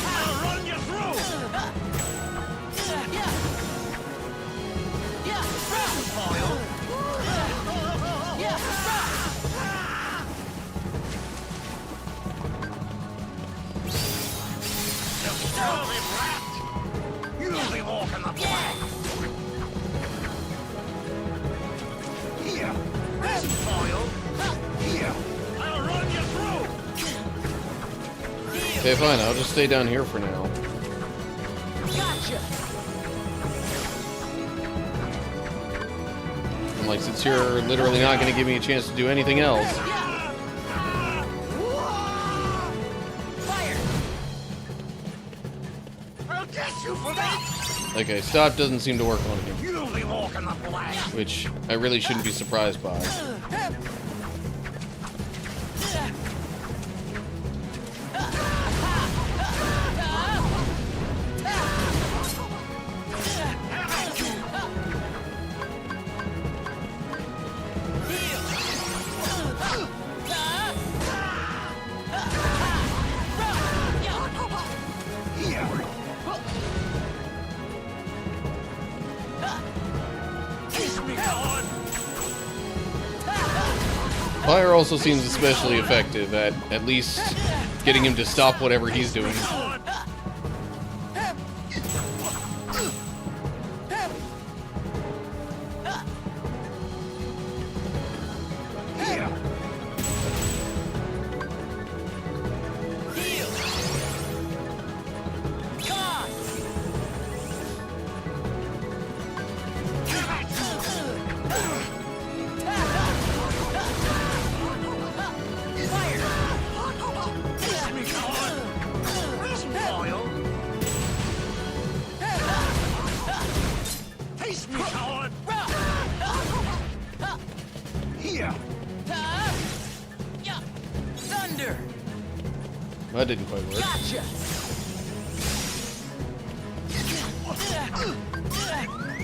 I'll run you through! Scurvy brat! You'll be walking the plank! Here! Resin foil! Here! I'll run you through! Okay, fine, I'll just stay down here for now. Gotcha. I'm like, since you're literally not going to give me a chance to do anything else. Fire. I'll get you for that! Okay, stop doesn't seem to work on him. You'll be walking the plank! Which I really shouldn't be surprised by. Fire also seems especially effective at least getting him to stop whatever he's doing. Thunder. That didn't quite work. Gotcha.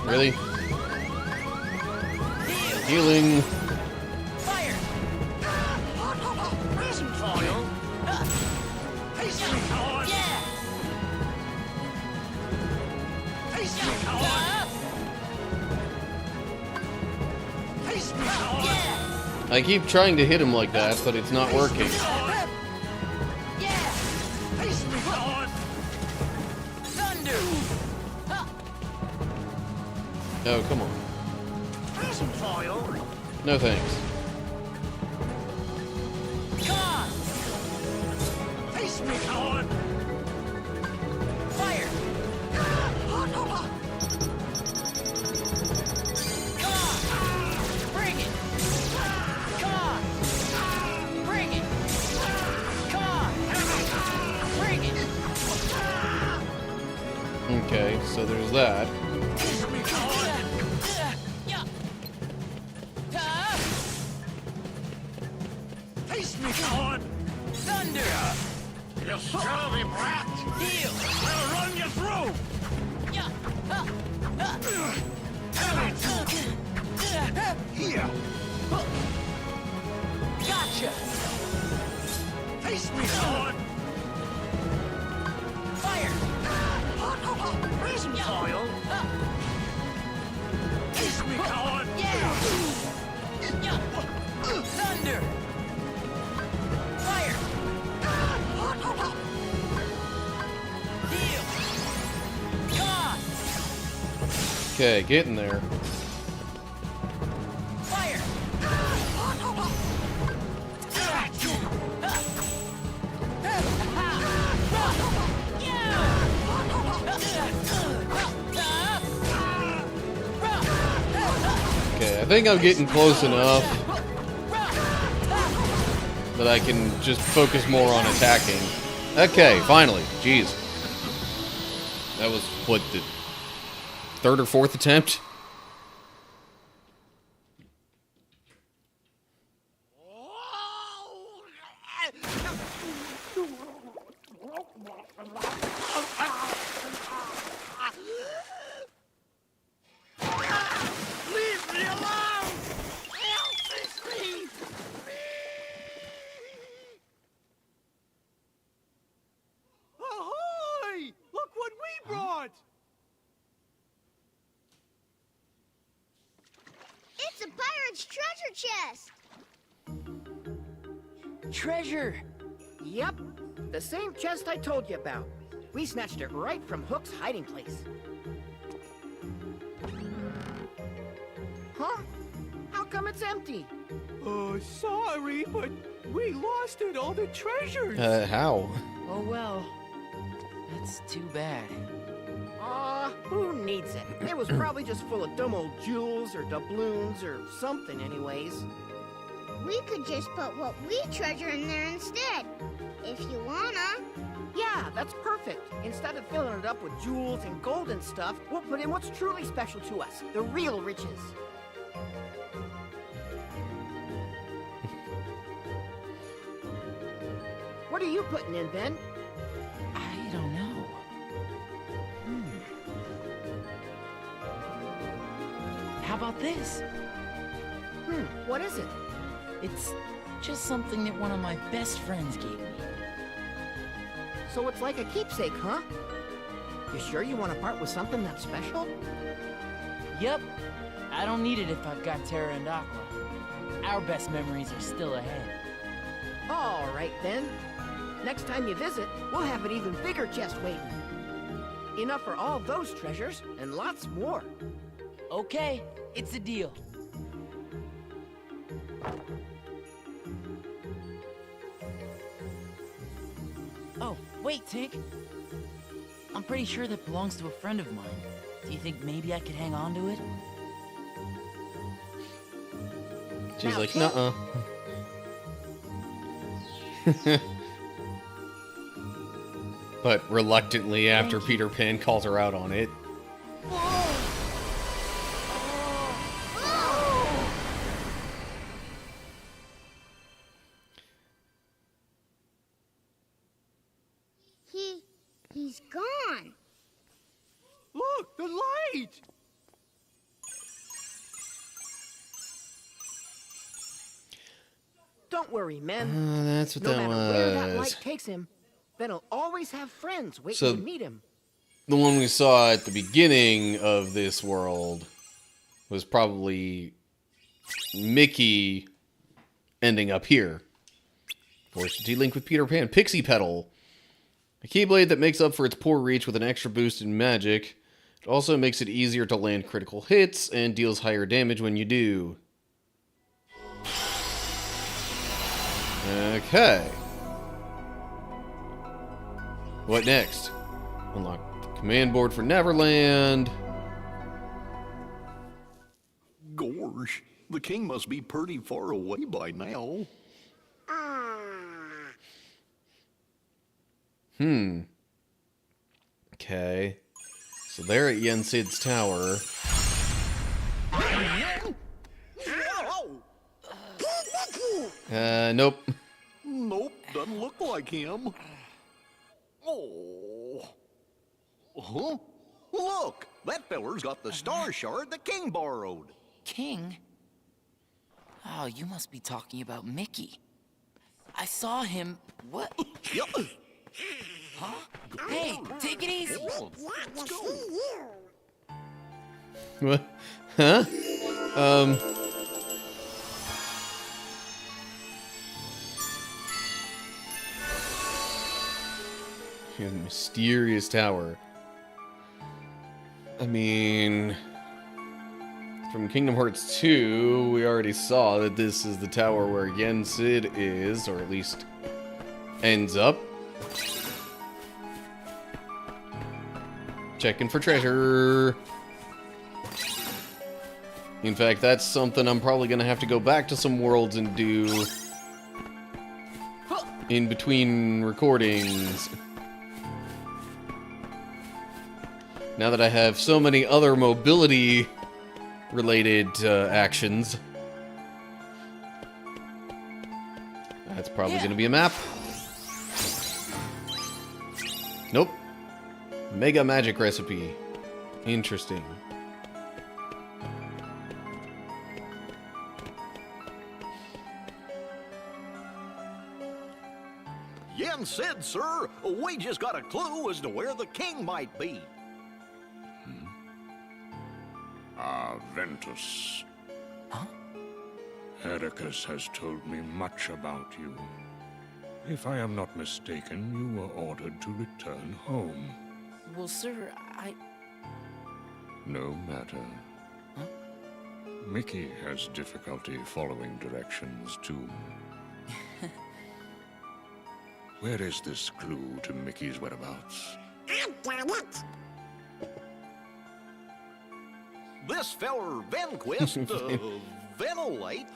Really? Healing. Fire. Resin foil! Haste me, Howard! Yeah. I keep trying to hit him like that, but it's not working. Oh, come on. No thanks. Fire! Bring it! Come on! Bring it! Come on! Bring it! Okay, so there's that. Thunder! You scurvy brat! Heal! I'll run you through! Here! Gotcha! Face me, Lord! Fire! Prison foil! Face me, coward! Thunder! Fire! Heal! Come on! Okay, getting there. Fire! Okay, I think I'm getting close enough that I can just focus more on attacking. Okay, finally. Jeez. That was, what, the third or fourth attempt? Leave me alone! Help me! Ahoy! Look what we brought! It's a pirate's treasure chest! Treasure! Yep, the same chest I told you about. We snatched it right from Hook's hiding place. Huh? How come it's empty? Sorry, but we lost it, all the treasures! How? Oh well. That's too bad. Who needs it? It was probably just full of dumb old jewels or doubloons or something anyways. We could just put what we treasure in there instead. If you wanna. Yeah, that's perfect. Instead of filling it up with jewels and gold and stuff, we'll put in what's truly special to us, the real riches. What are you putting in, Ben? I don't know. How about this? What is it? It's just something that one of my best friends gave me. So it's like a keepsake, huh? You sure you want to part with something that's special? Yep. I don't need it if I've got Terra and Aqua. Our best memories are still ahead. All right, then. Next time you visit, we'll have an even bigger chest waiting. Enough for all those treasures, and lots more. Okay, it's a deal. Oh, wait, Tink. I'm pretty sure that belongs to a friend of mine. Do you think maybe I could hang on to it? She's Now, like, Tink? nuh-uh. But reluctantly, after Peter Pan calls her out on it. He's gone. Look, the light! Don't worry, men. That's what no that matter where that was. light takes him, Ben will always have friends waiting So- to meet him. the one we saw at the beginning of this world was probably Mickey ending up here. Forced to de-link with Peter Pan. Pixie Petal. A Keyblade that makes up for its poor reach with an extra boost in magic. It also makes it easier to land critical hits and deals higher damage when you do. Okay. What next? Unlock the command board for Neverland. Gosh, the king must be pretty far away by now. Okay. So they're at Yen Sid's tower. Nope. Nope, doesn't look like him. Oh. Huh? Look, that feller's got the star shard the king borrowed. King? Oh, you must be talking about Mickey. I saw him. What? Yep. Huh? Hey, take it easy. Let's go. What? Huh? A mysterious tower. I mean, from Kingdom Hearts 2, we already saw that this is the tower where Yen Sid is, or at least ends up. Checking for treasure. In fact, that's something I'm probably going to have to go back to some worlds and do in between recordings. Now that I have so many other mobility-related actions. That's probably going to be a map. Nope. Mega magic recipe. Interesting. Yen Sid, sir, we just got a clue as to where the king might be. Ventus. Huh? Heracus has told me much about you. If I am not mistaken, you were ordered to return home. Well, sir, No matter. Huh? Mickey has difficulty following directions, too. Where is this clue to Mickey's whereabouts? I got it! This feller Venquist, Ventilate,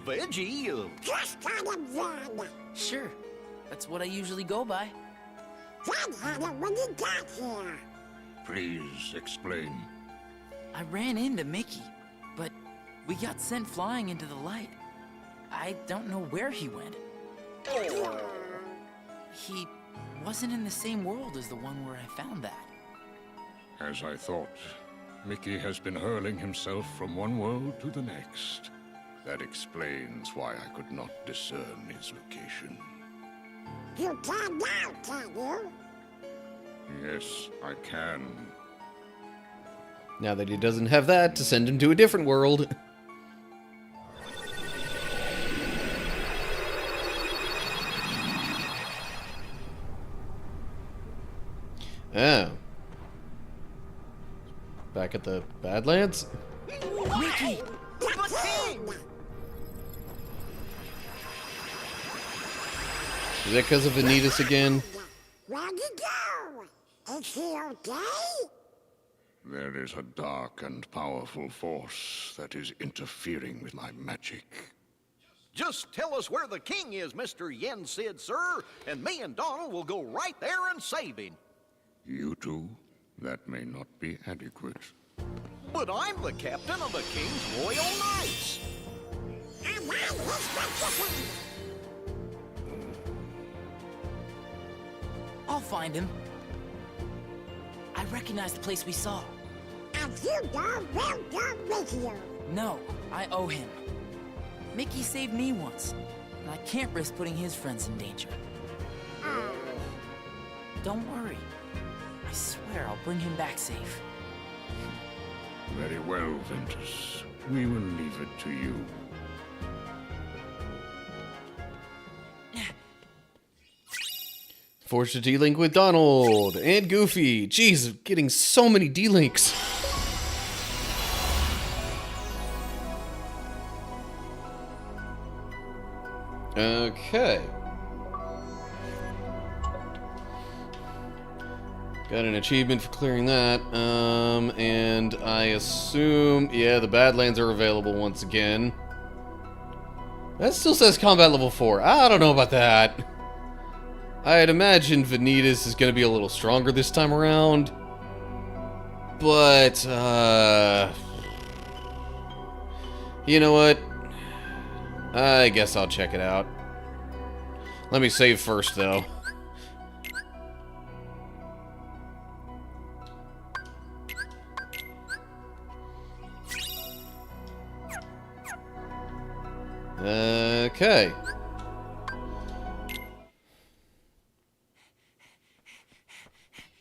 Veggie, just got him then. Sure. That's what I usually go by. Dad had it when he got here. Please explain. I ran into Mickey, but we got sent flying into the light. I don't know where he went. He wasn't in the same world as the one where I found that. As I thought, Mickey has been hurling himself from one world to the next. That explains why I could not discern his location. You can now, can you? Yes, I can. Now that he doesn't have that, to send him to a different world. Oh. Back at the Badlands? Mickey! Is that because of Vanitas again? Where'd he go? Is he okay? There is a dark and powerful force that is interfering with my magic. Just tell us where the king is, Mr. Yen Sid, sir, and me and Donald will go right there and save him. You two? That may not be adequate. But I'm the captain of the King's Royal Knights. And I'm his magician. I'll find him. I recognize the place we saw. And you know we'll go with you. No, I owe him. Mickey saved me once, and I can't risk putting his friends in danger. Don't worry. I swear I'll bring him back safe. Very well, Ventus. We will leave it to you. Forged a D-Link with Donald and Goofy. Jeez, getting so many D-Links. Okay. Got an achievement for clearing that. And I assume, yeah, the Badlands are available once again. That still says combat level 4. I don't know about that. I'd imagine Vanitas is going to be a little stronger this time around. But, you know what? I guess I'll check it out. Let me save first, though. Okay.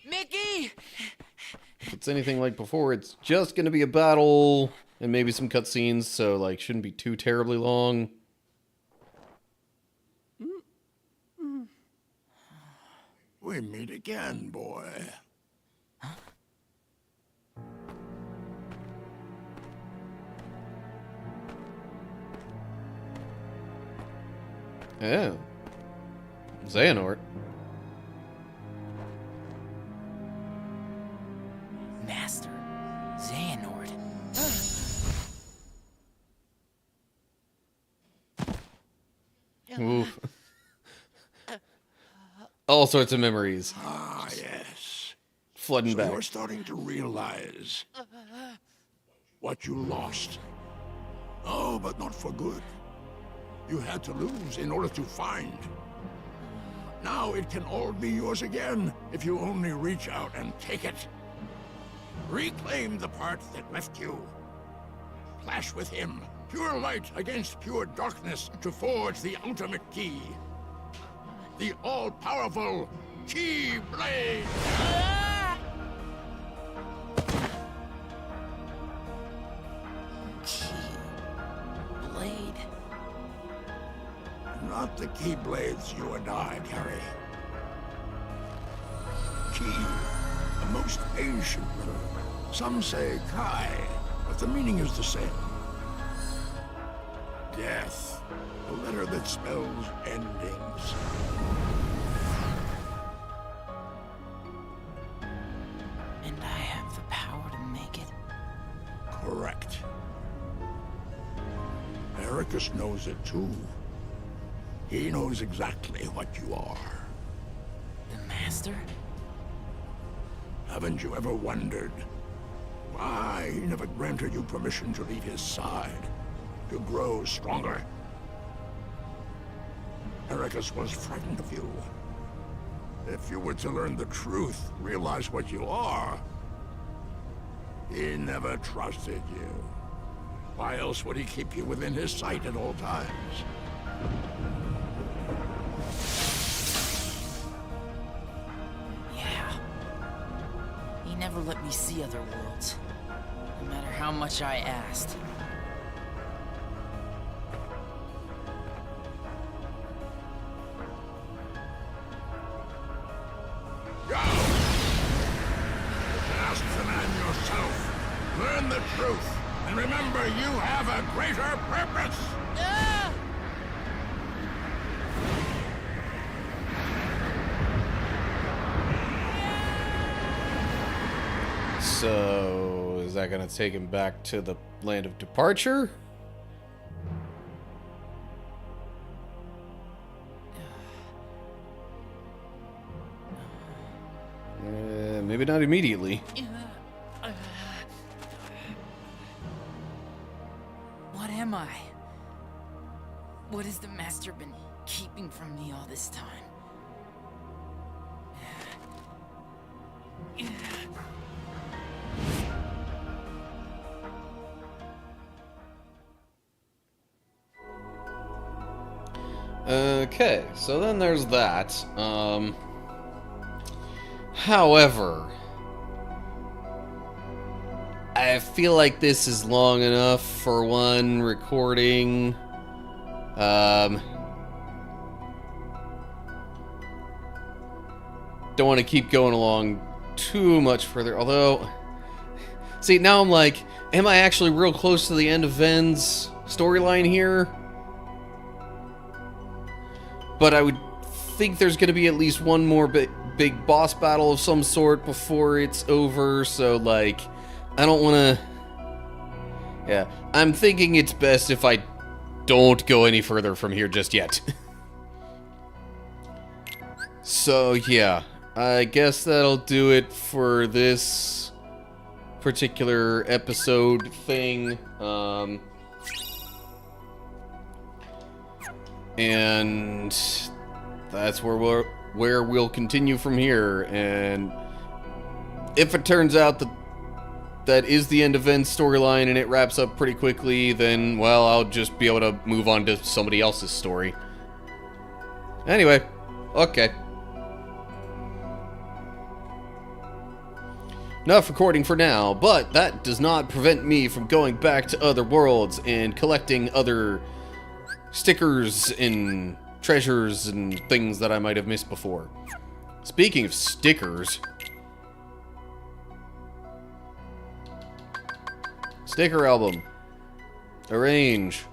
Mickey! If it's anything like before, it's just gonna be a battle and maybe some cutscenes, so like shouldn't be too terribly long. We meet again, boy. Yeah. Xehanort. Master Xehanort. Oof. All sorts of memories. Ah, yes. Flooding So back. you're starting to realize what you lost. Oh, but not for good. You had to lose in order to find. Now it can all be yours again if you only reach out and take it. Reclaim the part that left you. Clash with him. Pure light against pure darkness to forge the ultimate key. The all-powerful Keyblade! Keyblade? Not the Keyblades you and I carry. Key, a most ancient word. Some say Kai, but the meaning is the same. Death, a letter that spells endings. And I have the power to make it? Correct. Ericus knows it too. He knows exactly what you are. The Master? Haven't you ever wondered why he never granted you permission to leave his side, to grow stronger? Ericus was frightened of you. If you were to learn the truth, realize what you are, he never trusted you. Why else would he keep you within his sight at all times? Yeah. He never let me see other worlds, no matter how much I asked. Ask the man yourself. Learn the truth. And remember, you have a greater purpose. So, is that going to take him back to the land of departure? Maybe not immediately. What am I? What has the Master been keeping from me all this time? Okay, so then there's that. However, I feel like this is long enough for one recording. Don't want to keep going along too much further, although... See, now I'm like, am I actually real close to the end of Ven's storyline here? But I would think there's going to be at least one more big boss battle of some sort before it's over, so, like, I don't want to... Yeah, I'm thinking it's best if I don't go any further from here just yet. So, yeah, I guess that'll do it for this particular episode thing. And that's where we'll continue from here. And if it turns out that is the end of Ven's storyline and it wraps up pretty quickly, then, well, I'll just be able to move on to somebody else's story. Anyway, okay. Enough recording for now, but that does not prevent me from going back to other worlds and collecting other stickers and treasures and things that I might have missed before. Speaking of stickers... Sticker album. Arrange.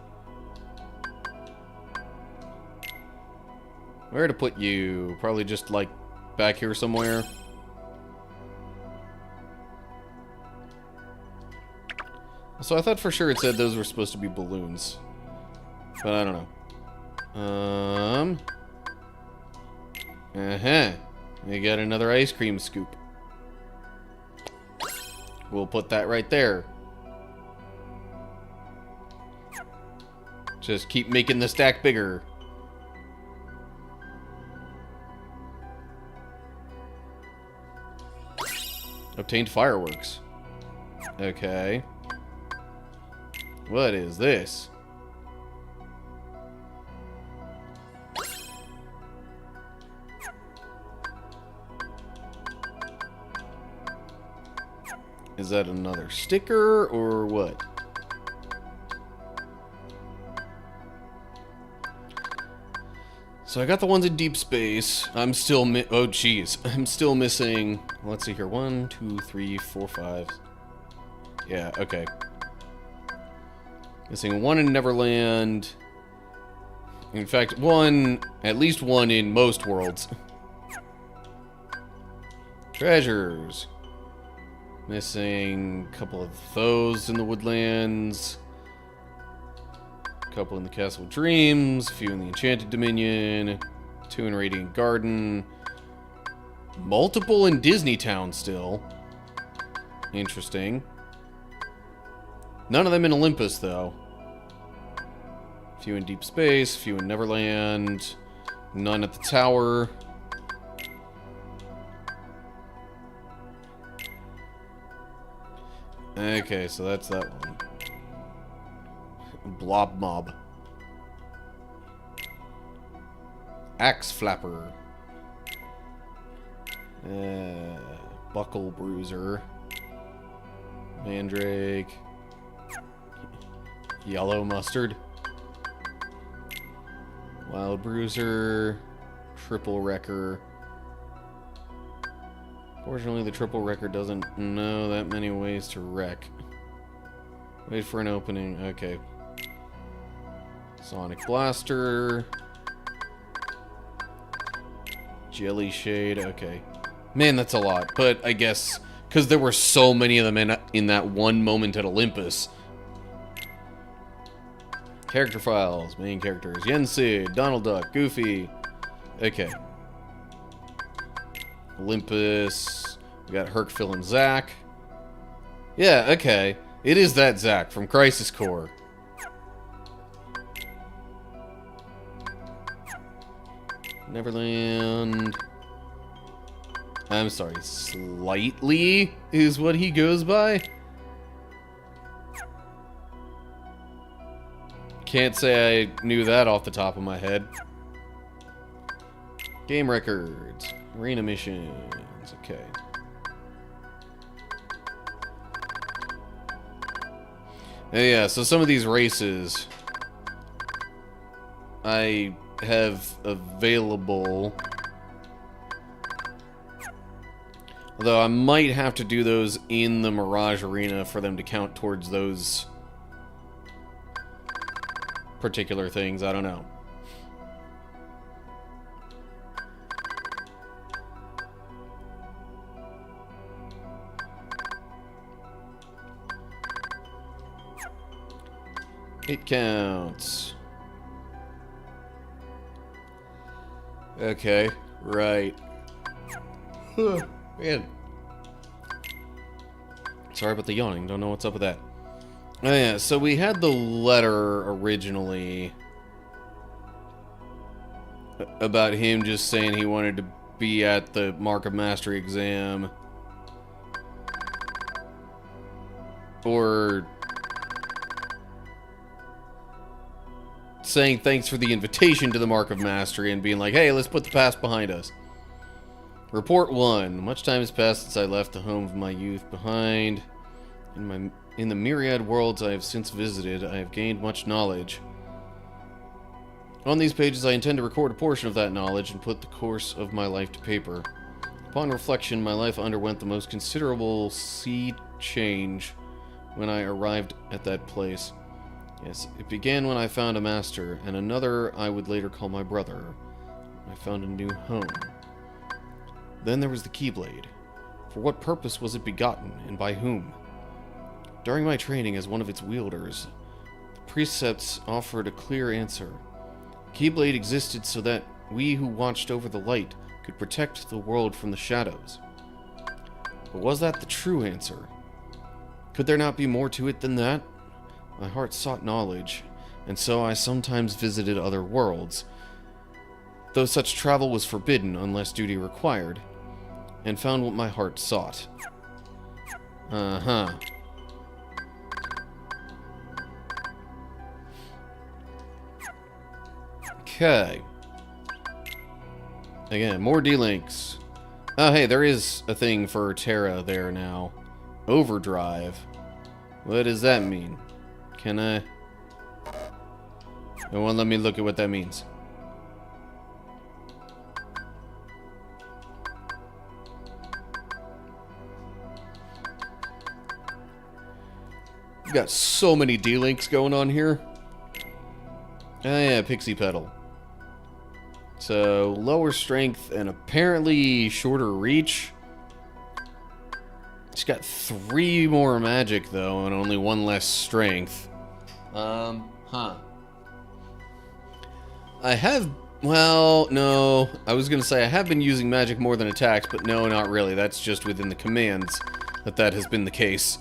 Where to put you? Probably just, like, back here somewhere. So I thought for sure it said those were supposed to be balloons. But I don't know. We got another ice cream scoop. We'll put that right there. Just keep making the stack bigger. Obtained fireworks. Okay. What is this? Is that another sticker or what? So I got the ones in deep space. I'm still oh geez, I'm still missing. Let's see here. 1, 2, 3, 4, 5. Yeah, okay. Missing one in Neverland. In fact, at least one in most worlds. Treasures. Missing a couple of those in the Woodlands. A couple in the Castle of Dreams. A few in the Enchanted Dominion. 2 in Radiant Garden. Multiple in Disney Town still. Interesting. None of them in Olympus, though. A few in Deep Space, a few in Neverland. None at the Tower. Okay, so that's that one. Blob Mob. Axe Flapper. Buckle Bruiser. Mandrake. Yellow Mustard. Wild Bruiser. Triple Wrecker. Fortunately, the Triple Wrecker doesn't know that many ways to wreck. Wait for an opening. Okay. Sonic Blaster. Jelly Shade. Okay. Man, that's a lot. But I guess because there were so many of them in that one moment at Olympus. Character files. Main characters. Yen Sid, Donald Duck, Goofy. Okay. Olympus. We got Herc, Phil, and Zack. Yeah, okay. It is that Zack from Crisis Core. Neverland. I'm sorry, Slightly is what he goes by? Can't say I knew that off the top of my head. Game records. Arena missions. Okay. Yeah, so some of these races I have available. Although I might have to do those in the Mirage Arena for them to count towards those particular things. I don't know. It counts. Okay, right. Man. Sorry about the yawning. Don't know what's up with that. Oh yeah, so we had the letter originally about him just saying he wanted to be at the Mark of Mastery exam. Or saying thanks for the invitation to the Mark of Mastery and being like, hey, let's put the past behind us. Report 1. Much time has passed since I left the home of my youth behind. In the myriad worlds I have since visited, I have gained much knowledge. On these pages, I intend to record a portion of that knowledge and put the course of my life to paper. Upon reflection, my life underwent the most considerable sea change when I arrived at that place. Yes, it began when I found a master, and another I would later call my brother. I found a new home. Then there was the Keyblade. For what purpose was it begotten, and by whom? During my training as one of its wielders, the precepts offered a clear answer. Keyblade existed so that we who watched over the light could protect the world from the shadows. But was that the true answer? Could there not be more to it than that? My heart sought knowledge, and so I sometimes visited other worlds, though such travel was forbidden unless duty required, and found what my heart sought. Uh-huh. Okay. Again, more D-Links. Oh, hey, there is a thing for Terra there now. Overdrive. What does that mean? Can I... It won't let me look at what that means. We've got so many D-Links going on here. Oh yeah, Pixie Petal. So, lower strength and apparently shorter reach. It's got 3 more magic, though, and only 1 less strength. I have... Well, no. I was gonna say I have been using magic more than attacks, but no, not really. That's just within the commands that has been the case.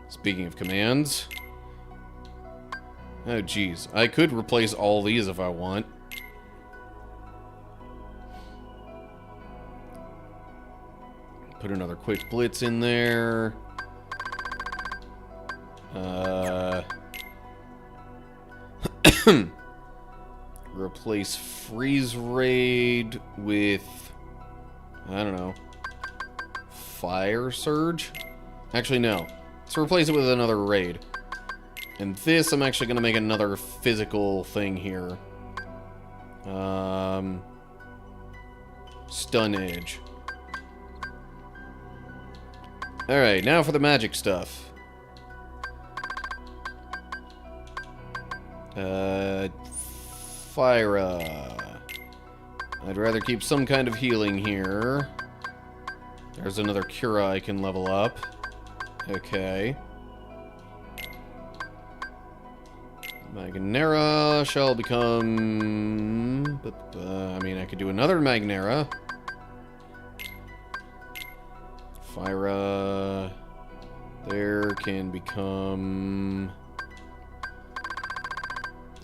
Speaking of commands... Oh, geez. I could replace all these if I want. Put another quick blitz in there. Replace freeze raid with, I don't know, fire surge? Actually, no. Let's replace it with another raid. And this, I'm actually going to make another physical thing here. Stun Edge. Alright, now for the magic stuff. Fyra. I'd rather keep some kind of healing here. There's another Cura I can level up. Okay. Magnera shall become... I mean, I could do another Magnera. Fyra... There can become...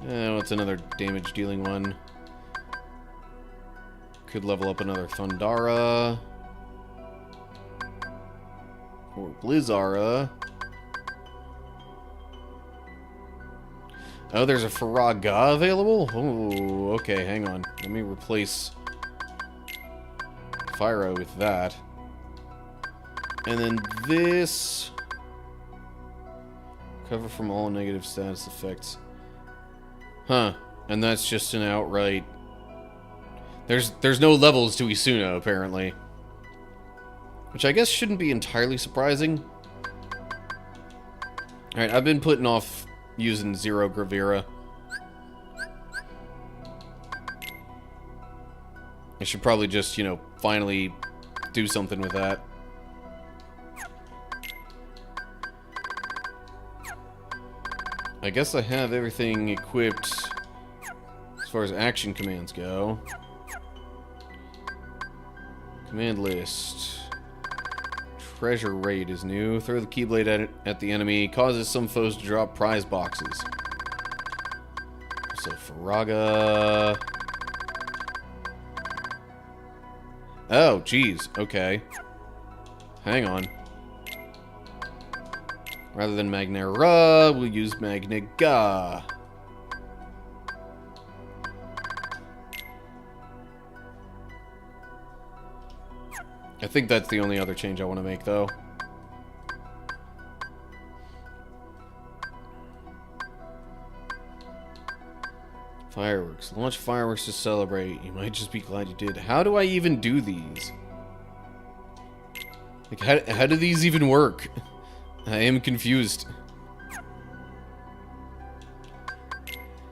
what's another damage-dealing one? Could level up another Thundara. Or Blizzara. Oh, there's a Faraga available? Oh, okay, hang on. Let me replace Fyra with that. And then this... Cover from all negative status effects. Huh. And that's just an outright... There's no levels to Isuna, apparently. Which I guess shouldn't be entirely surprising. Alright, I've been putting off using Zero Gravira. I should probably just, you know, finally do something with that. I guess I have everything equipped as far as action commands go. Command list. Treasure raid is new. Throw the Keyblade at the enemy. Causes some foes to drop prize boxes. So, Faraga... Oh, geez. Okay. Hang on. Rather than Magnera, we'll use Magnaga. I think that's the only other change I want to make, though. Fireworks. Launch fireworks to celebrate. You might just be glad you did. How do I even do these? Like, how do these even work? I am confused.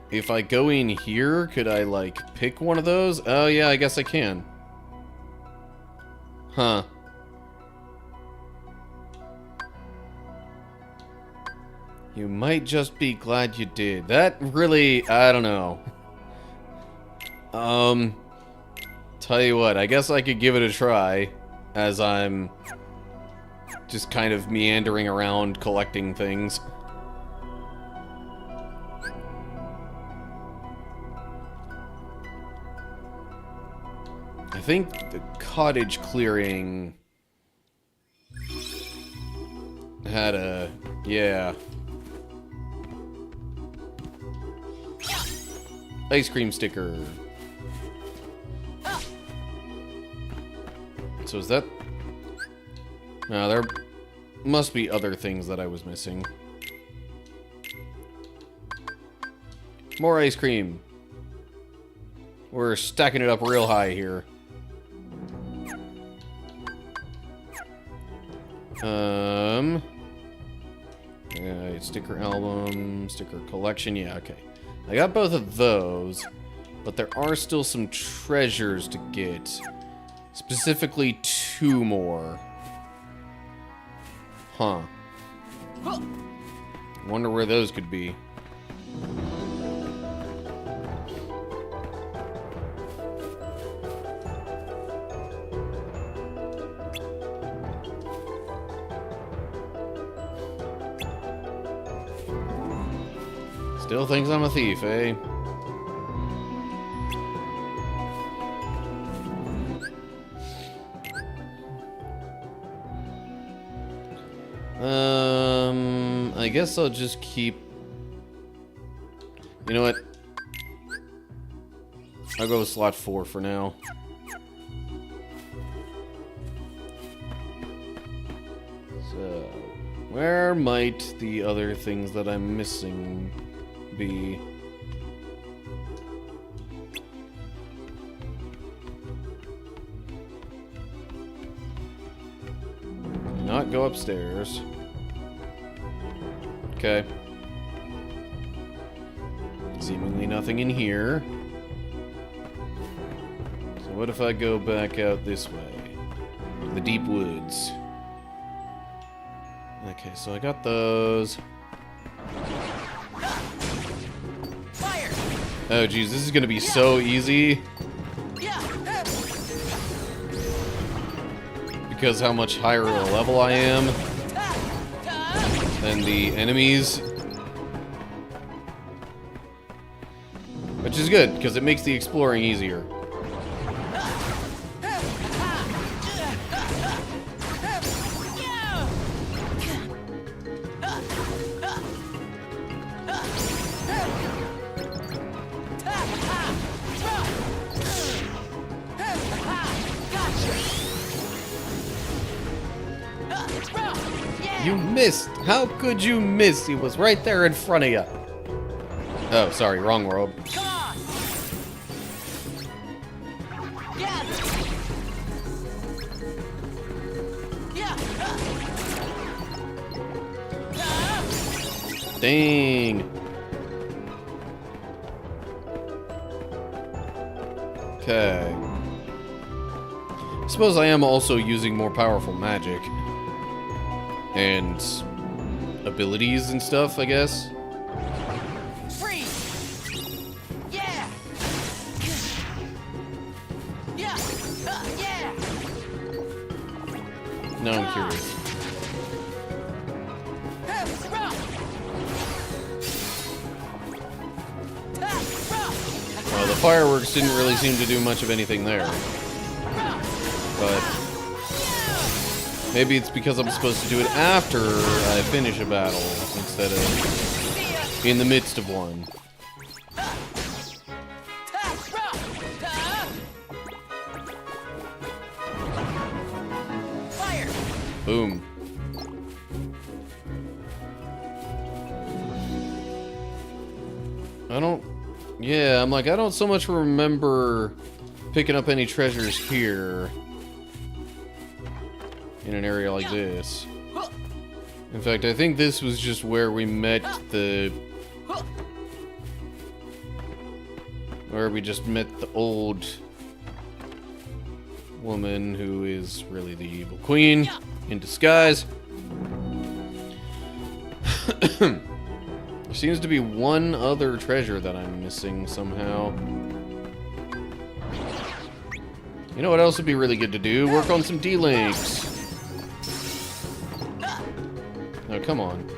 If I go in here, could I, like, pick one of those? Oh, yeah, I guess I can. Huh. You might just be glad you did. That really, I don't know. Tell you what, I guess I could give it a try, as I'm just kind of meandering around collecting things. I think the cottage clearing had a... yeah. Ice cream sticker. So is that... no, there must be other things that I was missing. More ice cream. We're stacking it up real high here. Yeah, sticker album, sticker collection. Yeah, okay. I got both of those, but there are still some treasures to get. Specifically, 2 more. Huh. Wonder where those could be. Still thinks I'm a thief, eh? I guess I'll just keep... you know what? I'll go with slot 4 for now. So, where might the other things that I'm missing be? Not go upstairs. Okay. Seemingly nothing in here. So what if I go back out this way? The deep woods. Okay, so I got those. Fire! Oh geez, this is gonna be so easy. Because how much higher a level I am than the enemies. Which is good, because it makes the exploring easier. You missed! How could you miss? He was right there in front of you. Oh, sorry, wrong world. Come on! Yeah! Yeah! Dang. Okay. I suppose I am also using more powerful magic. And abilities and stuff, I guess. Freeze! Yeah! Yeah! Yeah! Now I'm curious. Well, the fireworks didn't really seem to do much of anything there. But maybe it's because I'm supposed to do it after I finish a battle instead of in the midst of one. Fire! Boom. Yeah, I'm like, I don't so much remember picking up any treasures here in an area like this. In fact, I think this was just where we met where we just met the old woman who is really the evil queen in disguise. There seems to be one other treasure that I'm missing somehow. You know what else would be really good to do? Work on some D-links. Oh, come on.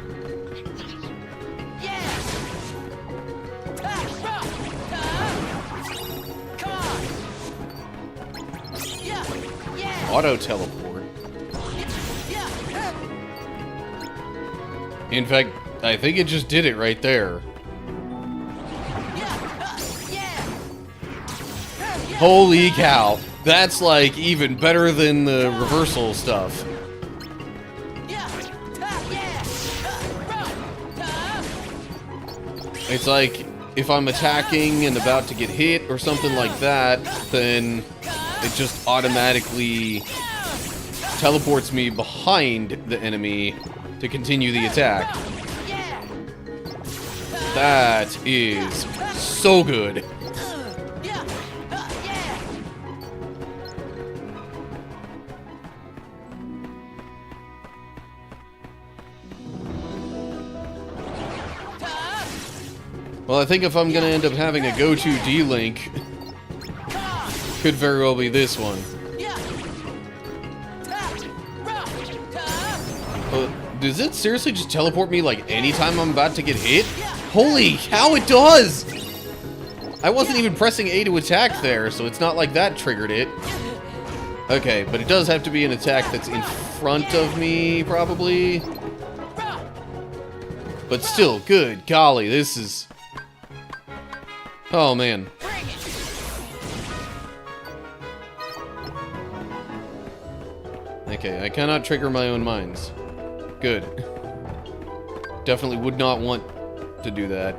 Auto teleport. In fact, I think it just did it right there. Holy cow. That's like even better than the reversal stuff. It's like if I'm attacking and about to get hit or something like that, then it just automatically teleports me behind the enemy to continue the attack. That is so good. Well, I think if I'm gonna end up having a go-to D-Link, could very well be this one. Does it seriously just teleport me like anytime I'm about to get hit? Holy cow, it does! I wasn't even pressing A to attack there, so it's not like that triggered it. Okay, but it does have to be an attack that's in front of me, probably. But still, good golly, this is... Oh, man. Okay, I cannot trigger my own mines. Good. Definitely would not want to do that.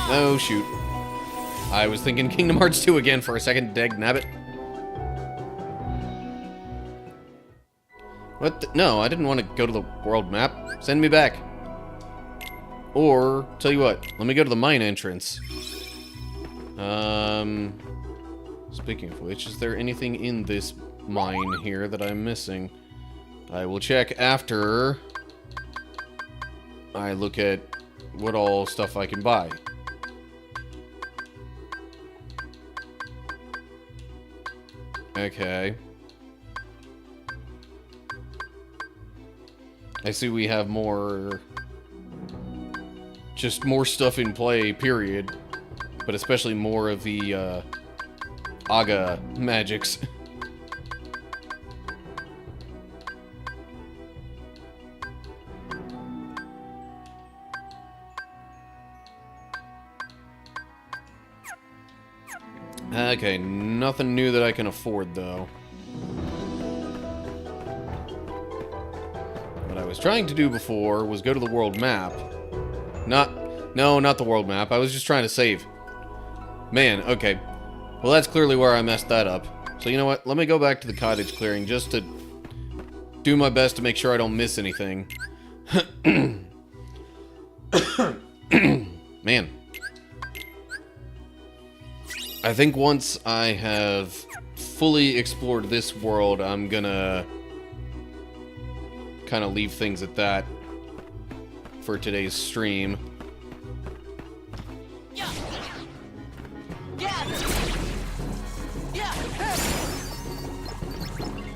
Oh, shoot. I was thinking Kingdom Hearts 2 again for a second, dagnabbit. What the? No, I didn't want to go to the world map. Send me back. Or, tell you what, let me go to the mine entrance. Speaking of which, is there anything in this mine here that I'm missing? I will check after I look at what all stuff I can buy. Okay. I see we have more... just more stuff in play, period. But especially more of the, Aga magics. Okay, nothing new that I can afford, though. What I was trying to do before was go to the world map. No, not the world map. I was just trying to save. Man, okay. Well, that's clearly where I messed that up. So you know what? Let me go back to the cottage clearing just to do my best to make sure I don't miss anything. Man. I think once I have fully explored this world, I'm gonna kind of leave things at that for today's stream. Yeah. Yeah. Yeah.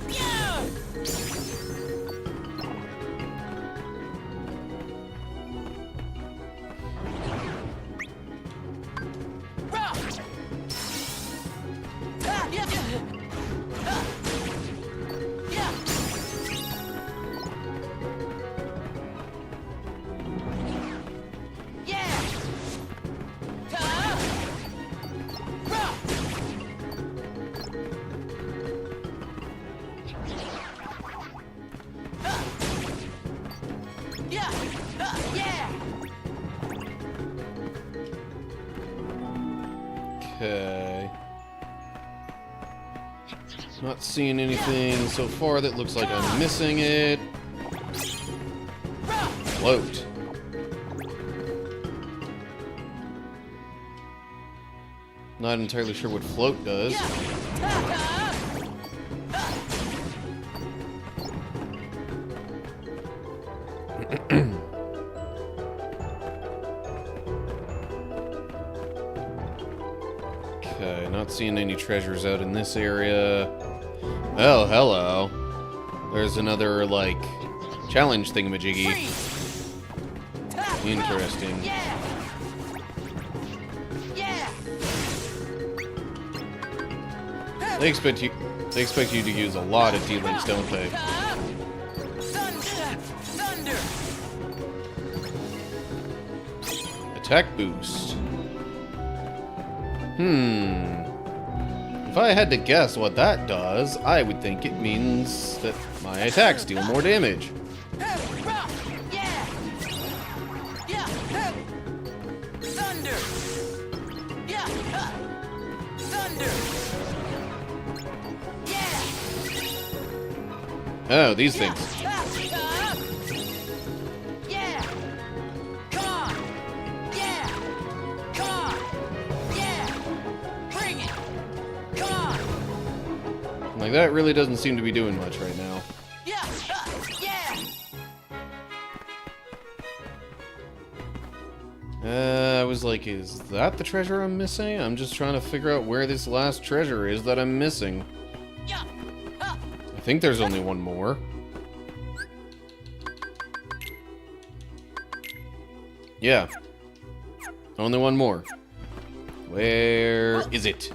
Yeah. Okay. Not seeing anything so far that looks like I'm missing it. Float. Not entirely sure what float does. Okay, not seeing any treasures out in this area. Oh, hello. There's another, like, challenge thingamajiggy. Interesting. They expect you to use a lot of D-links, don't they? Attack boost. If I had to guess what that does, I would think it means that my attacks deal more damage. Oh, these things. Like, that really doesn't seem to be doing much right now. I was like, is that the treasure I'm missing? I'm just trying to figure out where this last treasure is that I'm missing. I think there's only one more. Yeah. Only one more. Where is it?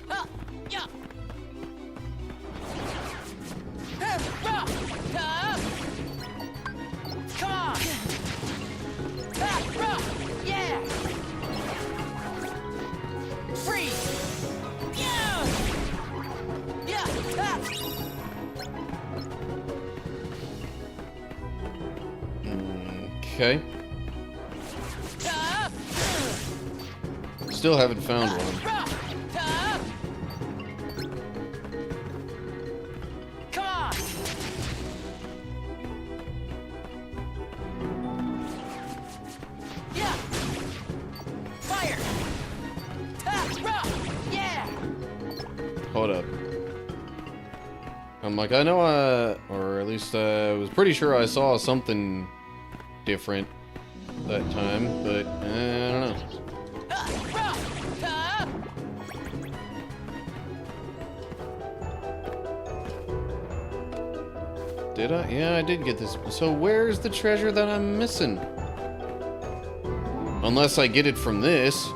Okay. Still haven't found one. Hold up. I'm like, I know or at least I was pretty sure I saw something different that time, but I don't know. Did I? Yeah, I did get this. So where's the treasure that I'm missing? Unless I get it from this.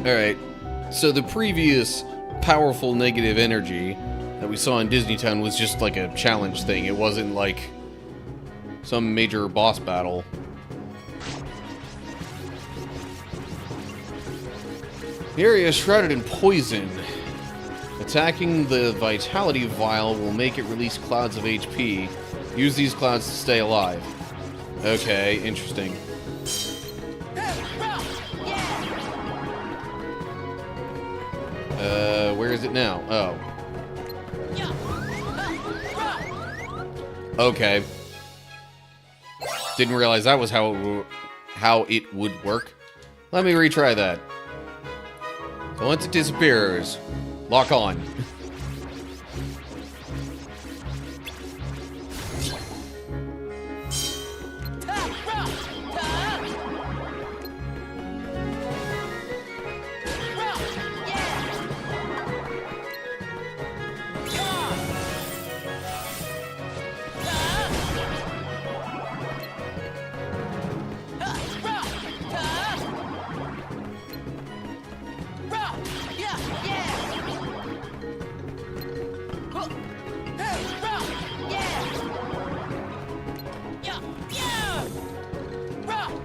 Alright, so the previous powerful negative energy that we saw in Disney Town was just like a challenge thing. It wasn't like some major boss battle. The area is shrouded in poison. Attacking the vitality vial will make it release clouds of HP. Use these clouds to stay alive. Okay, interesting. Where is it now? Oh. Okay. Didn't realize that was how it would work. Let me retry that. So once it disappears, lock on.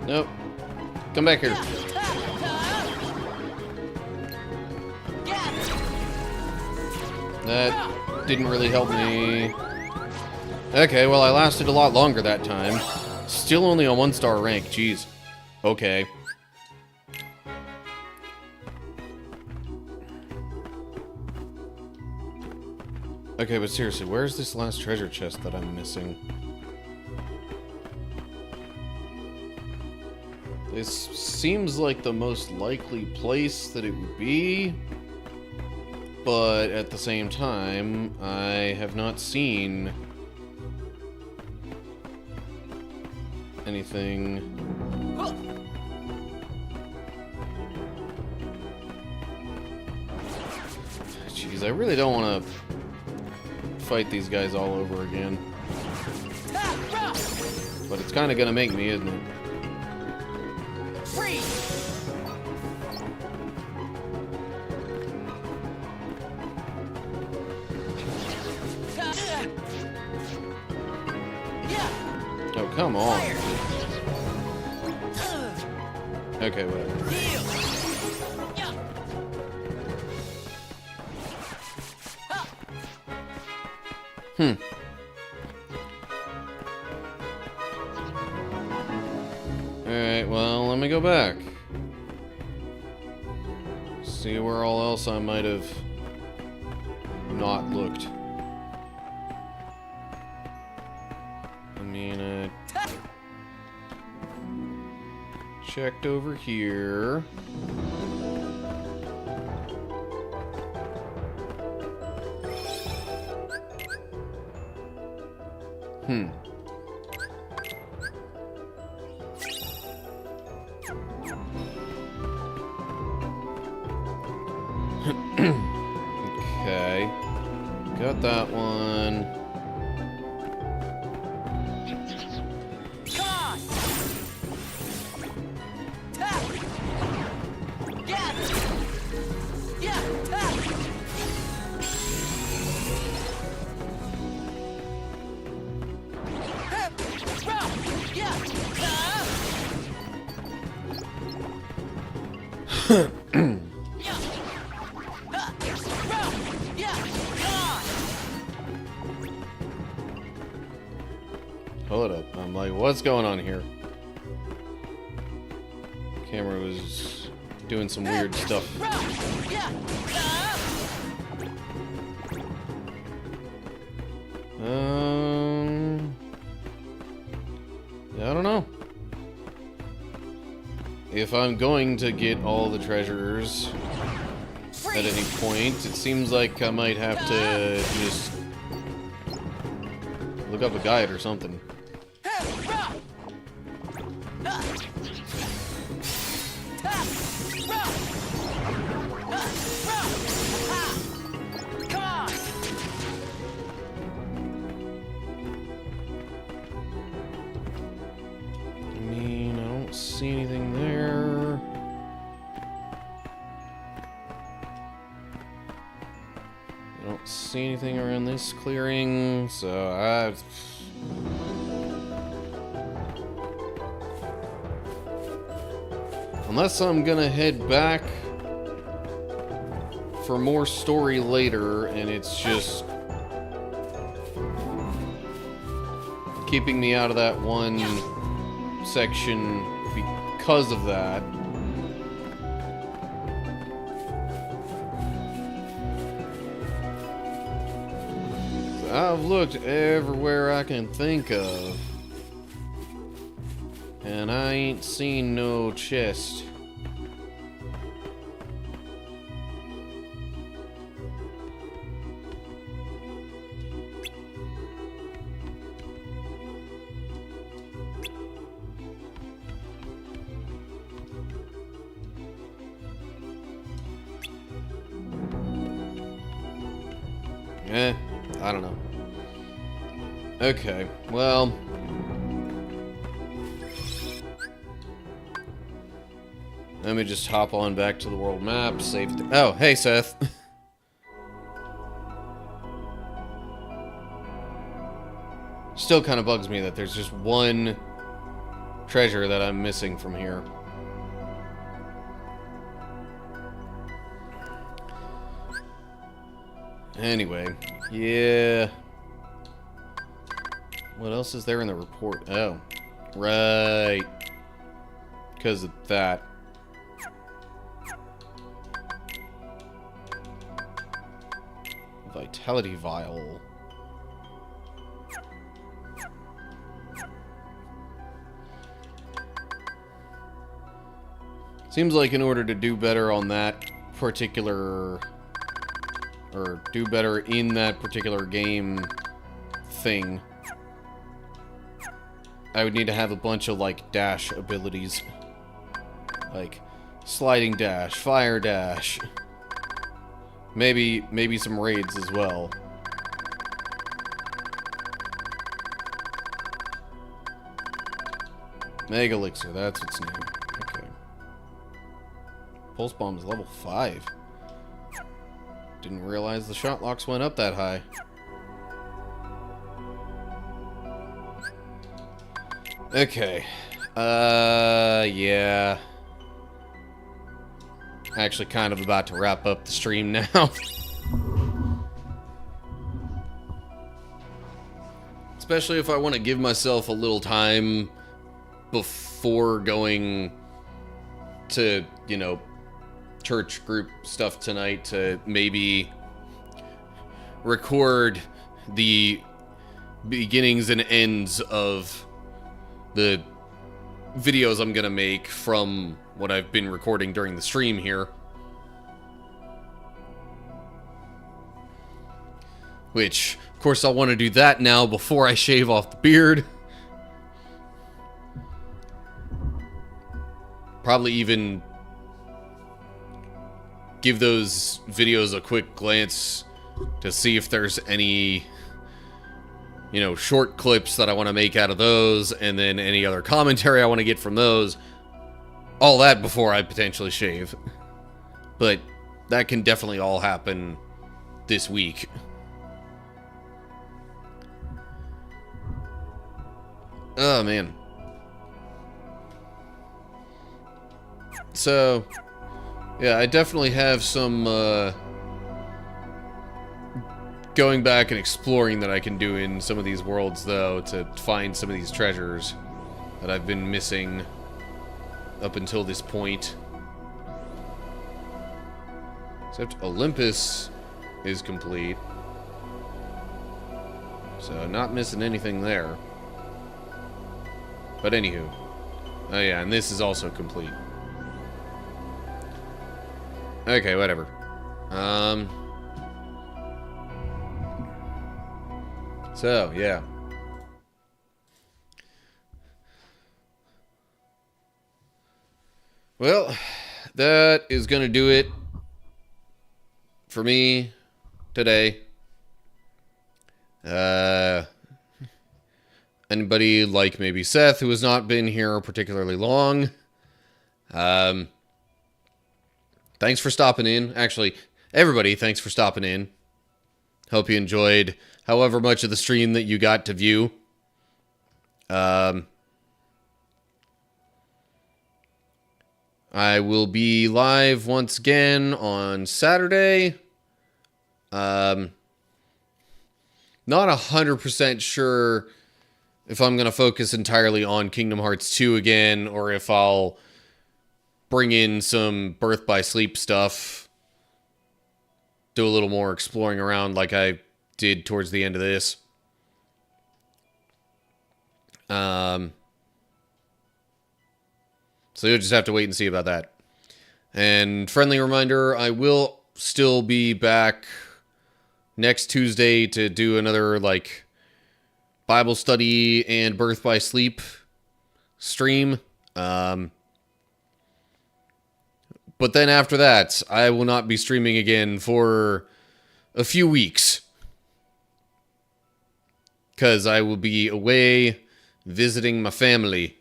Nope. Come back here. That didn't really help me. Okay, well, I lasted a lot longer that time. Still only a 1-star rank, jeez. Okay. Okay, but seriously, where's this last treasure chest that I'm missing? This seems like the most likely place that it would be, but at the same time, I have not seen anything. Jeez, I really don't want to fight these guys all over again. But it's kind of going to make me, isn't it? Oh, come on. Okay, whatever. Alright, well, let me go back. See where all else I might have not looked. I mean, checked over here. Okay. Got that one. Hold up. I'm like, what's going on here? Camera was doing some weird stuff. I don't know. If I'm going to get all the treasures at any point, it seems like I might have to just look up a guide or something. See anything there? I don't see anything around this clearing, so unless I'm gonna head back for more story later, and it's just keeping me out of that one section because of that. I've looked everywhere I can think of, and I ain't seen no chest. I don't know. Okay, well... let me just hop on back to the world map, save... oh, hey, Seth. Still kind of bugs me that there's just one treasure that I'm missing from here. Anyway, yeah. What else is there in the report? Oh, right. Because of that. Vitality vial. Seems like in order to do better on that particular... or do better in that particular game thing, I would need to have a bunch of, like, dash abilities. Like, sliding dash, fire dash. Maybe some raids as well. Mega Elixir, that's its name. Okay. Pulse Bomb is level 5. Didn't realize the shot locks went up that high. Okay. Yeah. Actually kind of about to wrap up the stream now. Especially if I want to give myself a little time before going to, you know, church group stuff tonight to maybe record the beginnings and ends of the videos I'm gonna make from what I've been recording during the stream here. Which, of course, I'll want to do that now before I shave off the beard. Probably even give those videos a quick glance to see if there's any, you know, short clips that I want to make out of those, and then any other commentary I want to get from those. All that before I potentially shave. But that can definitely all happen this week. Oh, man. So, yeah, I definitely have some, going back and exploring that I can do in some of these worlds, though, to find some of these treasures that I've been missing up until this point. Except Olympus is complete. So, not missing anything there. But anywho. Oh yeah, and this is also complete. Okay, whatever. So, yeah. Well, that is gonna do it for me today. Anybody like maybe Seth, who has not been here particularly long, thanks for stopping in. Actually, everybody, thanks for stopping in. Hope you enjoyed however much of the stream that you got to view. I will be live once again on Saturday. Not 100% sure if I'm going to focus entirely on Kingdom Hearts 2 again, or if I'll bring in some Birth by Sleep stuff. Do a little more exploring around like I did towards the end of this. So you'll just have to wait and see about that. And friendly reminder, I will still be back next Tuesday to do another, like, Bible study and Birth by Sleep stream. But then after that, I will not be streaming again for a few weeks. Because I will be away visiting my family.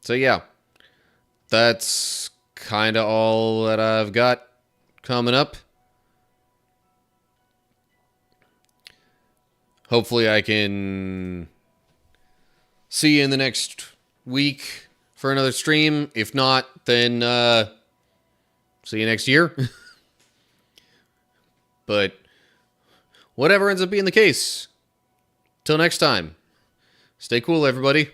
So yeah, that's kind of all that I've got coming up. Hopefully I can see you in the next week for another stream. If not, then see you next year. But whatever ends up being the case, till next time, stay cool, everybody.